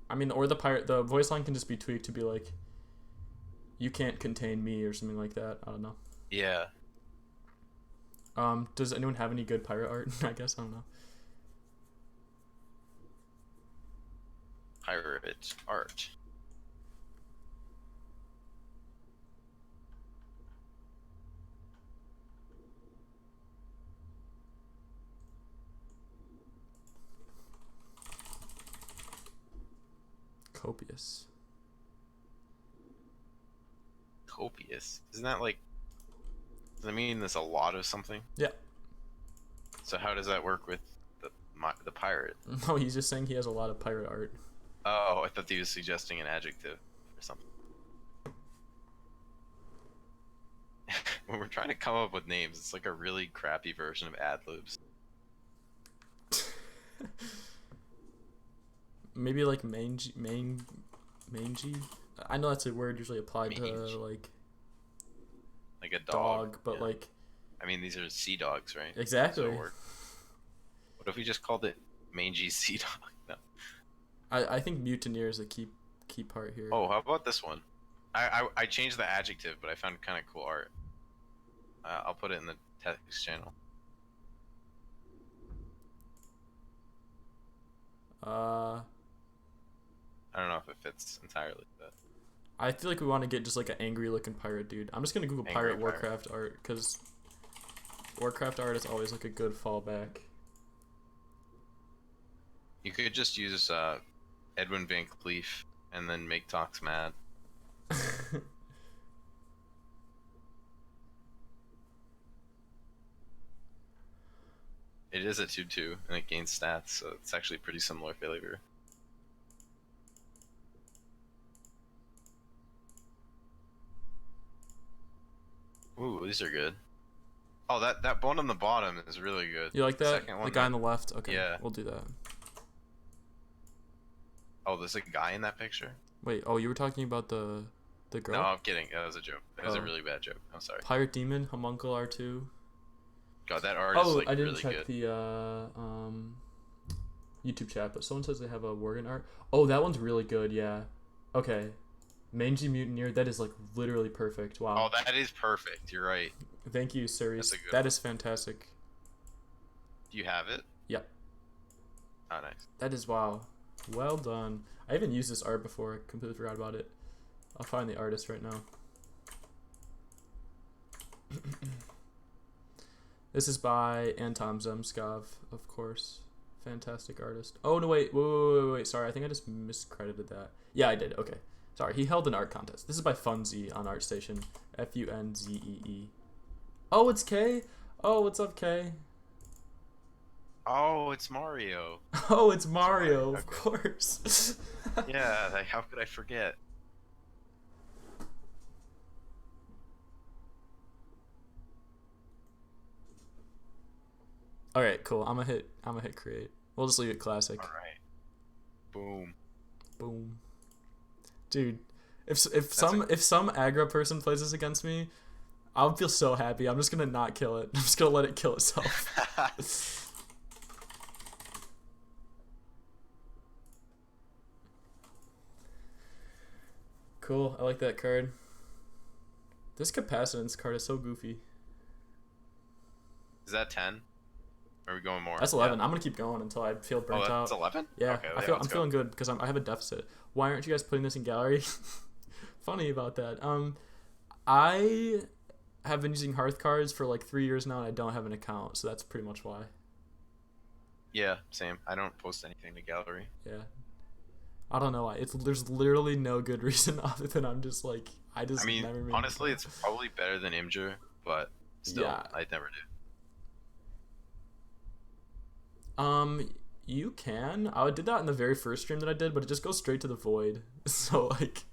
I mean, or the voice line can just be tweaked to be like, "You can't contain me" or something like that. I don't know. Yeah. Does anyone have any good pirate art? I guess I don't know. Pirate art. Copious. Copious. Isn't that like? Does that mean there's a lot of something? Yeah. So how does that work with the pirate? No, he's just saying he has a lot of pirate art. Oh, I thought he was suggesting an adjective or something. When we're trying to come up with names, it's like a really crappy version of ad libs. Maybe like mangy. I know that's a word usually applied to Mange. like a dog. but Yeah. like I mean, these are sea dogs, right? exactly. So what if we just called it mangy sea dog? No. I think mutineer is a key part here. Oh, how about this one? I changed the adjective, but I found kind of cool art. I'll put it in the text channel. Uh, I don't know if it fits entirely, but I feel like we want to get just like an angry looking pirate dude. I'm just gonna Google Angry pirate pirate. Warcraft art because Warcraft art is always like a good fallback. you could just use Edwin Van Cleef and then make Tox mad. It is a 2/2 and it gains stats, so it's actually pretty similar flavor. Ooh, these are good. Oh, that bone on the bottom is really good. You like The that? second one, The guy on the left? Okay, Yeah. we'll do that. Oh, there's a guy in that picture? Wait, oh, you were talking about the girl? No, I'm kidding. That was a joke. That was a Oh. really bad joke. I'm sorry. Pirate Demon, Homuncul R2. God, that art is Oh, like I didn't really check good. the YouTube chat, but someone says they have a Worgen art. Oh, that one's really good, yeah. Okay. Mangy Mutineer, that is like literally perfect. Wow. Oh, that is perfect. You're right. Thank you, Ceres. That's a good That one. is fantastic. Do you have it? Yep. Oh, nice. That is wow. Well done. I haven't used this art before. I completely forgot about it. I'll find the artist right now. This is by Anton Zemskov, of course. Fantastic artist. Oh, no, wait. Sorry, I think I just miscredited that. Yeah, I did. Okay. Sorry, he held an art contest. This is by Funzee on ArtStation. Funzee. Oh, it's Kay? Oh, what's up, Kay? Oh, it's Mario. Oh, it's Mario, of Okay. course. Yeah, like, how could I forget? All right, cool. I'm gonna hit create. We'll just leave it classic. All right. Boom. Boom. Dude, if That's a if some aggro person plays this against me, I'll feel so happy. I'm just gonna not kill it. I'm just gonna let it kill itself. Cool. I like that card. This capacitance card is so goofy. Is that 10? Are we going more? That's 11. I'm gonna keep going until I feel burnt Oh, out. that's 11? Yeah, Okay, I'm feeling good because I have a deficit. Why aren't you guys putting this in gallery? Funny about that. I have been using Hearth cards for like 3 years now, and I don't have an account, so that's pretty much why. Yeah, same. I don't post anything to gallery. Yeah, I don't know why. There's literally no good reason other than I I mean, never made honestly, it's probably better than Imgur, but still, Yeah. I'd never do. You can. I did that in the very first stream that I did, but it just goes straight to the void. So like,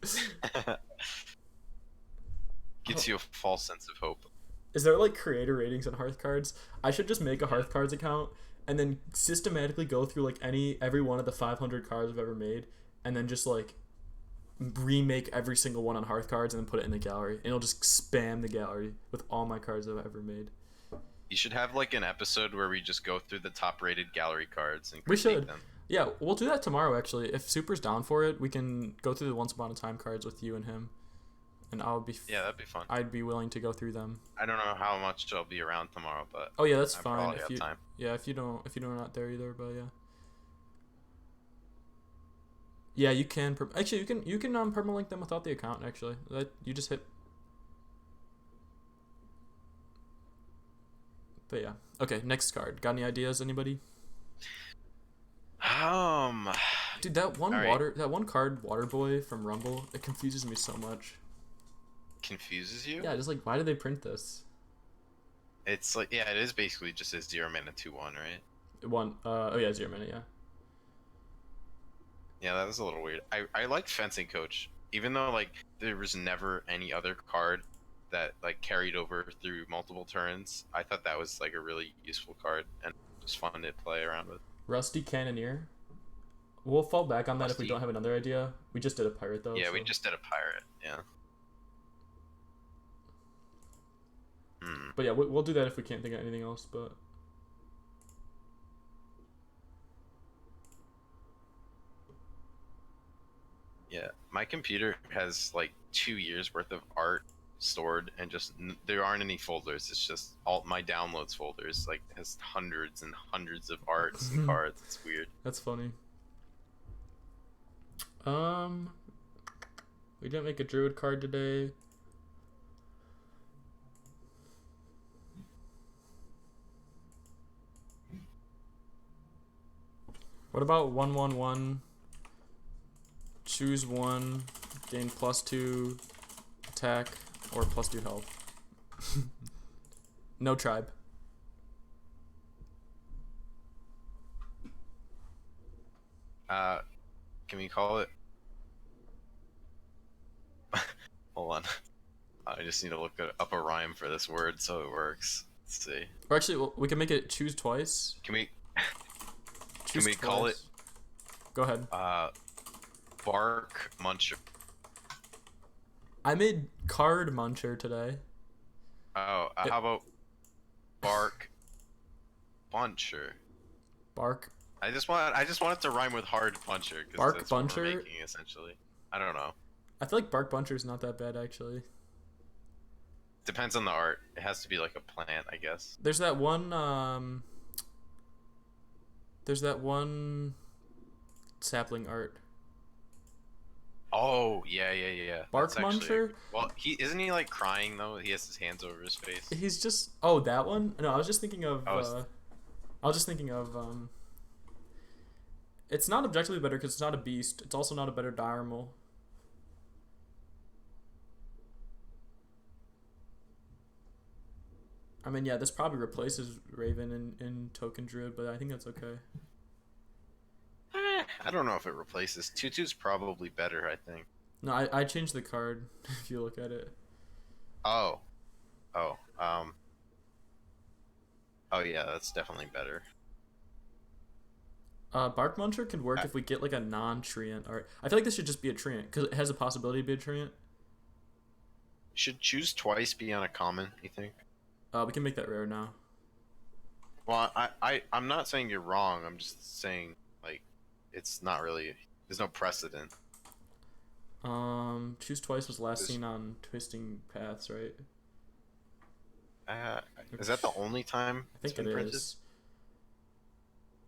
Gives you a false sense of hope. is there like creator ratings on Hearth cards? I should just make a Hearth cards account and then systematically go through like every one of the 500 cards I've ever made, and then just like remake every single one on Hearth cards and then put it in the gallery, and it'll just spam the gallery with all my cards I've ever made. You should have like an episode where we just go through the top rated gallery cards and We critique should. them. Yeah, we'll do that tomorrow actually. If Super's down for it, we can go through the Once Upon a Time cards with you and him, and Yeah, that'd be fun. I'd be willing to go through them. I don't know how much I'll be around tomorrow, but Oh yeah, that's I fine. probably If have you time. Yeah, if you don't are not there either, but yeah. Yeah, you can actually you can permalink them without the account actually. That you just hit. But yeah. Okay, next card. Got any ideas, anybody? Dude, that one all right. that one card, Water Boy from Rumble, it confuses me so much. Confuses you? Yeah, just like why did they print this? It's like, yeah, it is basically just a 0-mana 2/1, right? Oh yeah, 0 mana, yeah. Yeah, that was a little weird. I like Fencing Coach, even though like there was never any other card that like carried over through multiple turns. I thought that was like a really useful card and just fun to play around with. Rusty Cannoneer. We'll fall back on that if we Rusty. don't have another idea. We just did a pirate though. Yeah, so. we just did a pirate. Yeah. Hmm. But yeah, we'll do that if we can't think of anything else. But Yeah, my computer has like 2 years worth of art stored, and just there aren't any folders. It's just all my downloads folders. Like has hundreds and hundreds of arts and cards. It's weird. that's funny. We didn't make a druid card today. What about 1/1/1? Choose one, gain +2 attack or +2 health. No tribe. Can we call it? Hold on. I just need to look up a rhyme for this word so it works. Let's see. Or actually, we can make it choose twice. Can we? Choose we call it? Go ahead. Bark Muncher. I made card muncher today. Oh, how about Bark Buncher? Bark. I just want it to rhyme with hard puncher because Bark that's what Buncher? we're making essentially. I don't know. I feel like bark buncher is not that bad actually. Depends on the art. It has to be like a plant, I guess. There's that one. There's that one sapling art. Oh yeah. Bark That's actually Muncher? well, isn't he like crying though? He has his hands over his face. He's just that one. No, I was just thinking of. Oh, It's not objectively better because it's not a beast. It's also not a better diormal. I mean, yeah, this probably replaces Raven in Token Druid, but I think that's okay. I don't know if it replaces. 2/2's probably better, I think. No, I changed the card if you look at it. Oh. Oh yeah, that's definitely better. Bark Muncher can work I if we get like a non-treant art. I feel like this should just be a treant because it has a possibility to be a treant. should choose twice be on a common, you think? We can make that rare now. Well, I'm not saying you're wrong. I'm just saying like it's not really. There's no precedent. Choose twice was last There's, seen on Twisting Paths, right? uh, is that the only time I it's think it been printed? is.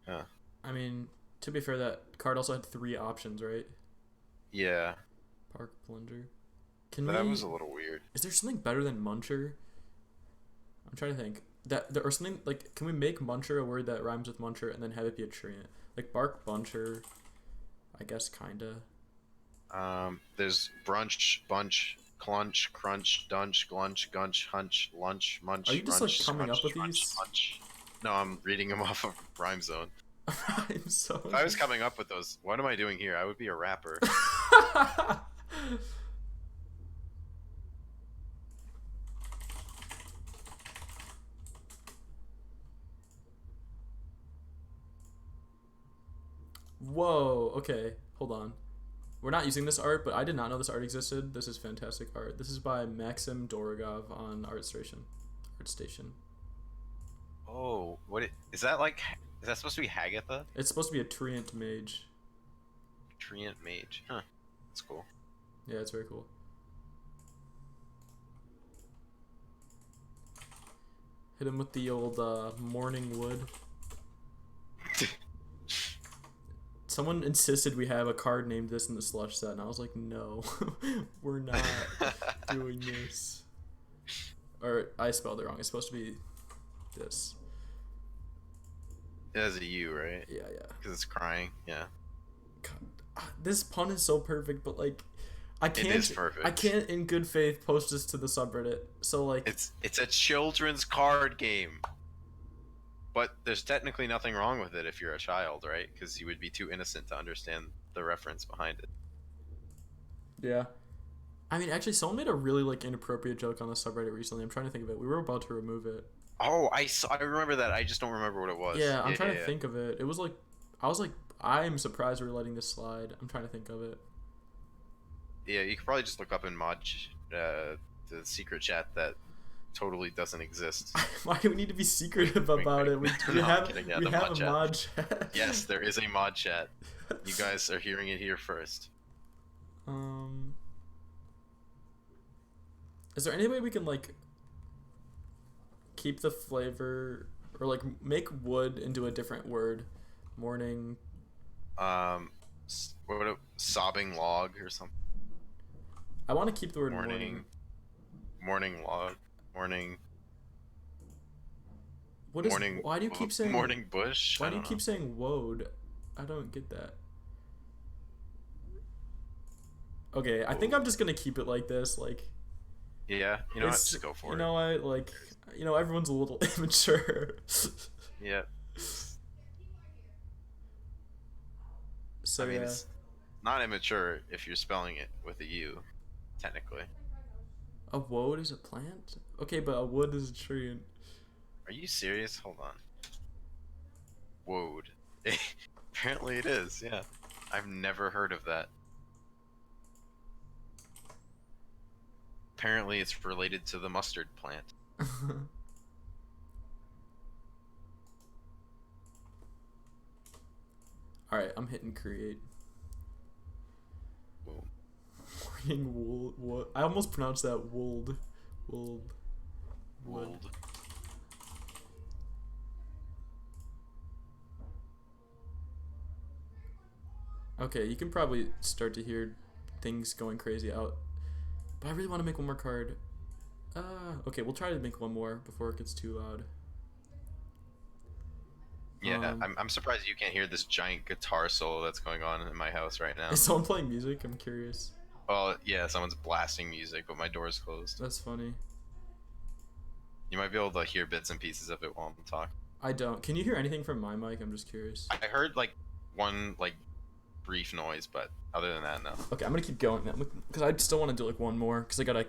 Huh. I mean, to be fair, that card also had 3 options, right? Yeah, Park Plunger. Can that we? was a little weird. Is there something better than Muncher? I'm trying to think. That there or something like can we make Muncher a word that rhymes with Muncher and then have it be a treant? Like Bark Buncher, I guess kinda. There's brunch, bunch, clunch, crunch, dunch, glunch, gunch, hunch, lunch, Are you munch, just like runch, coming up scrunch, with crunch, these? munch. No, I'm reading them off of Rhyme Zone. I'm so. If I was coming up with those, what am I doing here? I would be a rapper. Whoa. Okay. Hold on. We're not using this art, but I did not know this art existed. This is fantastic art. This is by Maxim Dorogov on ArtStation. ArtStation. Oh, is that like? Is that supposed to be Hagatha? It's supposed to be a treant mage. Treant Mage. Huh. That's cool. Yeah, it's very cool. Hit him with the old morning wood. Someone insisted we have a card named this in the slush set, and I was like, no, we're not doing this. Or I spelled it wrong. It's supposed to be this. It has a U, right? Yeah, yeah. Because it's crying. Yeah. God, this pun is so perfect, but like, I can't. It is perfect. I can't, in good faith, post this to the subreddit. So like, It's a children's card game. But there's technically nothing wrong with it if you're a child, right? Because you would be too innocent to understand the reference behind it. yeah. I mean, actually, someone made a really like inappropriate joke on the subreddit recently. I'm trying to think of it. We were about to remove it. Oh, I remember that. I just don't remember what it was. Yeah, I'm trying to think of it. It was like, I was like, I'm surprised we're letting this slide. I'm trying to think of it. Yeah, you could probably just look up in the secret chat that totally doesn't exist. Why do we need to be secretive about it? We No, I'm have kidding. Yeah, we the have mod a chat. mod chat. Yes, there is a mod chat. You guys are hearing it here first. Is there any way we can like keep the flavor or like make wood into a different word? Morning. Sobbing log or something. I want to keep the word Morning. Morning log. Morning. What is? Morning. Why do you keep saying morning bush? Why do you keep saying woad? I don't get that. Okay, I think I'm just gonna keep it like this. Like, Yeah, you know what? Just go for it. You know what? Like, you know, everyone's a little immature. Yeah. So I mean, yeah. it's not immature if you're spelling it with a U, technically. A woad is a plant? Okay, but a wood is a tree. Are you serious? Hold on. Woad. Apparently it is, yeah. I've never heard of that. Apparently it's related to the mustard plant. Alright, I'm hitting create. Boom. Morning wool. I almost pronounced that wold. Wold. Wold. Okay, you can probably start to hear things going crazy out. But I really want to make one more card. Okay, we'll try to make one more before it gets too loud. Yeah, I'm surprised you can't hear this giant guitar solo that's going on in my house right now. Is someone playing music? I'm curious. Well, yeah, someone's blasting music, but my door's closed. That's funny. You might be able to hear bits and pieces of it while I'm talking. I don't. Can you hear anything from my mic? I'm just curious. I heard like one brief noise, but other than that, no. Okay, I'm gonna keep going now because I still want to do like one more because I gotta.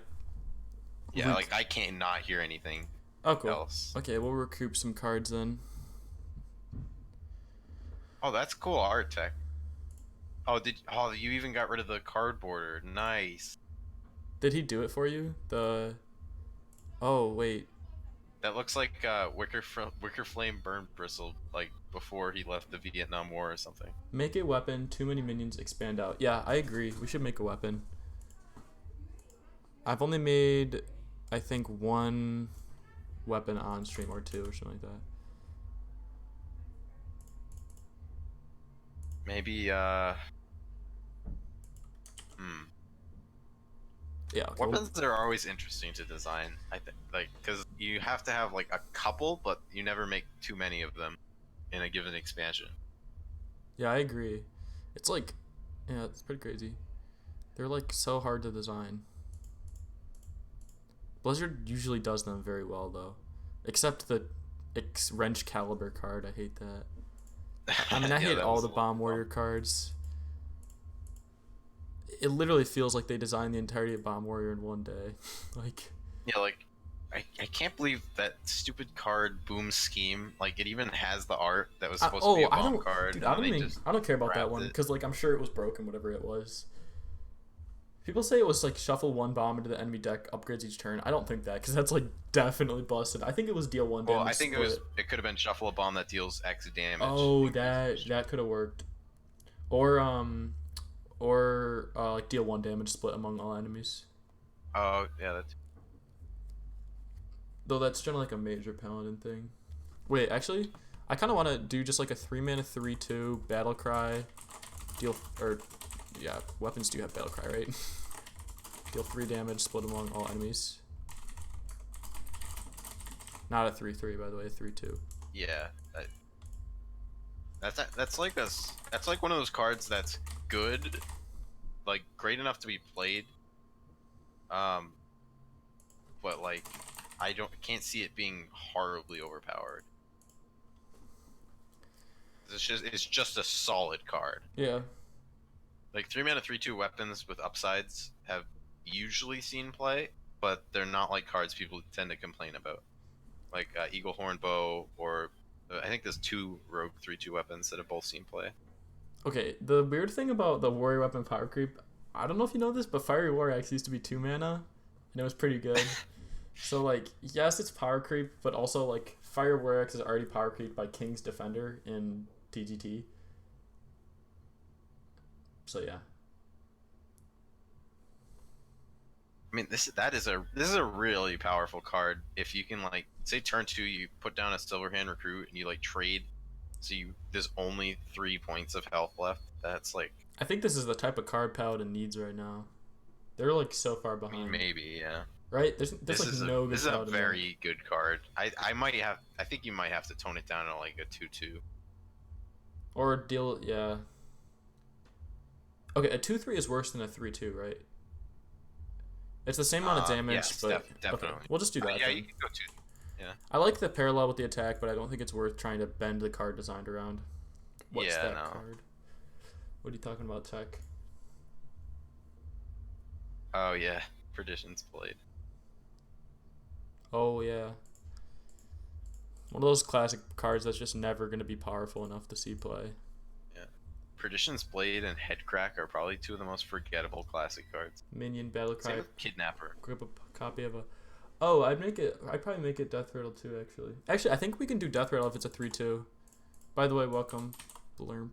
Yeah, like I can't not hear anything. Oh, cool. else. Okay, we'll recoup some cards then. Oh, that's cool art tech. Oh, you even got rid of the card border. Nice. Did he do it for you? The. Oh, wait. That looks like Wicker Flame Burn Bristle, like before he left the Vietnam War or something. Make a weapon, too many minions expand out. Yeah, I agree. We should make a weapon. I've only made, I think, one weapon on stream or two or something like that. Maybe Yeah, okay. weapons are always interesting to design. I think, like, because you have to have like a couple, but you never make too many of them in a given expansion. Yeah, I agree. It's like, yeah, it's pretty crazy. They're like so hard to design. Blizzard usually does them very well though, except the wrench caliber card. I hate that. I mean, I hate that all was the a bomb little warrior cards. It literally feels like they designed the entirety of Bomb Warrior in one day. Like, yeah, like I can't believe that stupid card Boom Scheme. Like it even has the art that was supposed to be a bomb card. dude, And I don't care about that grabbed one it. because like I'm sure it was broken, whatever it was. People say it was like shuffle one bomb into the enemy deck, upgrades each turn. I don't think that because that's like definitely busted. I think it was deal one damage. Well, I think split. it could have been shuffle a bomb that deals X damage. Oh, that could have worked. Or like deal one damage split among all enemies. Oh yeah, that's Though that's generally like a major paladin thing. Wait, actually, I kind of want to do just like a 3-mana 3/2 battle cry, deal yeah, weapons do have battle cry, right? Deal 3 damage, split among all enemies. Not a 3/3 by the way, a 3/2. yeah. That's like one of those cards that's good, like great enough to be played. But like can't see it being horribly overpowered. It's just a solid card. Yeah. Like 3-mana 3/2 weapons with upsides have usually seen play, but they're not like cards people tend to complain about. Like Eagle Horn Bow, or I think there's 2 Rogue 3/2 weapons that have both seen play. Okay, the weird thing about the warrior weapon power creep, I don't know if you know this, but Fiery War Axe used to be 2 mana, and it was pretty good. So like, yes, it's power creep, but also like Fire War Axe is already power creep by King's Defender in TGT. So yeah. I mean, this is a really powerful card. If you can like say turn 2, you put down a Silverhand Recruit and you like trade, so there's only 3 points of health left. That's like, I think this is the type of card Paladin needs right now. They're like so far I behind. mean, maybe, yeah. Right? There's like no good This is a Paladin. very good card. I think you might have to tone it down to like a 2/2. Or deal, yeah. Okay, a 2/3 is worse than a 3/2, right? It's the same amount of damage, yes, but definitely. okay, we'll just do that. Yeah, then. you can go 2. Yeah. I like the parallel with the attack, but I don't think it's worth trying to bend the card designed around. What's that card? What are you talking about, Tech? Oh yeah, Perdition's Blade. Oh yeah. One of those classic cards that's just never going to be powerful enough to see play. Yeah. Perdition's Blade and Headcrack are probably 2 of the most forgettable classic cards. Minion Battle Cry. Same with Kidnapper. Grip a copy of a. Oh, I'd probably make it Death Rattle too. Actually, I think we can do Death Rattle if it's a 3/2. By the way, welcome, Blurmp.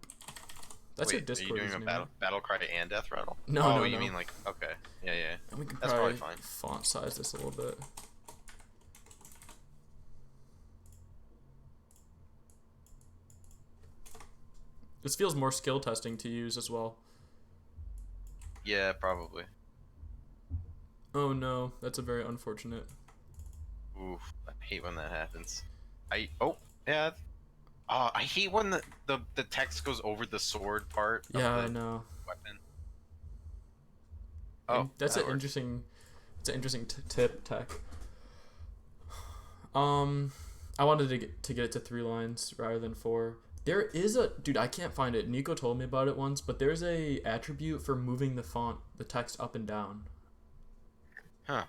That's your Discord. Are you doing a battle cry and Death Rattle? No, you mean like, okay, yeah. And we can That's probably fine. Font size this a little bit. This feels more skill testing to use as well. Yeah, probably. Oh no, that's a very unfortunate. Oof, I hate when that happens. I hate when the text goes over the sword part. Yeah, of I the know. Weapon. And that's an interesting. It's an interesting tip, Tech. I wanted to get it to 3 lines rather than 4. There is a dude. I can't find it. Nico told me about it once, but there's a attribute for moving the text up and down. Huh.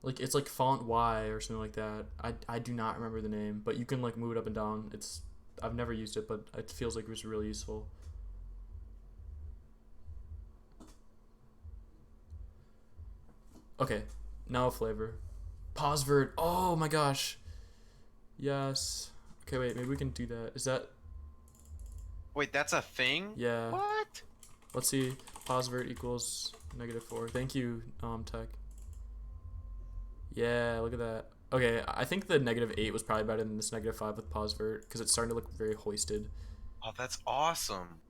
Like it's like font Y or something like that. I do not remember the name, but you can like move it up and down. It's I've never used it, but it feels like it was really useful. Okay, now a flavor. Posvert. Oh my gosh. Yes. Okay, wait. Maybe we can do that. Is that? Wait, that's a thing? Yeah. What? Let's see. Posvert equals -4. Thank you, Tech. Yeah, look at that. Okay, I think the -8 was probably better than this -5 with Posvert because it's starting to look very hoisted. Oh, that's awesome.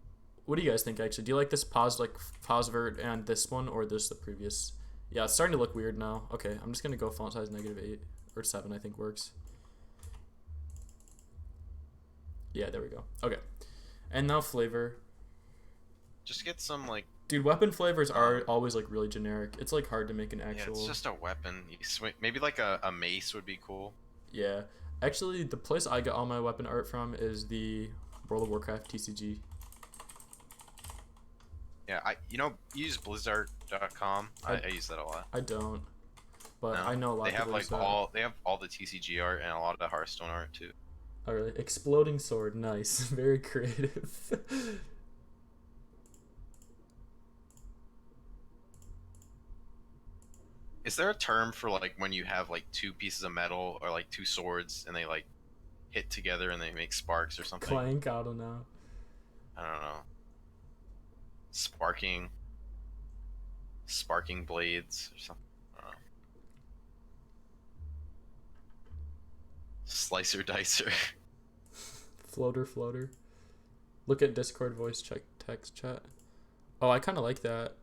What do you guys think? Actually, do you like this Posvert and this one or this the previous? Yeah, it's starting to look weird now. Okay, I'm just gonna go font size -8 or 7. I think works. Yeah, there we go. Okay, and now flavor. Just get some like. Dude, weapon flavors are always like really generic. It's like hard to make an actual. Yeah, it's just a weapon. You swing, maybe like a mace would be cool. Yeah, actually, the place I get all my weapon art from is the World of Warcraft TCG. Yeah, you use Blizzard.com. I use that a lot. I don't, but no, I know a lot. They have like they have all the TCG art and a lot of the Hearthstone art too. Oh really? Exploding sword, nice, very creative. Is there a term for like when you have like two pieces of metal or like two swords and they like hit together and they make sparks or something? Clank, I don't know. I don't know. Sparking blades or something. I don't know. Slicer dicer. Floater. Look at Discord voice check text chat. Oh, I kind of like that.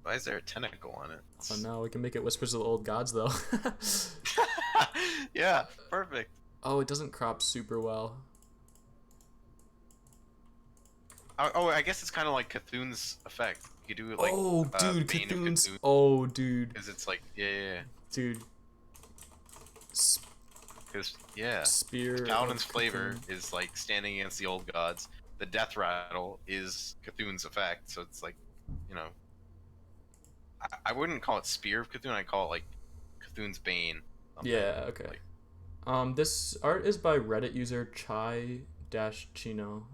Why is there a tentacle on it? Oh no, we can make it Whispers of the Old Gods though. Yeah, perfect. Oh, it doesn't crop super well. Oh, I guess it's kind of like Cthulhu's effect. You could do it like. Oh, dude, Cthulhu's. Cthulhu, oh, dude. because it's like yeah. Dude. Because yeah. Spear. Paladin's flavor is like standing against the old gods. The death rattle is Cthulhu's effect, so it's like, you know. I wouldn't call it Spear of Cthulhu. I'd call it like Cthulhu's Bane. Yeah. Okay. Like, this art is by Reddit user Chai-Chino.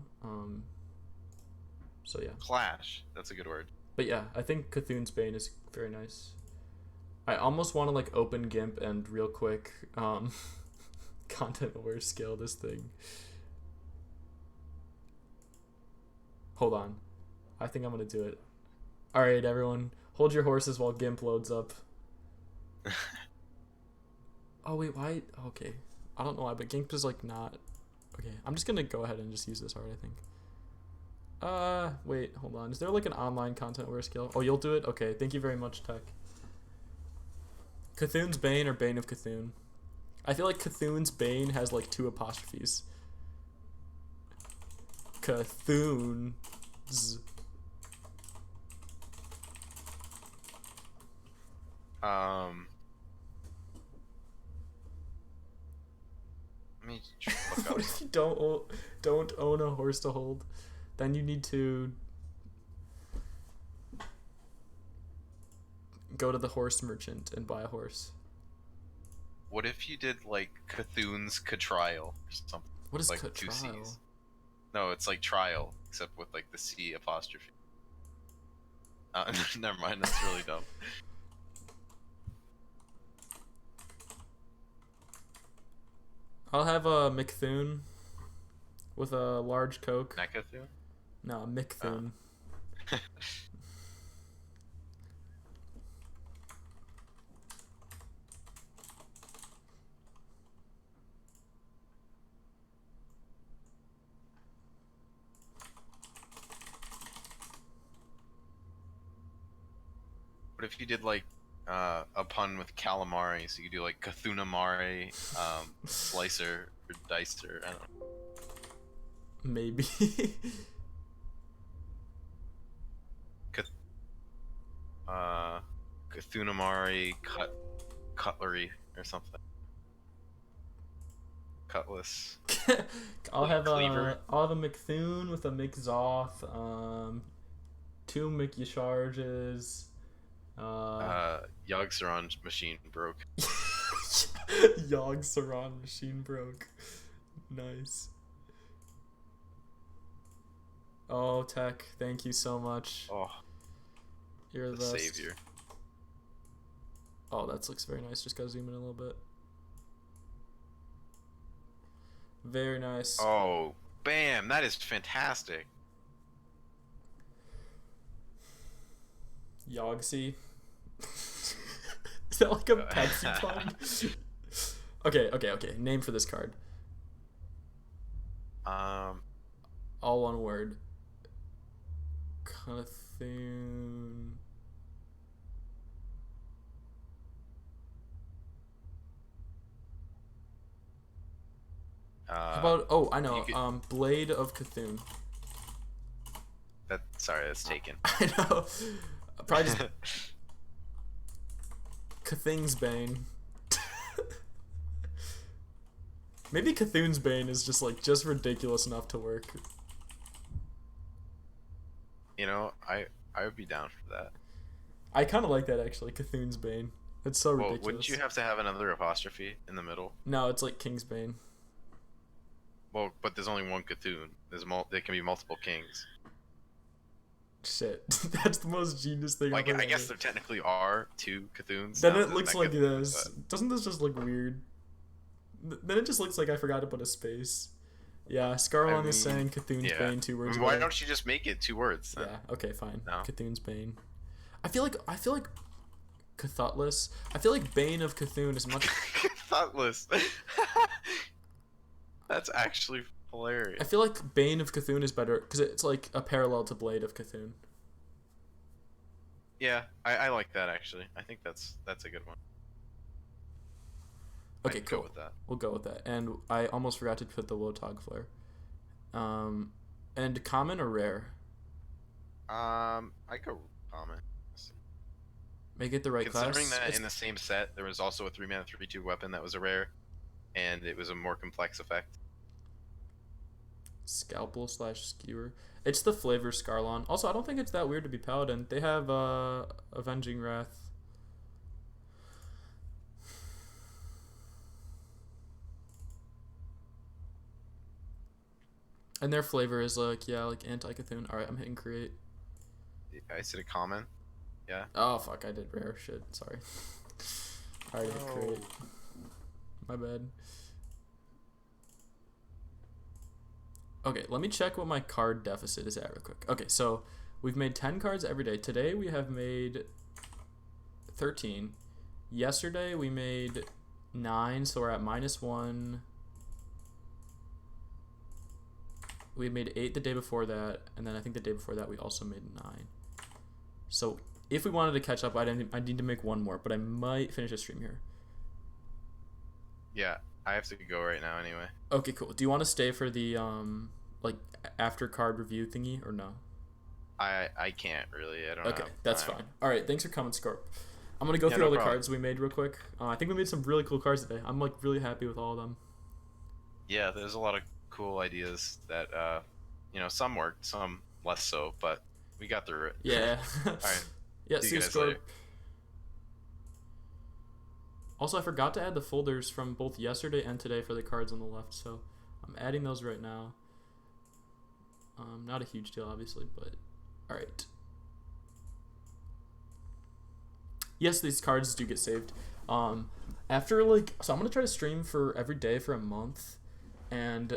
So yeah. Clash. That's a good word. But yeah, I think Cthulhu's Bane is very nice. I almost want to like open GIMP and real quick content aware scale this thing. Hold on. I think I'm gonna do it. Alright, everyone. Hold your horses while GIMP loads up. Oh wait, why? Okay. I don't know why, but GIMP is like not. Okay, I'm just gonna go ahead and just use this art, I think. Wait, hold on. Is there like an online content aware skill? Oh, you'll do it? Okay, thank you very much, Tech. Cthulhu's Bane or Bane of Cthulhu? I feel like Cthulhu's Bane has like 2 apostrophes. Cthulhu's. Let me look up. What if you don't own a horse to hold? Then you need to go to the horse merchant and buy a horse. What if you did like Cthulhu's Catrial or something? What is like Catrial? 2 C's. No, it's like trial, except with like the C apostrophe. Never mind, that's really dumb. I'll have a McThune with a large Coke. Necathune? No, a McThune. What if you did like a pun with calamari, so you could do like Cthulhamari, slicer or dicer? I don't know. Maybe. Cthulhamari cutlery or something. Cutlass. I'll have Cleaver. a McThune with a McZoth, 2 McYasharges, Yogg Saron machine broke. Yogg Saron machine broke. Nice. Oh, Tech, thank you so much. Oh, You're the the best. savior. Oh, that looks very nice. Just gotta zoom in a little bit. Very nice. Oh, bam! That is fantastic. Yogsy. Is that like a Pepsi pun? Okay. Name for this card. All one word. Cthulhu. How about? Oh, I know. Blade of Cthulhu. That's taken. I know. Probably just Cthulhu's Bane. Maybe Cthulhu's Bane is just ridiculous enough to work. You know, I would be down for that. I kind of like that actually. Cthulhu's Bane. It's so ridiculous. Wouldn't you have to have another apostrophe in the middle? No, it's like King's Bane. Well, but there's only one Cthulhu. There can be multiple kings. Shit, that's the most genius thing. Like, I guess there technically are two Cthulhu's. Then it looks like this. Doesn't this just look weird? Then it just looks like I forgot to put a space. Yeah, Scarlon is saying Cthulhu's Bane 2 words. Why don't you just make it 2 words? Then? Yeah. Okay. Fine. No? Cthulhu's Bane. I feel like Cthulhu. I feel like Bane of Cthulhu is much. Cthulhu. That's actually hilarious. I feel like Bane of Cthulhu is better because it's like a parallel to Blade of Cthulhu. Yeah, I like that actually. I think that's a good one. Okay, cool. Go with that. We'll go with that. And I almost forgot to put the Wotog Flare. And common or rare? I go common. Make it the right class. Considering that in the same set, there was also a 3-mana 3/2 weapon that was a rare, and it was a more complex effect. Scalpel / skewer. It's the flavor Scarlon. Also, I don't think it's that weird to be Paladin. They have Avenging Wrath. And their flavor is like anti-Cthulhu. Alright, I'm hitting create. I said a common. Yeah. Oh fuck, I did rare shit. Sorry. Alright, hit create. My bad. Okay, let me check what my card deficit is at real quick. Okay, so we've made 10 cards every day. Today we have made 13. Yesterday we made 9, so we're at -1. We made 8 the day before that, and then I think the day before that we also made 9. So if we wanted to catch up, I need to make 1 more, but I might finish a stream here. Yeah, I have to go right now anyway. Okay, cool. Do you want to stay for the after card review thingy or no? I can't really. I don't know. Okay, that's fine. All right, thanks for coming, Scorp. I'm gonna go through all the cards we made real quick. I think we made some really cool cards today. I'm really happy with all of them. Yeah, there's a lot of cool ideas that some worked, some less so, but we got through it. Yeah. All right. Yeah, see you, Scorp. Also, I forgot to add the folders from both yesterday and today for the cards on the left, so I'm adding those right now. Not a huge deal, obviously, but all right. Yes, these cards do get saved. After so I'm gonna try to stream for every day for a month, and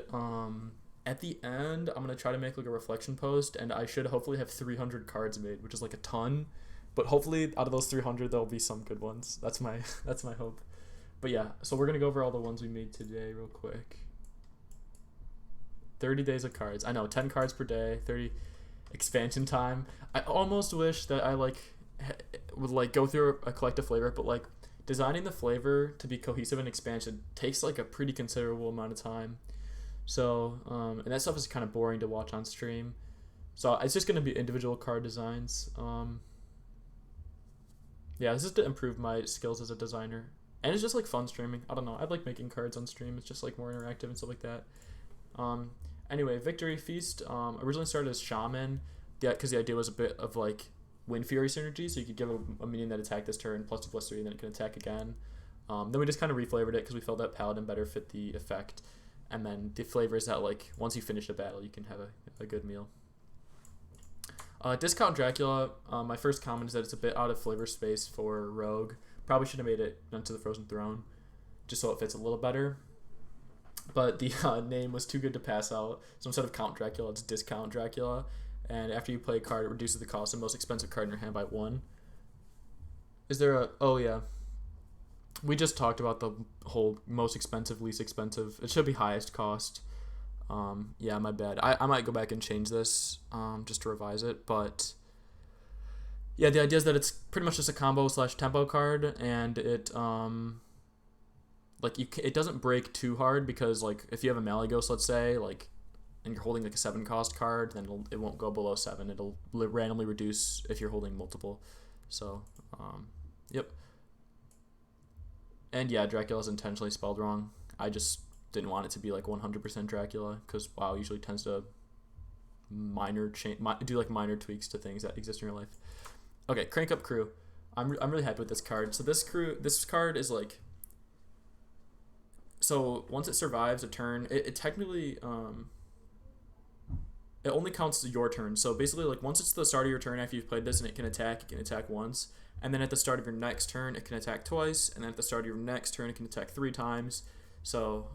at the end I'm gonna try to make a reflection post, and I should hopefully have 300 cards made, which is a ton. But hopefully out of those 300 there'll be some good ones. That's my hope. But yeah, so we're gonna go over all the ones we made today real quick. 30 days of cards. I know, 10 cards per day, 30 expansion time. I almost wish that I would go through a collective flavor, but designing the flavor to be cohesive in expansion takes a pretty considerable amount of time. So and that stuff is kind of boring to watch on stream. So it's just gonna be individual card designs. Yeah, this is to improve my skills as a designer. And it's just fun streaming. I don't know. I like making cards on stream. It's just more interactive and stuff like that. Anyway, Victory Feast originally started as Shaman, because the idea was a bit of Wind Fury synergy, so you could give a minion that attacked this turn +2/+3, and then it can attack again. Then we just kind of reflavored it because we felt that Paladin better fit the effect. And then the flavor is that like once you finish a battle, you can have a good meal. Discount Dracula, my first comment is that it's a bit out of flavor space for Rogue. Probably should have made it Unto the Frozen Throne, just so it fits a little better. But the name was too good to pass out, so instead of Count Dracula, it's Discount Dracula. And after you play a card, it reduces the cost of the most expensive card in your hand by 1. Is there a... Oh, yeah. We just talked about the whole most expensive, least expensive. It should be highest cost. Yeah, my bad. I might go back and change this just to revise it. But yeah, the idea is that it's pretty much just a combo/tempo card, and it it doesn't break too hard because like if you have a Malygos, let's say, like, and you're holding like a 7 cost card, then it won't go below 7. It'll randomly reduce if you're holding multiple. So yep. And yeah, Dracula's intentionally spelled wrong. I just didn't want it to be like 100% Dracula because WoW usually tends to do like minor tweaks to things that exist in your life. Okay, Crank Up Crew. I'm really happy with this card. So this card is like, so once it survives a turn, it technically it only counts your turn. So basically, like, once it's the start of your turn after you've played this and it can attack once. And then at the start of your next turn, it can attack twice. And then at the start of your next turn, it can attack 3 times. So,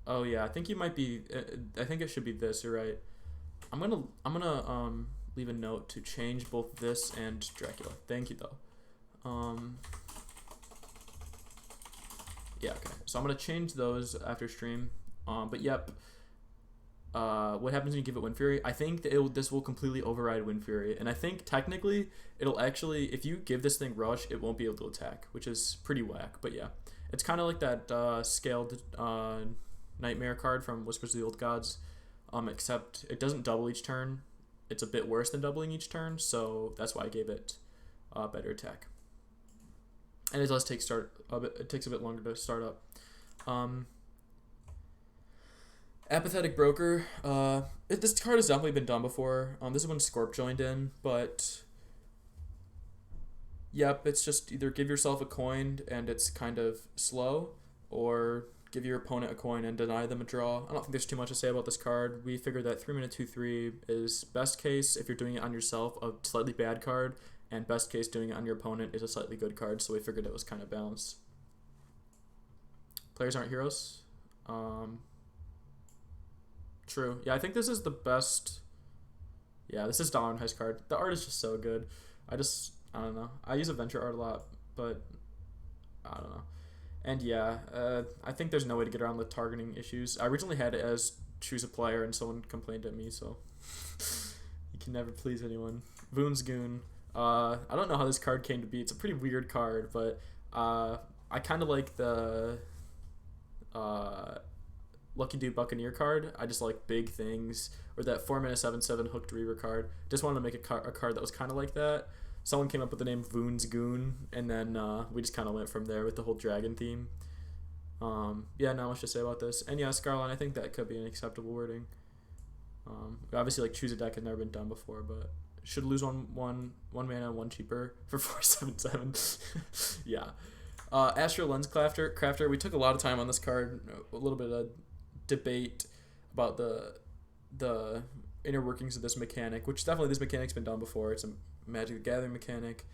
oh yeah, I think you might be, I think it should be this, you're right. I'm gonna leave a note to change both this and Dracula. Thank you, though. Yeah, okay. So I'm gonna change those after stream. But yep. What happens when you give it Wind Fury? I think this will completely override Wind Fury, and I think technically it'll actually, if you give this thing Rush, it won't be able to attack, which is pretty whack. But yeah, it's kind of like that scaled Nightmare card from Whispers of the Old Gods, except it doesn't double each turn. It's a bit worse than doubling each turn, so that's why I gave it better attack. And it does take it takes a bit longer to start up. Apathetic Broker. This card has definitely been done before. This is when Scorp joined in, but yep, it's just either give yourself a coin and it's kind of slow, or give your opponent a coin and deny them a draw. I don't think there's too much to say about this card. We figured that 3-mana 2/3 is best case if you're doing it on yourself, a slightly bad card, and best case doing it on your opponent is a slightly good card, so we figured it was kind of balanced. Players aren't heroes. True. Yeah, I think this is the best. Yeah, this is Dollar and Heist card. The art is just so good. I don't know. I use Adventure art a lot, but I don't know. And yeah, I think there's no way to get around the targeting issues. I originally had it as choose a player, and someone complained at me, so you can never please anyone. Voon's Goon. I don't know how this card came to be. It's a pretty weird card, but I kind of like the Lucky Dude Buccaneer card. I just like big things. Or that 4-mana 7/7 Hooked Reaver card. Just wanted to make a card that was kind of like that. Someone came up with the name Voon's Goon, and then we just kind of went from there with the whole dragon theme. Yeah, not much to say about this. And yeah, Scarline, I think that could be an acceptable wording. Obviously, like, choose a deck has never been done before, but should lose one mana, 1 cheaper for 4/7/7. Yeah. Astro Lens Crafter. We took a lot of time on this card. A little bit of debate about the inner workings of this mechanic, which definitely this mechanic's been done before. It's a Magic the Gathering mechanic,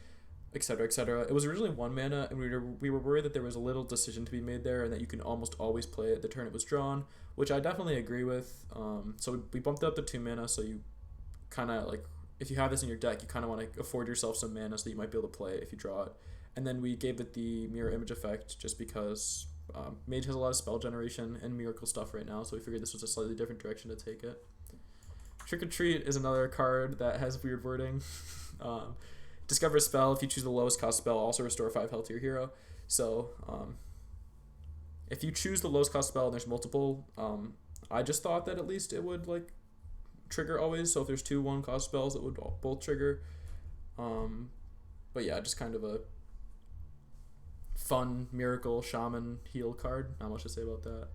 etc., etc. It was originally 1 mana, and we were worried that there was a little decision to be made there, and that you can almost always play it the turn it was drawn, which I definitely agree with. So we bumped it up to 2 mana, so you kind of, like, if you have this in your deck, you kind of want to afford yourself some mana so that you might be able to play it if you draw it. And then we gave it the mirror image effect just because Mage has a lot of spell generation and miracle stuff right now, so we figured this was a slightly different direction to take it. Trick or Treat is another card that has weird wording. Discover a spell. If you choose the lowest cost spell, also restore 5 health to your hero. So if you choose the lowest cost spell and there's multiple, I just thought that at least it would, like, trigger always. So if there's 2 1 cost spells, it would both trigger. But yeah, just kind of a fun miracle shaman heal card. Not much to say about that.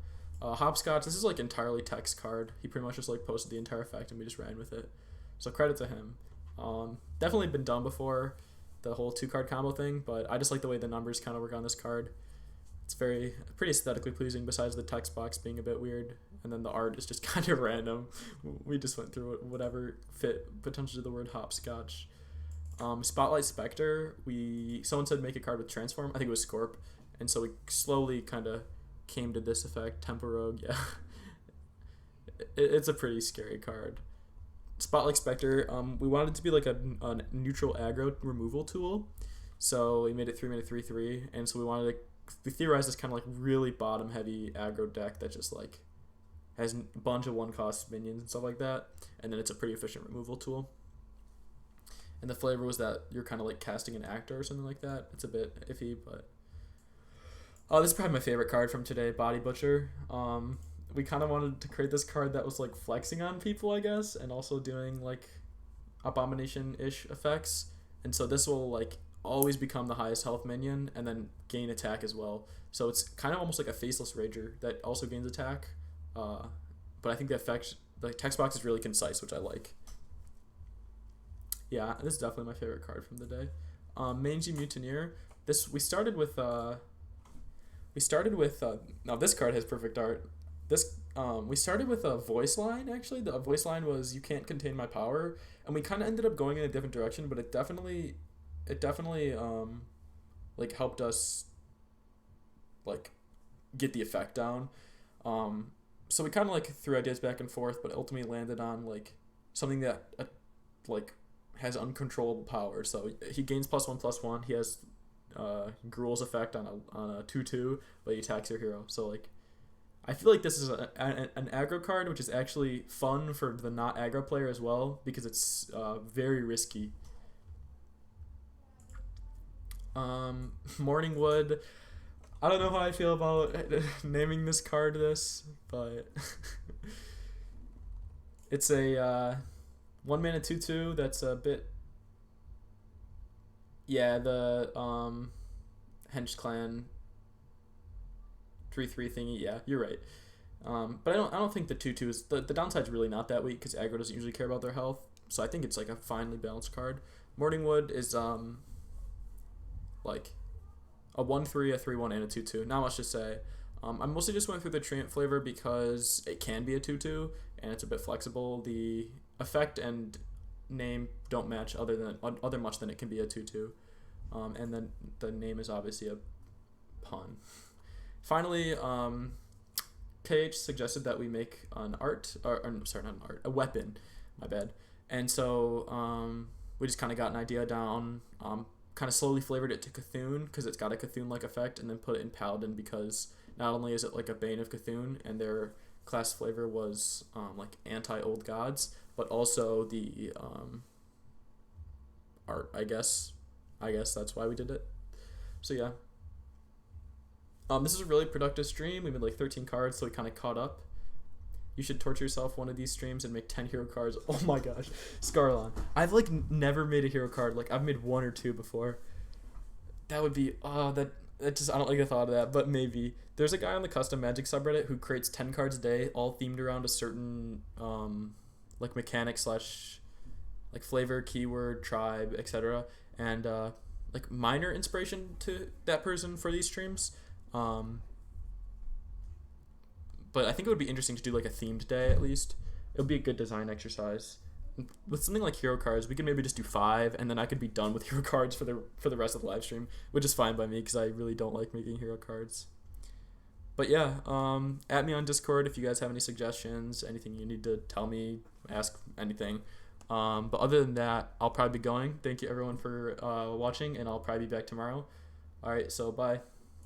Hopscotch, this is like entirely text card. He pretty much just like posted the entire effect and we just ran with it. So credit to him. Definitely been done before, the whole 2-card combo thing, but I just like the way the numbers kind of work on this card. It's pretty aesthetically pleasing besides the text box being a bit weird. And then the art is just kind of random. We just went through whatever fit potentially the word hopscotch. Spotlight Spectre, someone said make a card with transform. I think it was Scorp. And so we slowly kind of came to this effect. Tempo Rogue, yeah. It's a pretty scary card. Spotlight Spectre, we wanted it to be like a neutral aggro removal tool. So we made it 3-mana 3/3. And so we theorized this kind of like really bottom heavy aggro deck that just like has a bunch of 1-cost minions and stuff like that. And then it's a pretty efficient removal tool. And the flavor was that you're kind of like casting an actor or something like that. It's a bit iffy, but this is probably my favorite card from today, Body Butcher. We kind of wanted to create this card that was like flexing on people, I guess, and also doing like abomination-ish effects. And so this will like always become the highest health minion and then gain attack as well. So it's kind of almost like a Faceless Rager that also gains attack. But I think the text box is really concise, which I like. Yeah, this is definitely my favorite card from the day. Mangy Mutineer. We started with now this card has perfect art. We started with a voice line, actually. The voice line was, "You can't contain my power," and we kind of ended up going in a different direction, but it definitely like helped us like get the effect down. So we kind of like threw ideas back and forth, but ultimately landed on like something that like has uncontrollable power. So he gains +1/+1. He has Gruel's effect on a 2/2, but he attacks your hero. So like I feel like this is an aggro card, which is actually fun for the not aggro player as well, because it's very risky. Morningwood. I don't know how I feel about naming this card this, but it's a 1-mana 2/2 that's a bit. Yeah, the Hench Clan 3/3 thingy. Yeah, you're right. But I don't think the 2/2 is the downside's really not that weak because aggro doesn't usually care about their health. So I think it's like a finely balanced card. Morningwood is like a 1/3, a 3/1, and a 2/2. Not much to say. I mostly just went through the Treant flavor because it can be a 2/2 and it's a bit flexible. The effect and name don't match other much than it can be a 2/2. And then the name is obviously a pun. Finally, KH suggested that we make an art, sorry, not an art, a weapon. My bad. And so we just kind of got an idea down. Kind of slowly flavored it to Cthulhu because it's got a Cthulhu-like effect, and then put it in Paladin because not only is it like a Bane of Cthulhu, and their class flavor was like anti-old gods, but also the art. I guess that's why we did it. So yeah. This is a really productive stream. We made like 13 cards, so we kind of caught up. You should torture yourself one of these streams and make 10 hero cards. Oh my gosh. Scarlon. I've like never made a hero card. Like I've made 1 or 2 before. That would be, that just, I don't like the thought of that, but maybe. There's a guy on the Custom Magic subreddit who creates 10 cards a day, all themed around a certain like mechanic / like flavor, keyword, tribe, etc. And like minor inspiration to that person for these streams. But I think it would be interesting to do like a themed day at least. It would be a good design exercise. With something like hero cards, we could maybe just do 5, and then I could be done with hero cards for the rest of the live stream, which is fine by me because I really don't like making hero cards. But yeah, at me on Discord if you guys have any suggestions, anything you need to tell me, ask anything. But other than that, I'll probably be going. Thank you everyone for watching, and I'll probably be back tomorrow. All right, so bye.